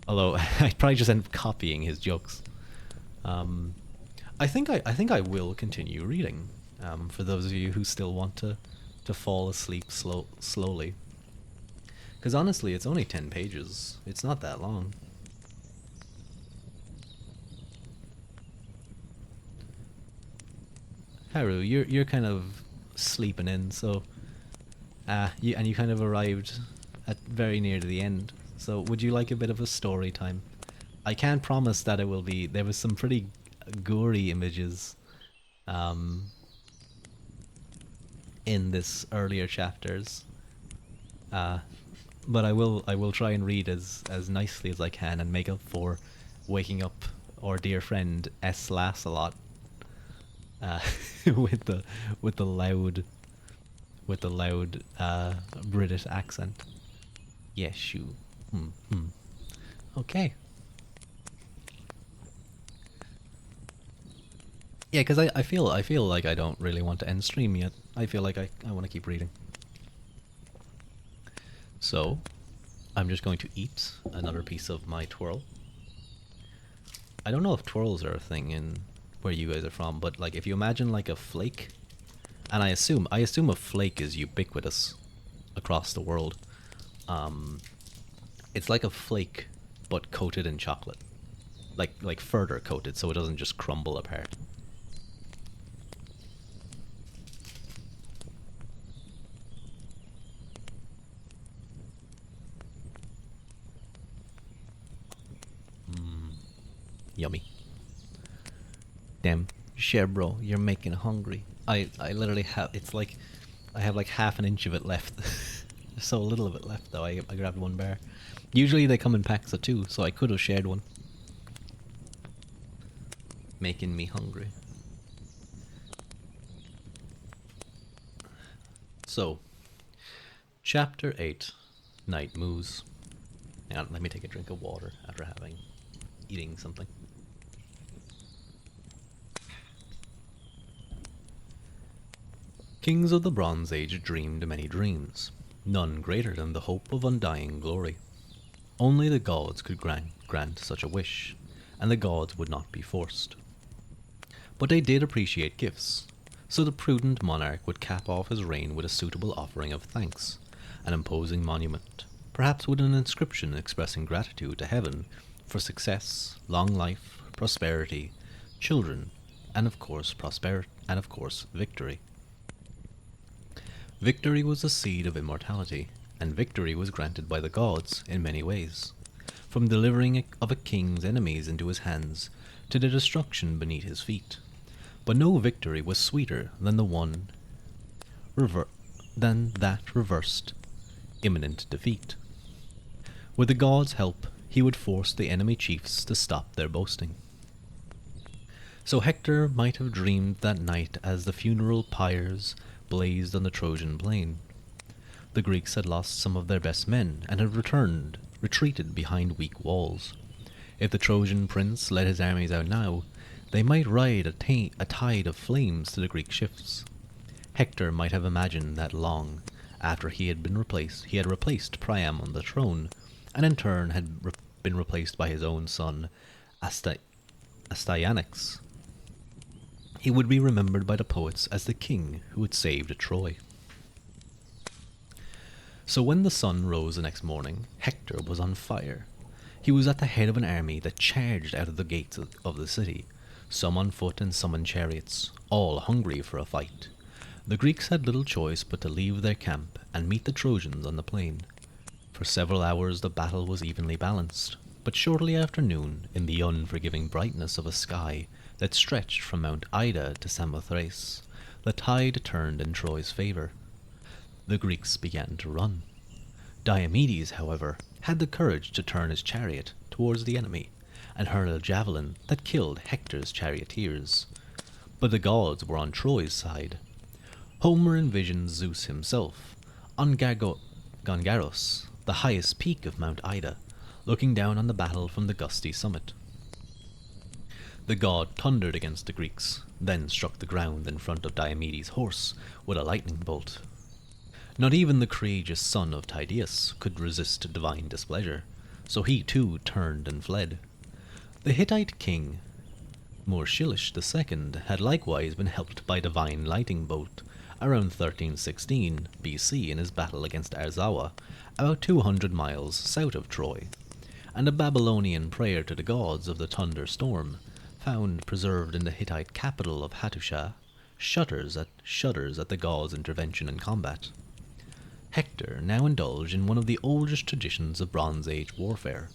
Although I'd probably just end up copying his jokes. I think I will continue reading. For those of you who still want to fall asleep slowly. Because honestly, it's only 10 pages. It's not that long. Haru, you're kind of sleeping in, so you kind of arrived at very near to the end. So would you like a bit of a story time? I can't promise that it will be. There was some pretty gory images in this earlier chapters. But I will try and read as nicely as I can and make up for waking up our dear friend S. Lass a lot. with the loud British accent. Yes, you. Okay. Yeah, because I feel like I don't really want to end stream yet. I feel like I want to keep reading. So, I'm just going to eat another piece of my twirl. I don't know if twirls are a thing in where you guys are from, but like if you imagine like a flake, and I assume a flake is ubiquitous across the world. Um, it's like a flake, but coated in chocolate, like further coated, so it doesn't just crumble apart. Yummy. Damn, share, bro. You're making hungry. I literally have. It's like I have like half an inch of it left. There's so little of it left, though. I grabbed one bar. Usually they come in packs of two, so I could have shared one. Making me hungry. So, Chapter 8, Night Moves. Hang on, let me take a drink of water after eating something. Kings of the Bronze Age dreamed many dreams, none greater than the hope of undying glory. Only the gods could grant such a wish, and the gods would not be forced. But they did appreciate gifts, so the prudent monarch would cap off his reign with a suitable offering of thanks, an imposing monument, perhaps with an inscription expressing gratitude to heaven for success, long life, prosperity, children, and of course victory. Victory was the seed of immortality, and victory was granted by the gods in many ways, from delivering of a king's enemies into his hands to their destruction beneath his feet. But no victory was sweeter than that reversed imminent defeat. With the gods' help, he would force the enemy chiefs to stop their boasting. So Hector might have dreamed that night as the funeral pyres blazed on the Trojan plain. The Greeks had lost some of their best men and had retreated behind weak walls. If the Trojan prince led his armies out now, they might ride a tide of flames to the Greek ships. Hector might have imagined that long after he had replaced Priam on the throne, and in turn had been replaced by his own son, Astyanax. He would be remembered by the poets as the king who had saved Troy. So when the sun rose the next morning, Hector was on fire. He was at the head of an army that charged out of the gates of the city, some on foot and some in chariots, all hungry for a fight. The Greeks had little choice but to leave their camp and meet the Trojans on the plain. For several hours the battle was evenly balanced, but shortly after noon, in the unforgiving brightness of a sky that stretched from Mount Ida to Samothrace, the tide turned in Troy's favour. The Greeks began to run. Diomedes, however, had the courage to turn his chariot towards the enemy and hurl a javelin that killed Hector's charioteers. But the gods were on Troy's side. Homer envisioned Zeus himself, on Gongaros, the highest peak of Mount Ida, looking down on the battle from the gusty summit. The god thundered against the Greeks, then struck the ground in front of Diomedes' horse with a lightning bolt. Not even the courageous son of Tydeus could resist divine displeasure, so he too turned and fled. The Hittite king, Murshilish II, had likewise been helped by divine lightning bolt around 1316 BC in his battle against Arzawa, about 200 miles south of Troy, and a Babylonian prayer to the gods of the thunderstorm, found preserved in the Hittite capital of Hattusha, shudders at the gods' intervention in combat. Hector now indulged in one of the oldest traditions of Bronze Age warfare.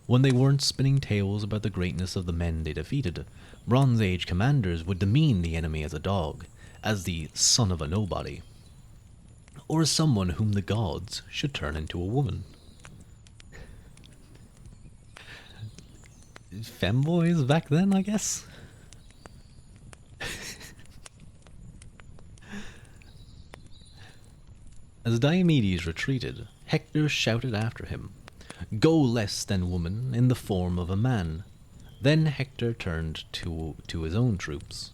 When they weren't spinning tales about the greatness of the men they defeated, Bronze Age commanders would demean the enemy as a dog, as the son of a nobody, or as someone whom the gods should turn into a woman. Femboys back then, I guess? As Diomedes retreated, Hector shouted after him, "Go less than woman in the form of a man." Then Hector turned to his own troops.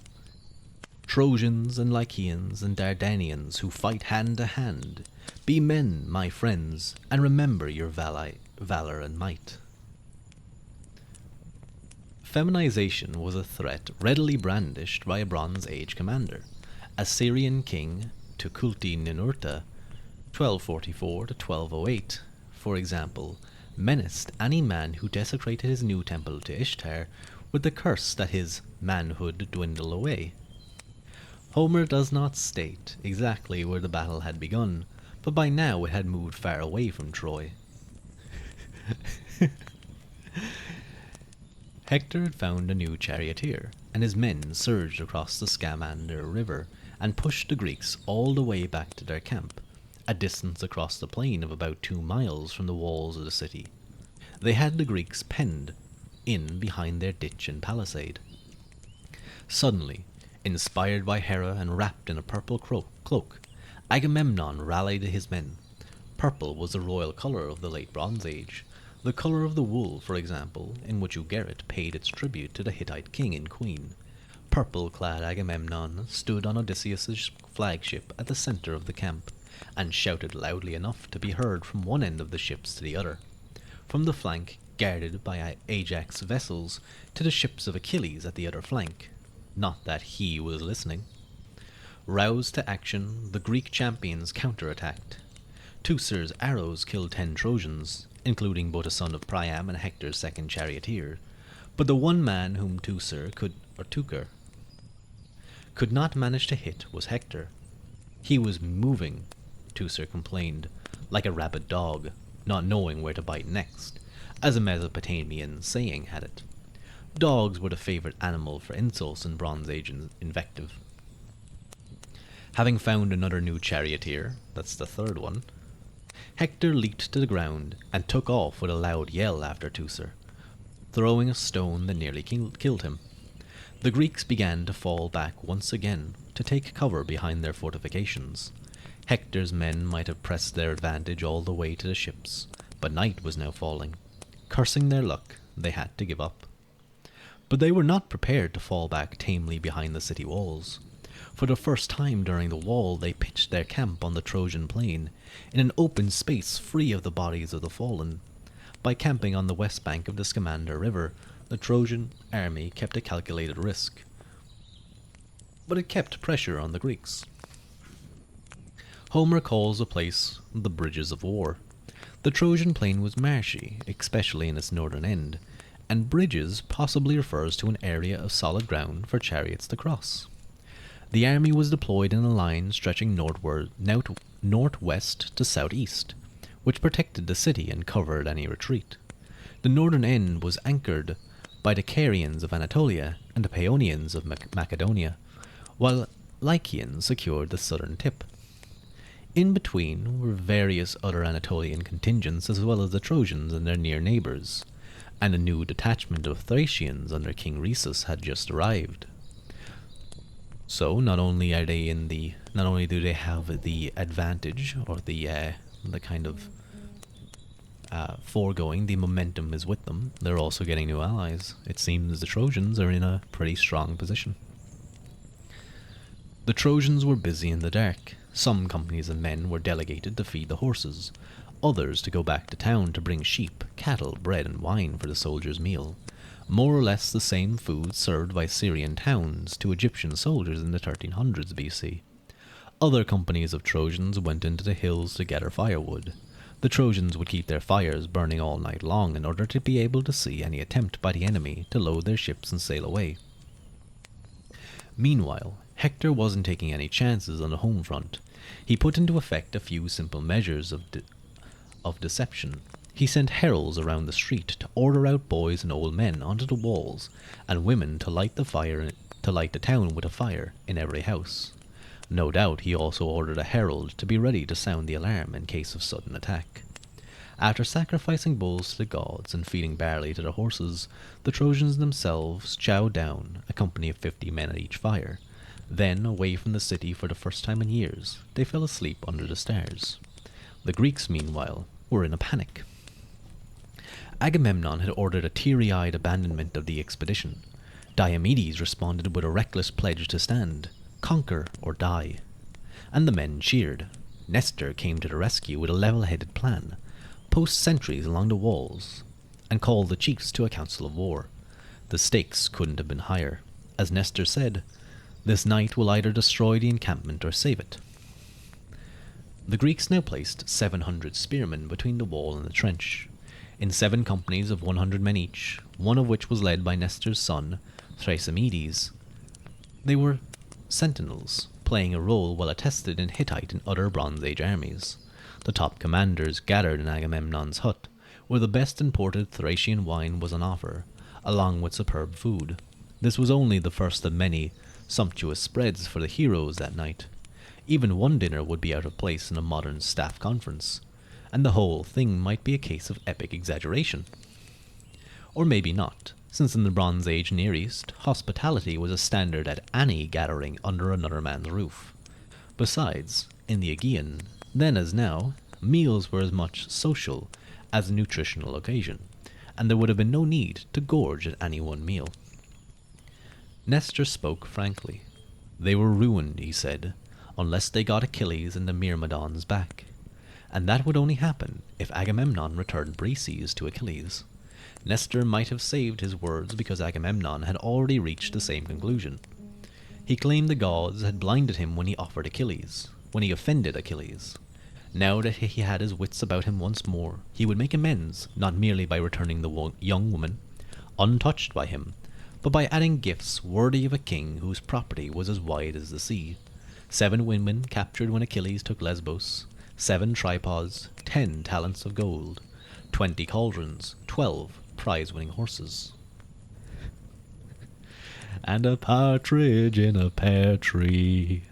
"Trojans and Lycians and Dardanians who fight hand to hand, be men, my friends, and remember your valor and might. Feminization was a threat readily brandished by a Bronze Age commander. Assyrian king Tukulti-Ninurta, 1244 to 1208, for example, menaced any man who desecrated his new temple to Ishtar with the curse that his manhood dwindle away. Homer does not state exactly where the battle had begun, but by now it had moved far away from Troy. Hector had found a new charioteer, and his men surged across the Scamander River and pushed the Greeks all the way back to their camp, a distance across the plain of about 2 miles from the walls of the city. They had the Greeks penned in behind their ditch and palisade. Suddenly, inspired by Hera and wrapped in a purple cloak, Agamemnon rallied his men. Purple was the royal colour of the late Bronze Age, the colour of the wool, for example, in which Ugarit paid its tribute to the Hittite king and queen. Purple-clad Agamemnon stood on Odysseus' flagship at the centre of the camp, and shouted loudly enough to be heard from one end of the ships to the other. From the flank, guarded by Ajax's vessels, to the ships of Achilles at the other flank. Not that he was listening. Roused to action, the Greek champions counterattacked. Teucer's arrows killed 10 Trojans, including both a son of Priam and Hector's second charioteer. But the one man whom Teucer could not manage to hit was Hector. He was moving, Teucer complained, like a rabid dog, not knowing where to bite next, as a Mesopotamian saying had it. Dogs were the favourite animal for insults in Bronze Age invective. Having found another new charioteer, that's the third one, Hector leaped to the ground and took off with a loud yell after Teucer, throwing a stone that nearly killed him. The Greeks began to fall back once again to take cover behind their fortifications. Hector's men might have pressed their advantage all the way to the ships, but night was now falling. Cursing their luck, they had to give up. But they were not prepared to fall back tamely behind the city walls. For the first time during the wall, they pitched their camp on the Trojan plain, in an open space free of the bodies of the fallen. By camping on the west bank of the Scamander River, the Trojan army kept a calculated risk. But it kept pressure on the Greeks. Homer calls the place the Bridges of War. The Trojan plain was marshy, especially in its northern end, and bridges possibly refers to an area of solid ground for chariots to cross. The army was deployed in a line stretching northwest to southeast, which protected the city and covered any retreat. The northern end was anchored by the Carians of Anatolia and the Paeonians of Macedonia, while Lycians secured the southern tip. In between were various other Anatolian contingents as well as the Trojans and their near neighbours, and a new detachment of Thracians under King Rhesus had just arrived. So not only do they have the advantage or the kind of foregoing, the momentum is with them, they're also getting new allies. It seems the Trojans are in a pretty strong position. The Trojans were busy in the dark. Some companies of men were delegated to feed the horses, others to go back to town to bring sheep, cattle, bread and wine for the soldiers' meal. More or less the same food served by Syrian towns to Egyptian soldiers in the 1300s BC. Other companies of Trojans went into the hills to gather firewood. The Trojans would keep their fires burning all night long in order to be able to see any attempt by the enemy to load their ships and sail away. Meanwhile, Hector wasn't taking any chances on the home front. He put into effect a few simple measures of deception. He sent heralds around the street to order out boys and old men onto the walls, and women to light the town with a fire in every house. No doubt he also ordered a herald to be ready to sound the alarm in case of sudden attack. After sacrificing bulls to the gods and feeding barley to their horses, the Trojans themselves chowed down, a company of 50 men at each fire. Then, away from the city for the first time in years, they fell asleep under the stars. The Greeks, meanwhile, were in a panic. Agamemnon had ordered a teary-eyed abandonment of the expedition. Diomedes responded with a reckless pledge to stand, conquer or die. And the men cheered. Nestor came to the rescue with a level-headed plan, post sentries along the walls, and called the chiefs to a council of war. The stakes couldn't have been higher. As Nestor said, this knight will either destroy the encampment or save it. The Greeks now placed 700 spearmen between the wall and the trench, in 7 companies of 100 men each, one of which was led by Nestor's son, Thrasymedes. They were sentinels, playing a role well attested in Hittite and other Bronze Age armies. The top commanders gathered in Agamemnon's hut, where the best imported Thracian wine was on offer, along with superb food. This was only the first of many sumptuous spreads for the heroes that night. Even one dinner would be out of place in a modern staff conference, and the whole thing might be a case of epic exaggeration. Or maybe not, since in the Bronze Age Near East, hospitality was a standard at any gathering under another man's roof. Besides, in the Aegean, then as now, meals were as much social as a nutritional occasion, and there would have been no need to gorge at any one meal. Nestor spoke frankly. They were ruined, he said, unless they got Achilles and the Myrmidons back. And that would only happen if Agamemnon returned Briseis to Achilles. Nestor might have saved his words because Agamemnon had already reached the same conclusion. He claimed the gods had blinded him when he offered Achilles, when he offended Achilles. Now that he had his wits about him once more, he would make amends not merely by returning the young woman, untouched by him, but by adding gifts worthy of a king whose property was as wide as the sea. 7 women captured when Achilles took Lesbos, 7 tripods, 10 talents of gold, 20 cauldrons, 12 prize-winning horses. And a partridge in a pear tree.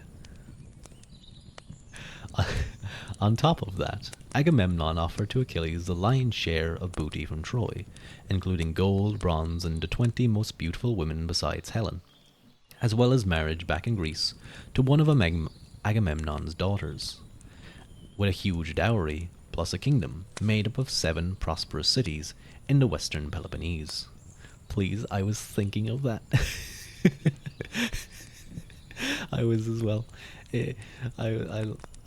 On top of that, Agamemnon offered to Achilles the lion's share of booty from Troy, including gold, bronze, and the 20 most beautiful women besides Helen, as well as marriage back in Greece to one of Agamemnon's daughters, with a huge dowry, plus a kingdom made up of 7 prosperous cities in the western Peloponnese. Please, I was thinking of that. I was as well.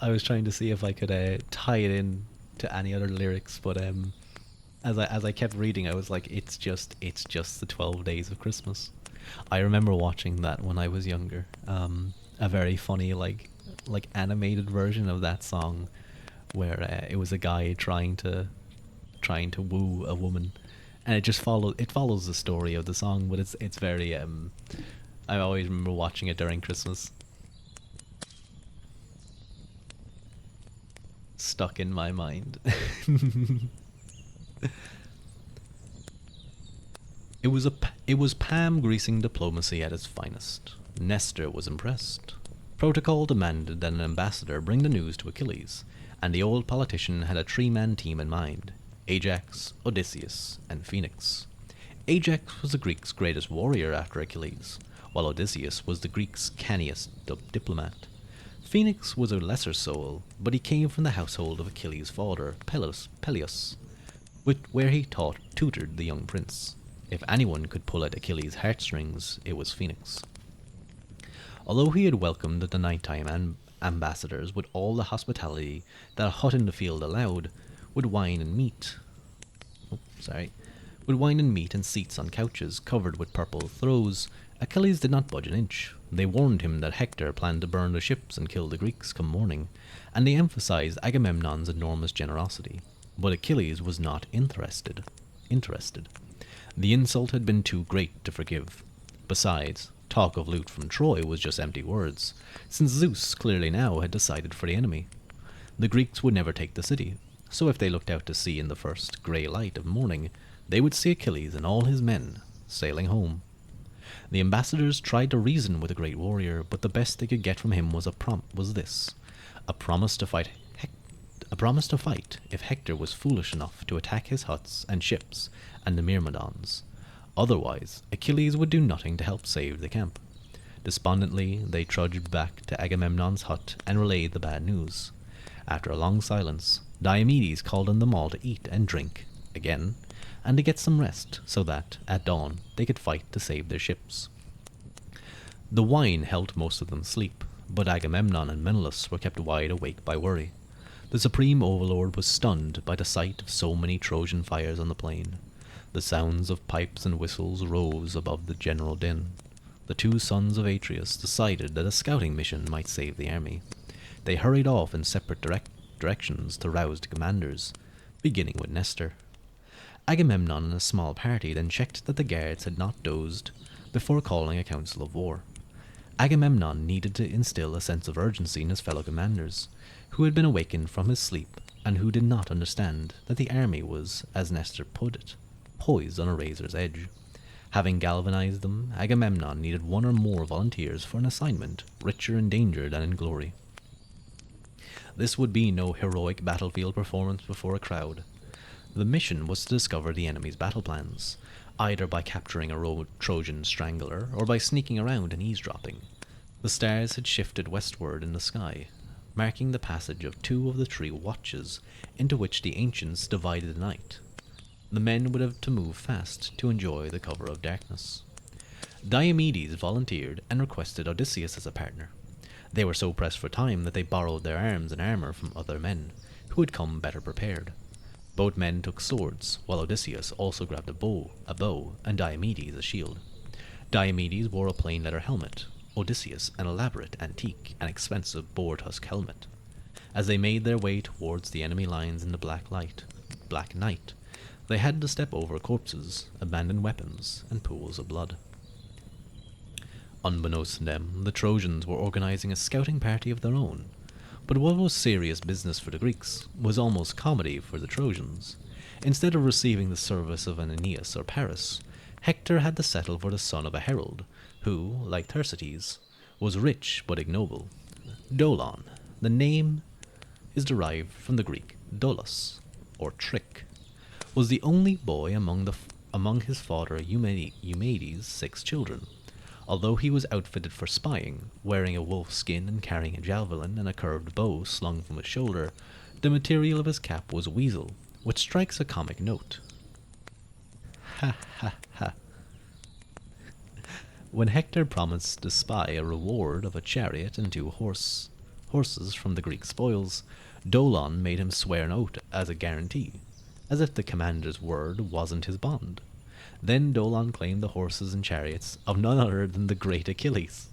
I was trying to see if I could tie it in to any other lyrics, but as I kept reading, I was like, it's just the 12 days of Christmas. I remember watching that when I was younger. A very funny like animated version of that song, where it was a guy trying to woo a woman, and it follows the story of the song, but it's very I always remember watching it during Christmas. Stuck in my mind. It was palm greasing diplomacy at its finest. Nestor was impressed. Protocol demanded that an ambassador bring the news to Achilles, and the old politician had a 3-man team in mind: Ajax, Odysseus, and Phoenix. Ajax was the Greeks' greatest warrior after Achilles, while Odysseus was the Greeks' canniest diplomat. Phoenix was a lesser soul, but he came from the household of Achilles' father, Peleus, where he tutored the young prince. If anyone could pull at Achilles' heartstrings, it was Phoenix. Although he had welcomed the nighttime ambassadors with all the hospitality that a hut in the field allowed, with wine and meat and seats on couches covered with purple throws, Achilles did not budge an inch. They warned him that Hector planned to burn the ships and kill the Greeks come morning, and they emphasized Agamemnon's enormous generosity. But Achilles was not interested. The insult had been too great to forgive. Besides, talk of loot from Troy was just empty words, since Zeus clearly now had decided for the enemy. The Greeks would never take the city, so if they looked out to sea in the first grey light of morning, they would see Achilles and all his men sailing home. The ambassadors tried to reason with the great warrior, but the best they could get from him was a promise to fight if Hector was foolish enough to attack his huts and ships and the Myrmidons. Otherwise, Achilles would do nothing to help save the camp. Despondently, they trudged back to Agamemnon's hut and relayed the bad news. After a long silence, Diomedes called on them all to eat and drink again, and to get some rest, so that, at dawn, they could fight to save their ships. The wine helped most of them sleep, but Agamemnon and Menelaus were kept wide awake by worry. The supreme overlord was stunned by the sight of so many Trojan fires on the plain. The sounds of pipes and whistles rose above the general din. The two sons of Atreus decided that a scouting mission might save the army. They hurried off in separate directions to rouse the commanders, beginning with Nestor. Agamemnon and a small party then checked that the guards had not dozed before calling a council of war. Agamemnon needed to instill a sense of urgency in his fellow commanders, who had been awakened from his sleep and who did not understand that the army was, as Nestor put it, poised on a razor's edge. Having galvanized them, Agamemnon needed one or more volunteers for an assignment richer in danger than in glory. This would be no heroic battlefield performance before a crowd. The mission was to discover the enemy's battle plans, either by capturing a Trojan strangler or by sneaking around and eavesdropping. The stars had shifted westward in the sky, marking the passage of two of the three watches into which the ancients divided the night. The men would have to move fast to enjoy the cover of darkness. Diomedes volunteered and requested Odysseus as a partner. They were so pressed for time that they borrowed their arms and armor from other men, who had come better prepared. Both men took swords, while Odysseus also grabbed a bow, and Diomedes a shield. Diomedes wore a plain leather helmet, Odysseus an elaborate, antique, and expensive boar-tusk helmet. As they made their way towards the enemy lines in the black night, they had to step over corpses, abandoned weapons, and pools of blood. Unbeknownst to them, the Trojans were organizing a scouting party of their own. But what was serious business for the Greeks was almost comedy for the Trojans. Instead of receiving the service of an Aeneas or Paris, Hector had to settle for the son of a herald, who, like Thersites, was rich but ignoble. Dolon, the name is derived from the Greek dolos, or trick, was the only boy among his father Eumedes' 6 children. Although he was outfitted for spying, wearing a wolf skin and carrying a javelin and a curved bow slung from his shoulder, the material of his cap was weasel, which strikes a comic note. Ha ha ha. When Hector promised to spy a reward of a chariot and 2 horses from the Greek spoils, Dolon made him swear an oath as a guarantee, as if the commander's word wasn't his bond. Then Dolon claimed the horses and chariots of none other than the great Achilles.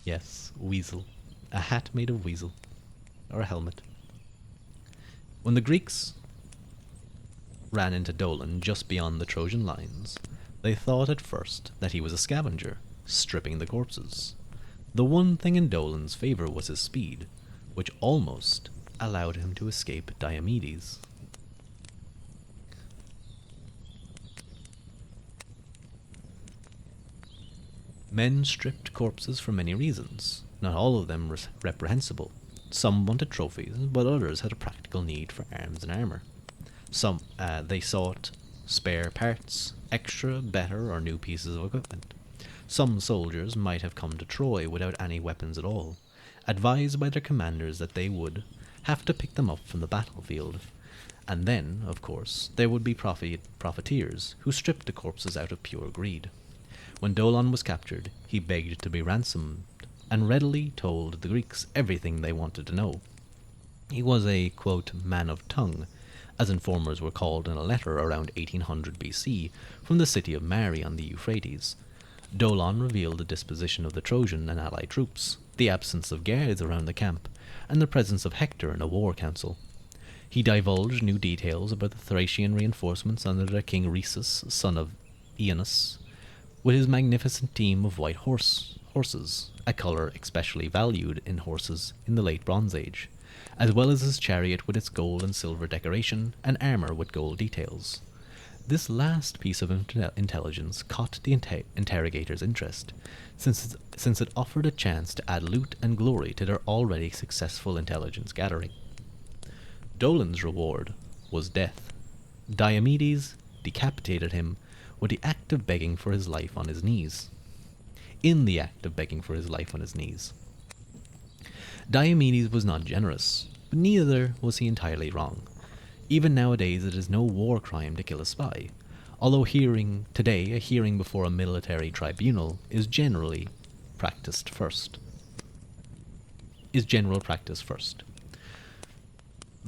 Yes, weasel. A hat made of weasel. Or a helmet. When the Greeks ran into Dolon just beyond the Trojan lines, they thought at first that he was a scavenger, stripping the corpses. The one thing in Dolon's favor was his speed, which almost allowed him to escape Diomedes. Men stripped corpses for many reasons, not all of them reprehensible. Some wanted trophies, but others had a practical need for arms and armor. Some they sought spare parts, extra, better, or new pieces of equipment. Some soldiers might have come to Troy without any weapons at all, advised by their commanders that they would have to pick them up from the battlefield. And then, of course, there would be profiteers who stripped the corpses out of pure greed. When Dolon was captured, he begged to be ransomed, and readily told the Greeks everything they wanted to know. He was a, quote, man of tongue, as informers were called in a letter around 1800 BC from the city of Mari on the Euphrates. Dolon revealed the disposition of the Trojan and allied troops, the absence of guards around the camp, and the presence of Hector in a war council. He divulged new details about the Thracian reinforcements under their king Rhesus, son of Aeneas, with his magnificent team of white horses, a colour especially valued in horses in the late Bronze Age, as well as his chariot with its gold and silver decoration and armour with gold details. This last piece of intelligence caught the interrogator's interest, since it offered a chance to add loot and glory to their already successful intelligence gathering. Dolon's reward was death. Diomedes decapitated him with the act of begging for his life on his knees. In the act of begging for his life on his knees. Diomedes was not generous, but neither was he entirely wrong. Even nowadays it is no war crime to kill a spy, although a hearing before a military tribunal is general practice first.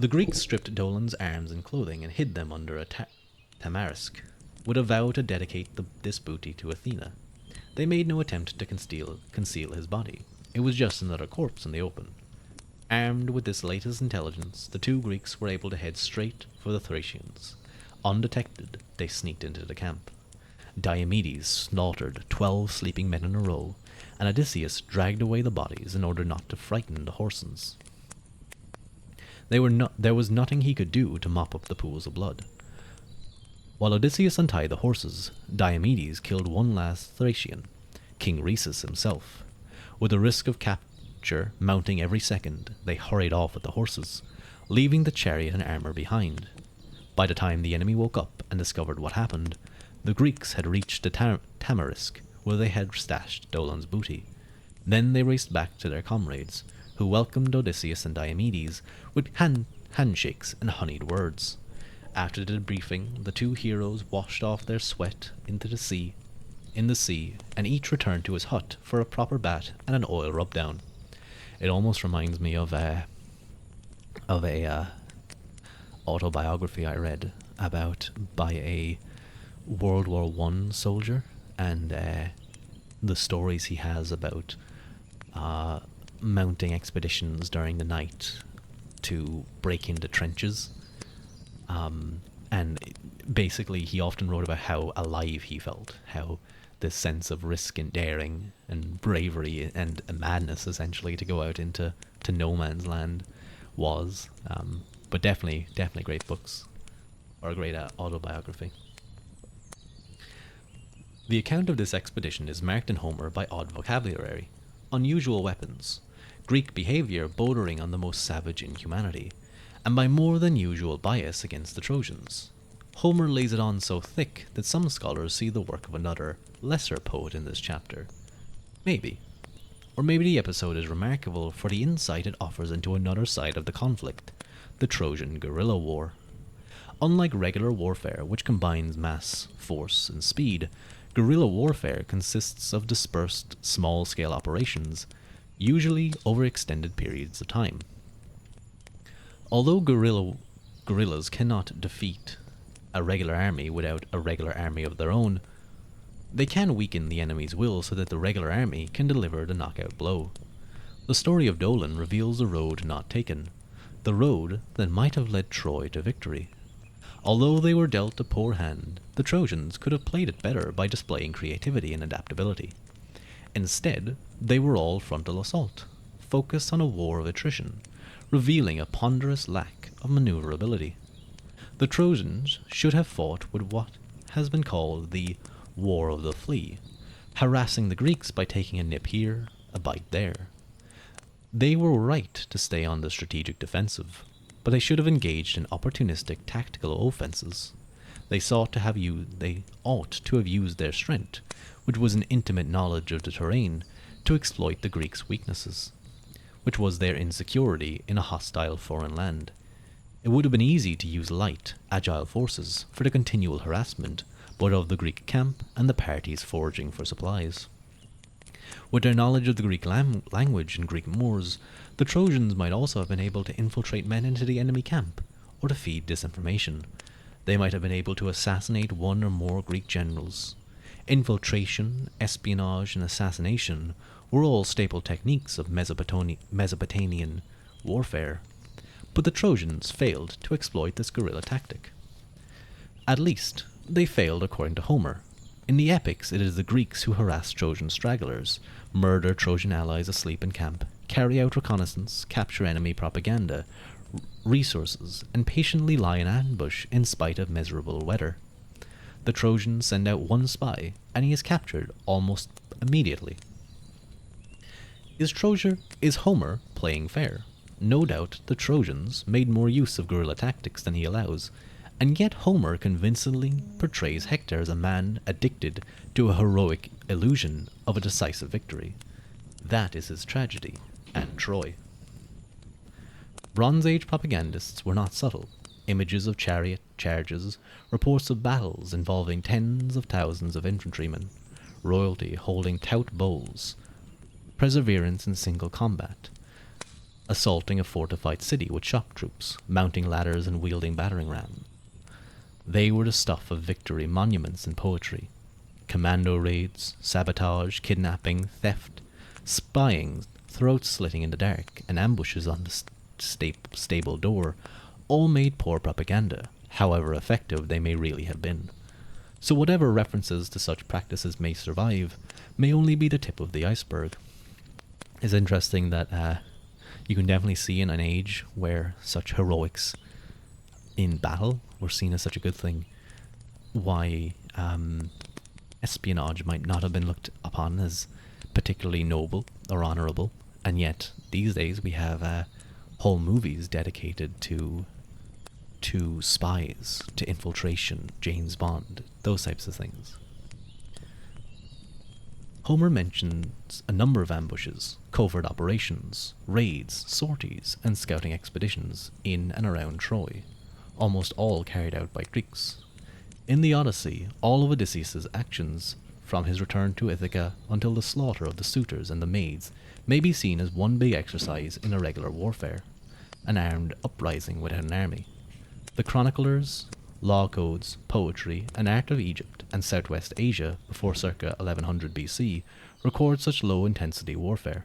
The Greeks stripped Dolan's arms and clothing and hid them under a tamarisk, with a vow to dedicate this booty to Athena. They made no attempt to conceal his body. It was just another corpse in the open. Armed with this latest intelligence, the two Greeks were able to head straight for the Thracians. Undetected, they sneaked into the camp. Diomedes slaughtered 12 sleeping men in a row, and Odysseus dragged away the bodies in order not to frighten the Horsens. There was nothing he could do to mop up the pools of blood. While Odysseus untied the horses, Diomedes killed one last Thracian, King Rhesus himself. With the risk of capture mounting every second, they hurried off with the horses, leaving the chariot and armor behind. By the time the enemy woke up and discovered what happened, the Greeks had reached the tamarisk, where they had stashed Dolan's booty. Then they raced back to their comrades, who welcomed Odysseus and Diomedes with handshakes and honeyed words. After the debriefing, the two heroes washed off their sweat in the sea, and each returned to his hut for a proper bath and an oil rub-down. It almost reminds me of a autobiography I read by a World War I soldier, and the stories he has about mounting expeditions during the night to break into trenches. And basically he often wrote about how alive he felt, how this sense of risk and daring and bravery and madness, essentially, to go out into no man's land was. But definitely great books, or a great autobiography. The account of this expedition is marked in Homer by odd vocabulary, unusual weapons, Greek behaviour bordering on the most savage inhumanity, and by more than usual bias against the Trojans. Homer lays it on so thick that some scholars see the work of another, lesser poet in this chapter. Maybe. Or maybe the episode is remarkable for the insight it offers into another side of the conflict, the Trojan guerrilla war. Unlike regular warfare, which combines mass, force, and speed, guerrilla warfare consists of dispersed, small-scale operations, usually over extended periods of time. Although guerrillas cannot defeat a regular army without a regular army of their own, they can weaken the enemy's will so that the regular army can deliver the knockout blow. The story of Dolan reveals the road not taken, the road that might have led Troy to victory. Although they were dealt a poor hand, the Trojans could have played it better by displaying creativity and adaptability. Instead, they were all frontal assault, focused on a war of attrition, revealing a ponderous lack of maneuverability. The Trojans should have fought with what has been called the War of the Flea, harassing the Greeks by taking a nip here, a bite there. They were right to stay on the strategic defensive, but they should have engaged in opportunistic tactical offenses. They ought to have used their strength, which was an intimate knowledge of the terrain, to exploit the Greeks' weaknesses, which was their insecurity in a hostile foreign land. It would have been easy to use light, agile forces for the continual harassment both of the Greek camp and the parties foraging for supplies. With their knowledge of the Greek language and Greek mores, the Trojans might also have been able to infiltrate men into the enemy camp, or to feed disinformation. They might have been able to assassinate one or more Greek generals. Infiltration, espionage, and assassination were all staple techniques of Mesopotamian warfare, but the Trojans failed to exploit this guerrilla tactic. At least, they failed according to Homer. In the epics, it is the Greeks who harass Trojan stragglers, murder Trojan allies asleep in camp, carry out reconnaissance, capture enemy propaganda, resources, and patiently lie in ambush in spite of miserable weather. The Trojans send out one spy, and he is captured almost immediately. Is Homer playing fair? No doubt the Trojans made more use of guerrilla tactics than he allows, and yet Homer convincingly portrays Hector as a man addicted to a heroic illusion of a decisive victory. That is his tragedy, and Troy. Bronze Age propagandists were not subtle. Images of chariot charges, reports of battles involving tens of thousands of infantrymen, royalty holding tout bulls, perseverance in single combat. assaulting a fortified city with shock troops, mounting ladders and wielding battering rams. They were the stuff of victory monuments in poetry. Commando raids, sabotage, kidnapping, theft, spying, throat-slitting in the dark, and ambushes on the stable door all made poor propaganda, however effective they may really have been. So whatever references to such practices may survive may only be the tip of the iceberg. It's interesting that you can definitely see in an age where such heroics in battle were seen as such a good thing, why espionage might not have been looked upon as particularly noble or honourable, and yet these days we have whole movies dedicated to spies, to infiltration, James Bond, those types of things. Homer mentions a number of ambushes, covert operations, raids, sorties, and scouting expeditions in and around Troy, almost all carried out by Greeks. In the Odyssey, all of Odysseus' actions, from his return to Ithaca until the slaughter of the suitors and the maids, may be seen as one big exercise in irregular warfare, an armed uprising without an army. The chroniclers, law codes, poetry, and art of Egypt and Southwest Asia before circa 1100 BC record such low-intensity warfare.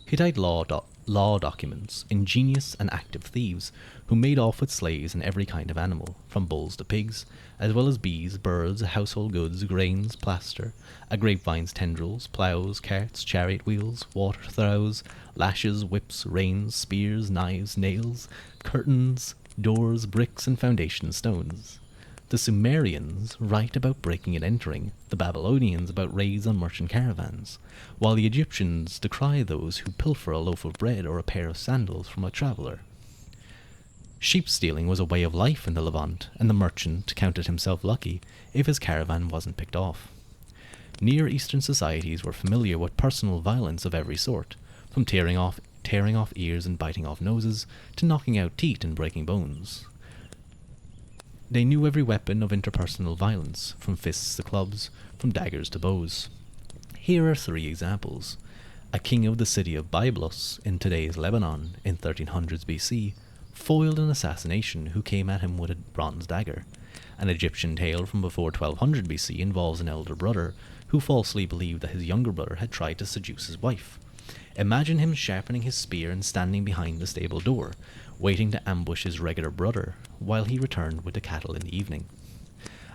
Hittite law documents ingenious and active thieves who made off with slaves and every kind of animal, from bulls to pigs, as well as bees, birds, household goods, grains, plaster, a grapevine's tendrils, ploughs, carts, chariot wheels, water throws, lashes, whips, reins, spears, knives, nails, curtains, doors, bricks, and foundation stones. The Sumerians write about breaking and entering, the Babylonians about raids on merchant caravans, while the Egyptians decry those who pilfer a loaf of bread or a pair of sandals from a traveller. Sheep stealing was a way of life in the Levant, and the merchant counted himself lucky if his caravan wasn't picked off. Near Eastern societies were familiar with personal violence of every sort, from tearing off ears and biting off noses, to knocking out teeth and breaking bones. They knew every weapon of interpersonal violence, from fists to clubs, from daggers to bows. Here are 3 examples. A king of the city of Byblos, in today's Lebanon, in 1300s BC, foiled an assassination who came at him with a bronze dagger. An Egyptian tale from before 1200 BC involves an elder brother who falsely believed that his younger brother had tried to seduce his wife. Imagine him sharpening his spear and standing behind the stable door, waiting to ambush his regular brother while he returned with the cattle in the evening.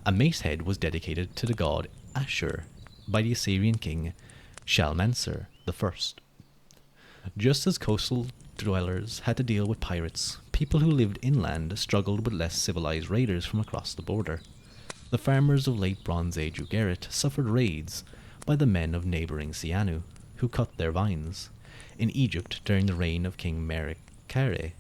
A mace head was dedicated to the god Ashur by the Assyrian king Shalmaneser I. Just as coastal dwellers had to deal with pirates, people who lived inland struggled with less civilized raiders from across the border. The farmers of late Bronze Age Ugarit suffered raids by the men of neighbouring Sianu, who cut their vines. In Egypt during the reign of King Merekare,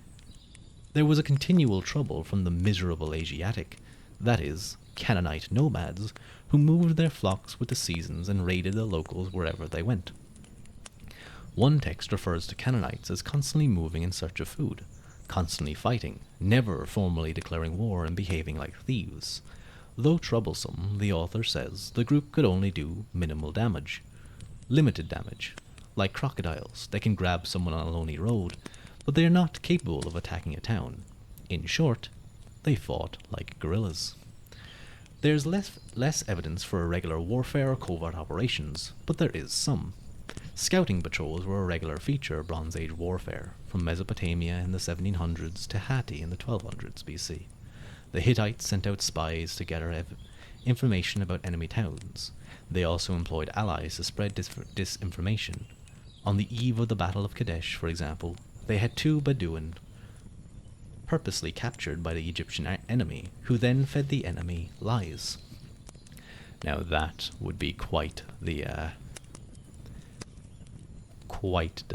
there was a continual trouble from the miserable Asiatic, that is, Canaanite nomads, who moved their flocks with the seasons and raided the locals wherever they went. One text refers to Canaanites as constantly moving in search of food, constantly fighting, never formally declaring war and behaving like thieves. Though troublesome, the author says the group could only do minimal damage. Limited damage. Like crocodiles, they can grab someone on a lonely road, but they are not capable of attacking a town. In short, they fought like guerrillas. There's less evidence for irregular warfare or covert operations, but there is some. Scouting patrols were a regular feature of Bronze Age warfare, from Mesopotamia in the 1700s to Hatti in the 1200s BC. The Hittites sent out spies to gather information about enemy towns. They also employed allies to spread disinformation. On the eve of the Battle of Kadesh, for example, they had 2 Bedouin purposely captured by the Egyptian enemy, who then fed the enemy lies. Now that would be quite the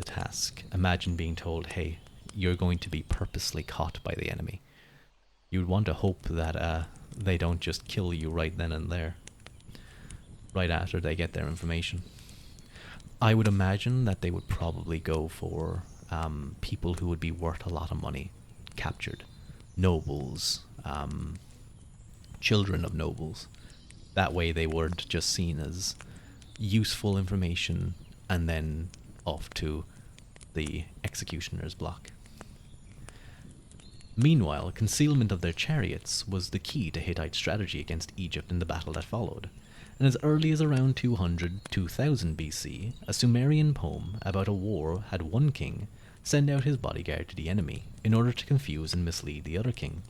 task. Imagine being told, hey, you're going to be purposely caught by the enemy. You'd want to hope that they don't just kill you right then and there, right after they get their information. I would imagine that they would probably go for people who would be worth a lot of money, captured. Nobles, children of nobles. That way they weren't just seen as useful information, and then off to the executioner's block. Meanwhile, concealment of their chariots was the key to Hittite strategy against Egypt in the battle that followed, and as early as around 200-2000 BC, a Sumerian poem about a war had one king send out his bodyguard to the enemy in order to confuse and mislead the other king.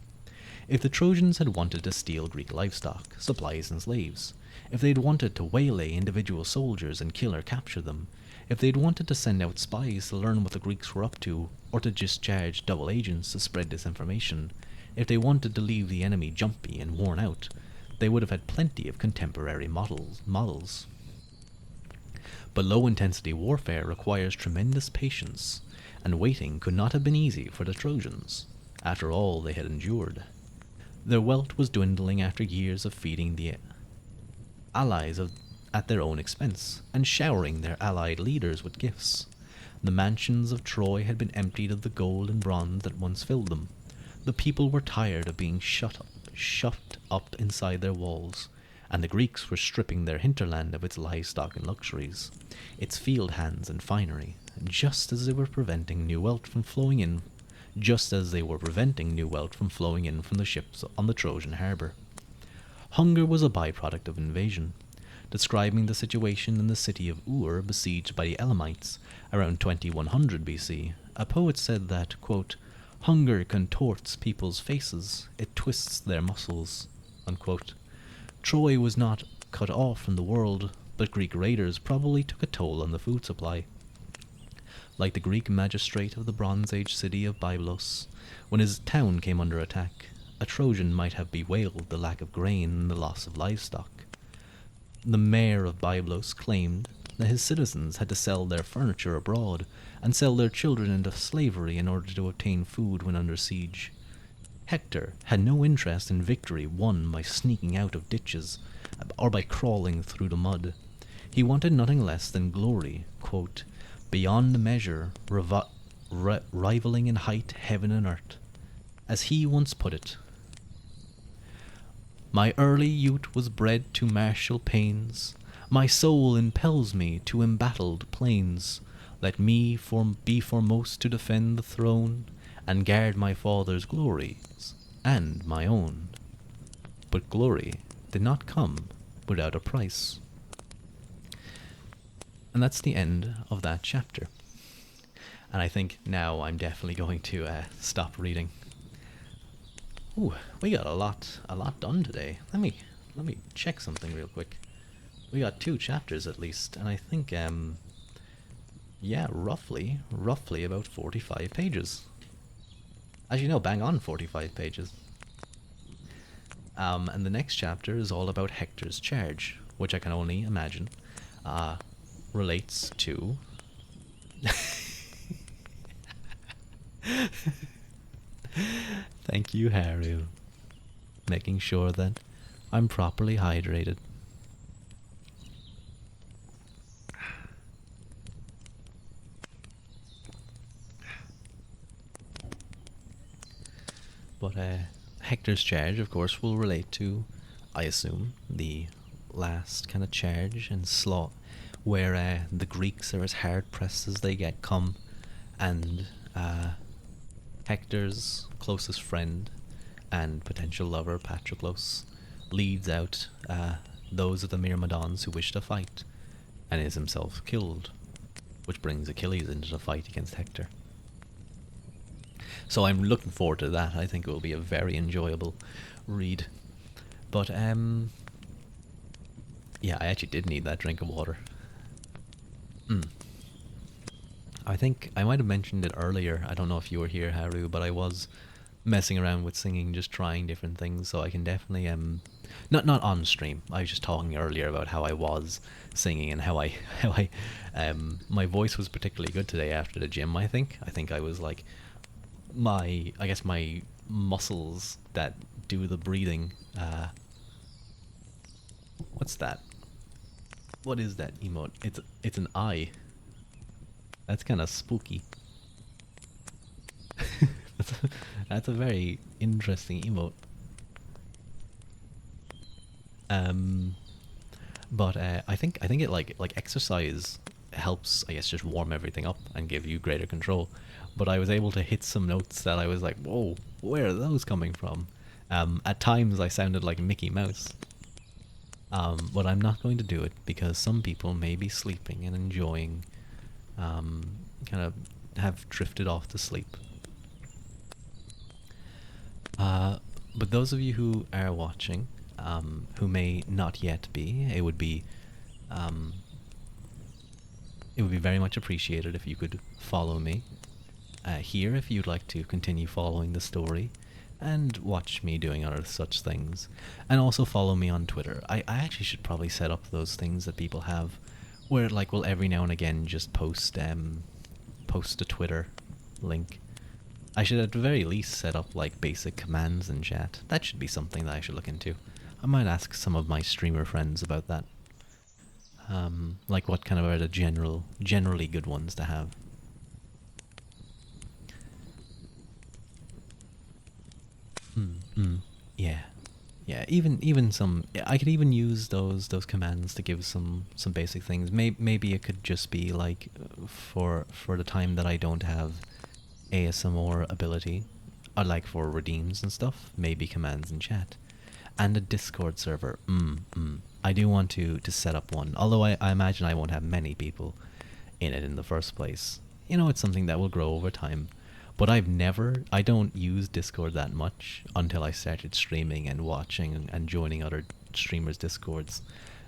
If the Trojans had wanted to steal Greek livestock, supplies, and slaves, if they'd wanted to waylay individual soldiers and kill or capture them, if they'd wanted to send out spies to learn what the Greeks were up to, or to discharge double agents to spread disinformation, if they wanted to leave the enemy jumpy and worn out, they would have had plenty of contemporary models. But low-intensity warfare requires tremendous patience, and waiting could not have been easy for the Trojans, after all they had endured. Their wealth was dwindling after years of feeding the allies at their own expense, and showering their allied leaders with gifts. The mansions of Troy had been emptied of the gold and bronze that once filled them. The people were tired of being shut up inside their walls, and the Greeks were stripping their hinterland of its livestock and luxuries, its field hands and finery, just as they were preventing new wealth from flowing in from the ships on the Trojan harbour. Hunger was a byproduct of invasion. Describing the situation in the city of Ur besieged by the Elamites around 2100 BC, a poet said that, quote, "Hunger contorts people's faces, it twists their muscles," unquote. Troy was not cut off from the world, but Greek raiders probably took a toll on the food supply. Like the Greek magistrate of the Bronze Age city of Byblos, when his town came under attack, a Trojan might have bewailed the lack of grain and the loss of livestock. The mayor of Byblos claimed that his citizens had to sell their furniture abroad and sell their children into slavery in order to obtain food when under siege. Hector had no interest in victory won by sneaking out of ditches or by crawling through the mud. He wanted nothing less than glory, quote, "beyond measure, rivaling in height heaven and earth." As he once put it, "My early youth was bred to martial pains. My soul impels me to embattled plains. Let me be foremost to defend the throne, and guard my father's glories and my own." But glory did not come without a price. And that's the end of that chapter. And I think now I'm definitely going to stop reading. Ooh, we got a lot done today. Let me check something real quick. We got 2 chapters at least, and I think yeah, roughly about 45 pages. As you know, bang on 45 pages. And the next chapter is all about Hector's charge, which I can only imagine relates to Thank you, Haru. Making sure that I'm properly hydrated. But Hector's charge, of course, will relate to, I assume, the last kind of charge and slot where the Greeks are as hard pressed as they come, and Hector's closest friend and potential lover, Patroclus, leads out those of the Myrmidons who wish to fight, and is himself killed, which brings Achilles into the fight against Hector. So I'm looking forward to that. I think it will be a very enjoyable read. But yeah, I actually did need that drink of water. I think I might have mentioned it earlier. I don't know if you were here, Haru, but I was messing around with singing, just trying different things. So I can definitely not on stream. I was just talking earlier about how I was singing and how I my voice was particularly good today after the gym. I think I was like my muscles that do the breathing. What's that? What is that emote? It's an eye. That's kind of spooky. That's a very interesting emote. But I think it like exercise helps, I guess, just warm everything up and give you greater control. But I was able to hit some notes that I was like, whoa, where are those coming from? At times I sounded like Mickey Mouse. But I'm not going to do it because some people may be sleeping and enjoying, kind of have drifted off to sleep. Uh, but those of you who are watching, who may not yet be, um, it would be very much appreciated if you could follow me here if you'd like to continue following the story and watch me doing other such things. And also follow me on Twitter. I actually should probably set up those things that people have where like will every now and again just post a Twitter link. I should at the very least set up like basic commands in chat. That should be something that I should look into. I might ask some of my streamer friends about that. Like what kind of are the generally good ones to have. Yeah, yeah. Even some. I could even use those commands to give some basic things. Maybe it could just be like for the time that I don't have ASMR ability, or like for redeems and stuff. Maybe commands in chat, and a Discord server. I do want to set up one. Although I imagine I won't have many people in it in the first place. You know, it's something that will grow over time. But I don't use Discord that much until I started streaming and watching and joining other streamers' Discords.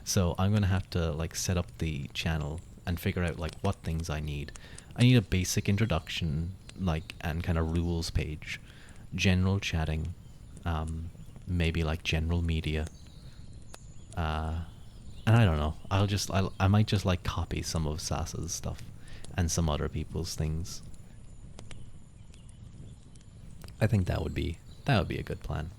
So I'm gonna have to like set up the channel and figure out like what things I need. I need a basic introduction, like, and kind of rules page, general chatting, maybe like general media, and I don't know. I might just like copy some of Sasa's stuff and some other people's things. I think that would be a good plan.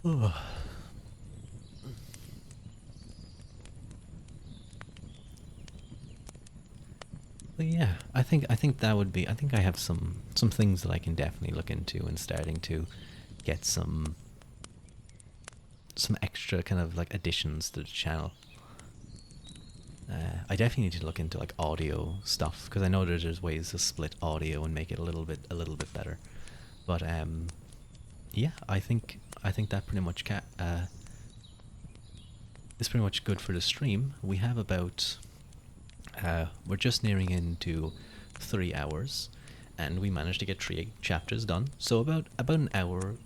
Ugh. But yeah, I think that would be. I think I have some things that I can definitely look into and starting to get some extra kind of like additions to the channel. I definitely need to look into like audio stuff because I know there's ways to split audio and make it a little bit better. But yeah, I think that pretty much is pretty much good for the stream. We have about we're just nearing into 3 hours, and we managed to get 3 chapters done. So about an hour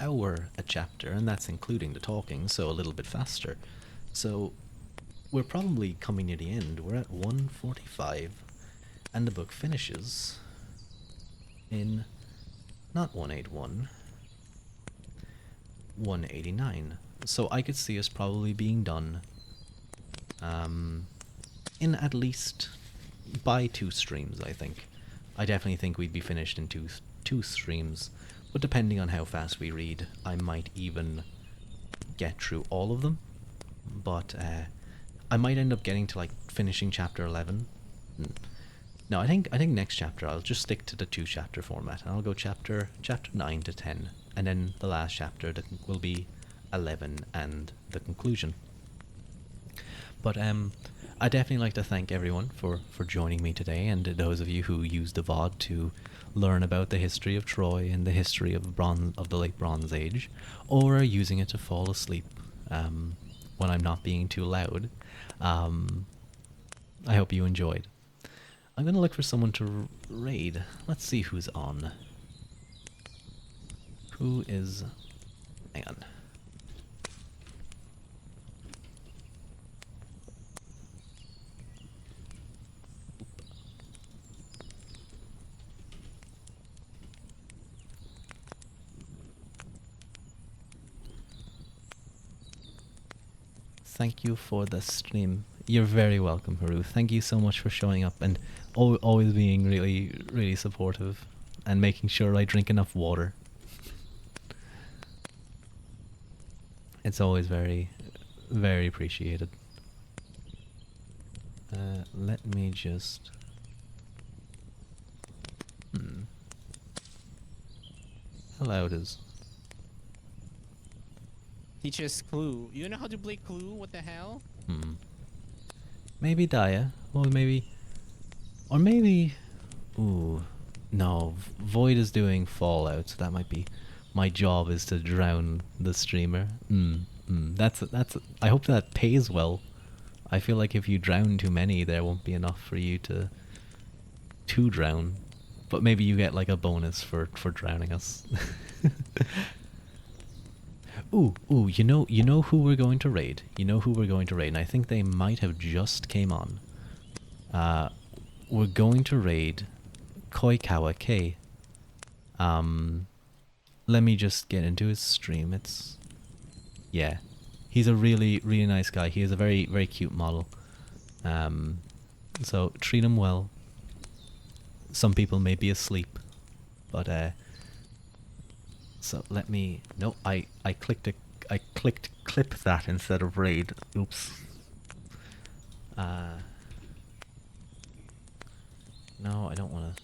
a chapter, and that's including the talking. So a little bit faster. So we're probably coming near the end. We're at 1:45, and the book finishes in not 181, 189. So I could see us probably being done in at least by 2 streams, I think. I definitely think we'd be finished in two streams, but depending on how fast we read, I might even get through all of them. But I might end up getting to like finishing chapter 11. No, I think next chapter I'll just stick to the 2 chapter format, and I'll go chapter 9 to 10, and then the last chapter that will be 11 and the conclusion. But I definitely like to thank everyone for joining me today, and those of you who used the VOD to learn about the history of Troy and the history of the late Bronze Age, or are using it to fall asleep when I'm not being too loud. I hope you enjoyed. I'm gonna look for someone to raid. Let's see who's on. Who is... Hang on. Thank you for the stream. You're very welcome, Haru. Thank you so much for showing up and always being really, really supportive and making sure I drink enough water. It's always very, very appreciated. Let me just... How loud is? Teach us Clue. You know how to play Clue? What the hell? Hmm. Maybe Daya. Or maybe... Or maybe... Ooh. No. Void is doing Fallout, so that might be... My job is to drown the streamer. That's... I hope that pays well. I feel like if you drown too many, there won't be enough for you to drown. But maybe you get like a bonus for drowning us. Ooh, you know who we're going to raid? You know who we're going to raid, and I think they might have just came on. We're going to raid Koikawa K. Let me just get into his stream. Yeah. He's a really, really nice guy. He is a very, very cute model. So treat him well. Some people may be asleep, but so let me. No, I clicked clip that instead of raid. Oops. No, I don't want to.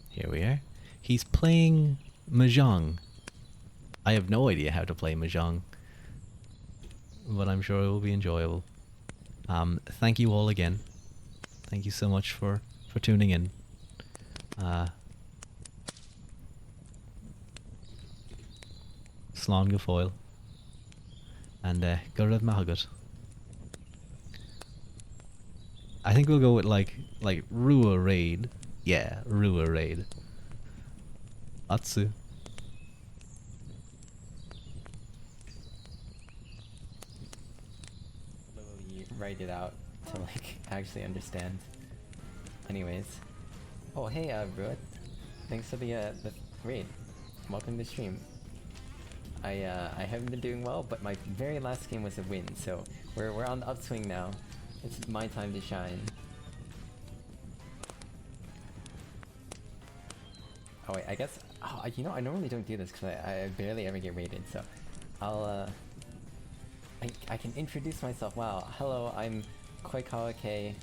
Here we are. He's playing Mahjong. I have no idea how to play Mahjong, but I'm sure it will be enjoyable. Thank you all again. Thank you so much for tuning in. Slán go fóill. And go raibh maith. I think we'll go with like Ruadh raid. Yeah, Ruadh raid. Atsu. You write it out to like actually understand. Anyways. Oh hey Ruadh. Thanks for the raid. Welcome to the stream. I haven't been doing well, but my very last game was a win, so we're on the upswing now. It's my time to shine. Oh wait, I guess... Oh, you know, I normally don't do this because I barely ever get raided, so... I'll, I can introduce myself. Wow, hello, I'm Koikawa K.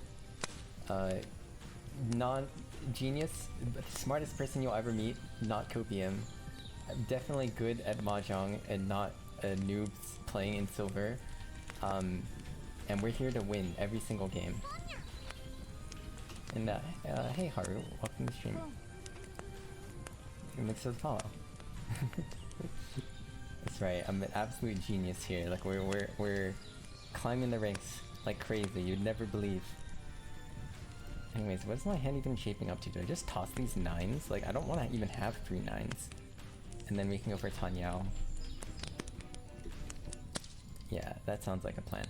Non-genius, smartest person you'll ever meet, not copium. I'm definitely good at Mahjong and not a noob playing in silver. And we're here to win every single game. And hey Haru, welcome to the stream. Thanks for the follow. That's right, I'm an absolute genius here. Like we're climbing the ranks like crazy. You'd never believe. Anyways, what's my hand even shaping up to? Do I just toss these 9s? Like I don't want to even have 3 9s. And then we can go for Tanyao. Yeah, that sounds like a plan.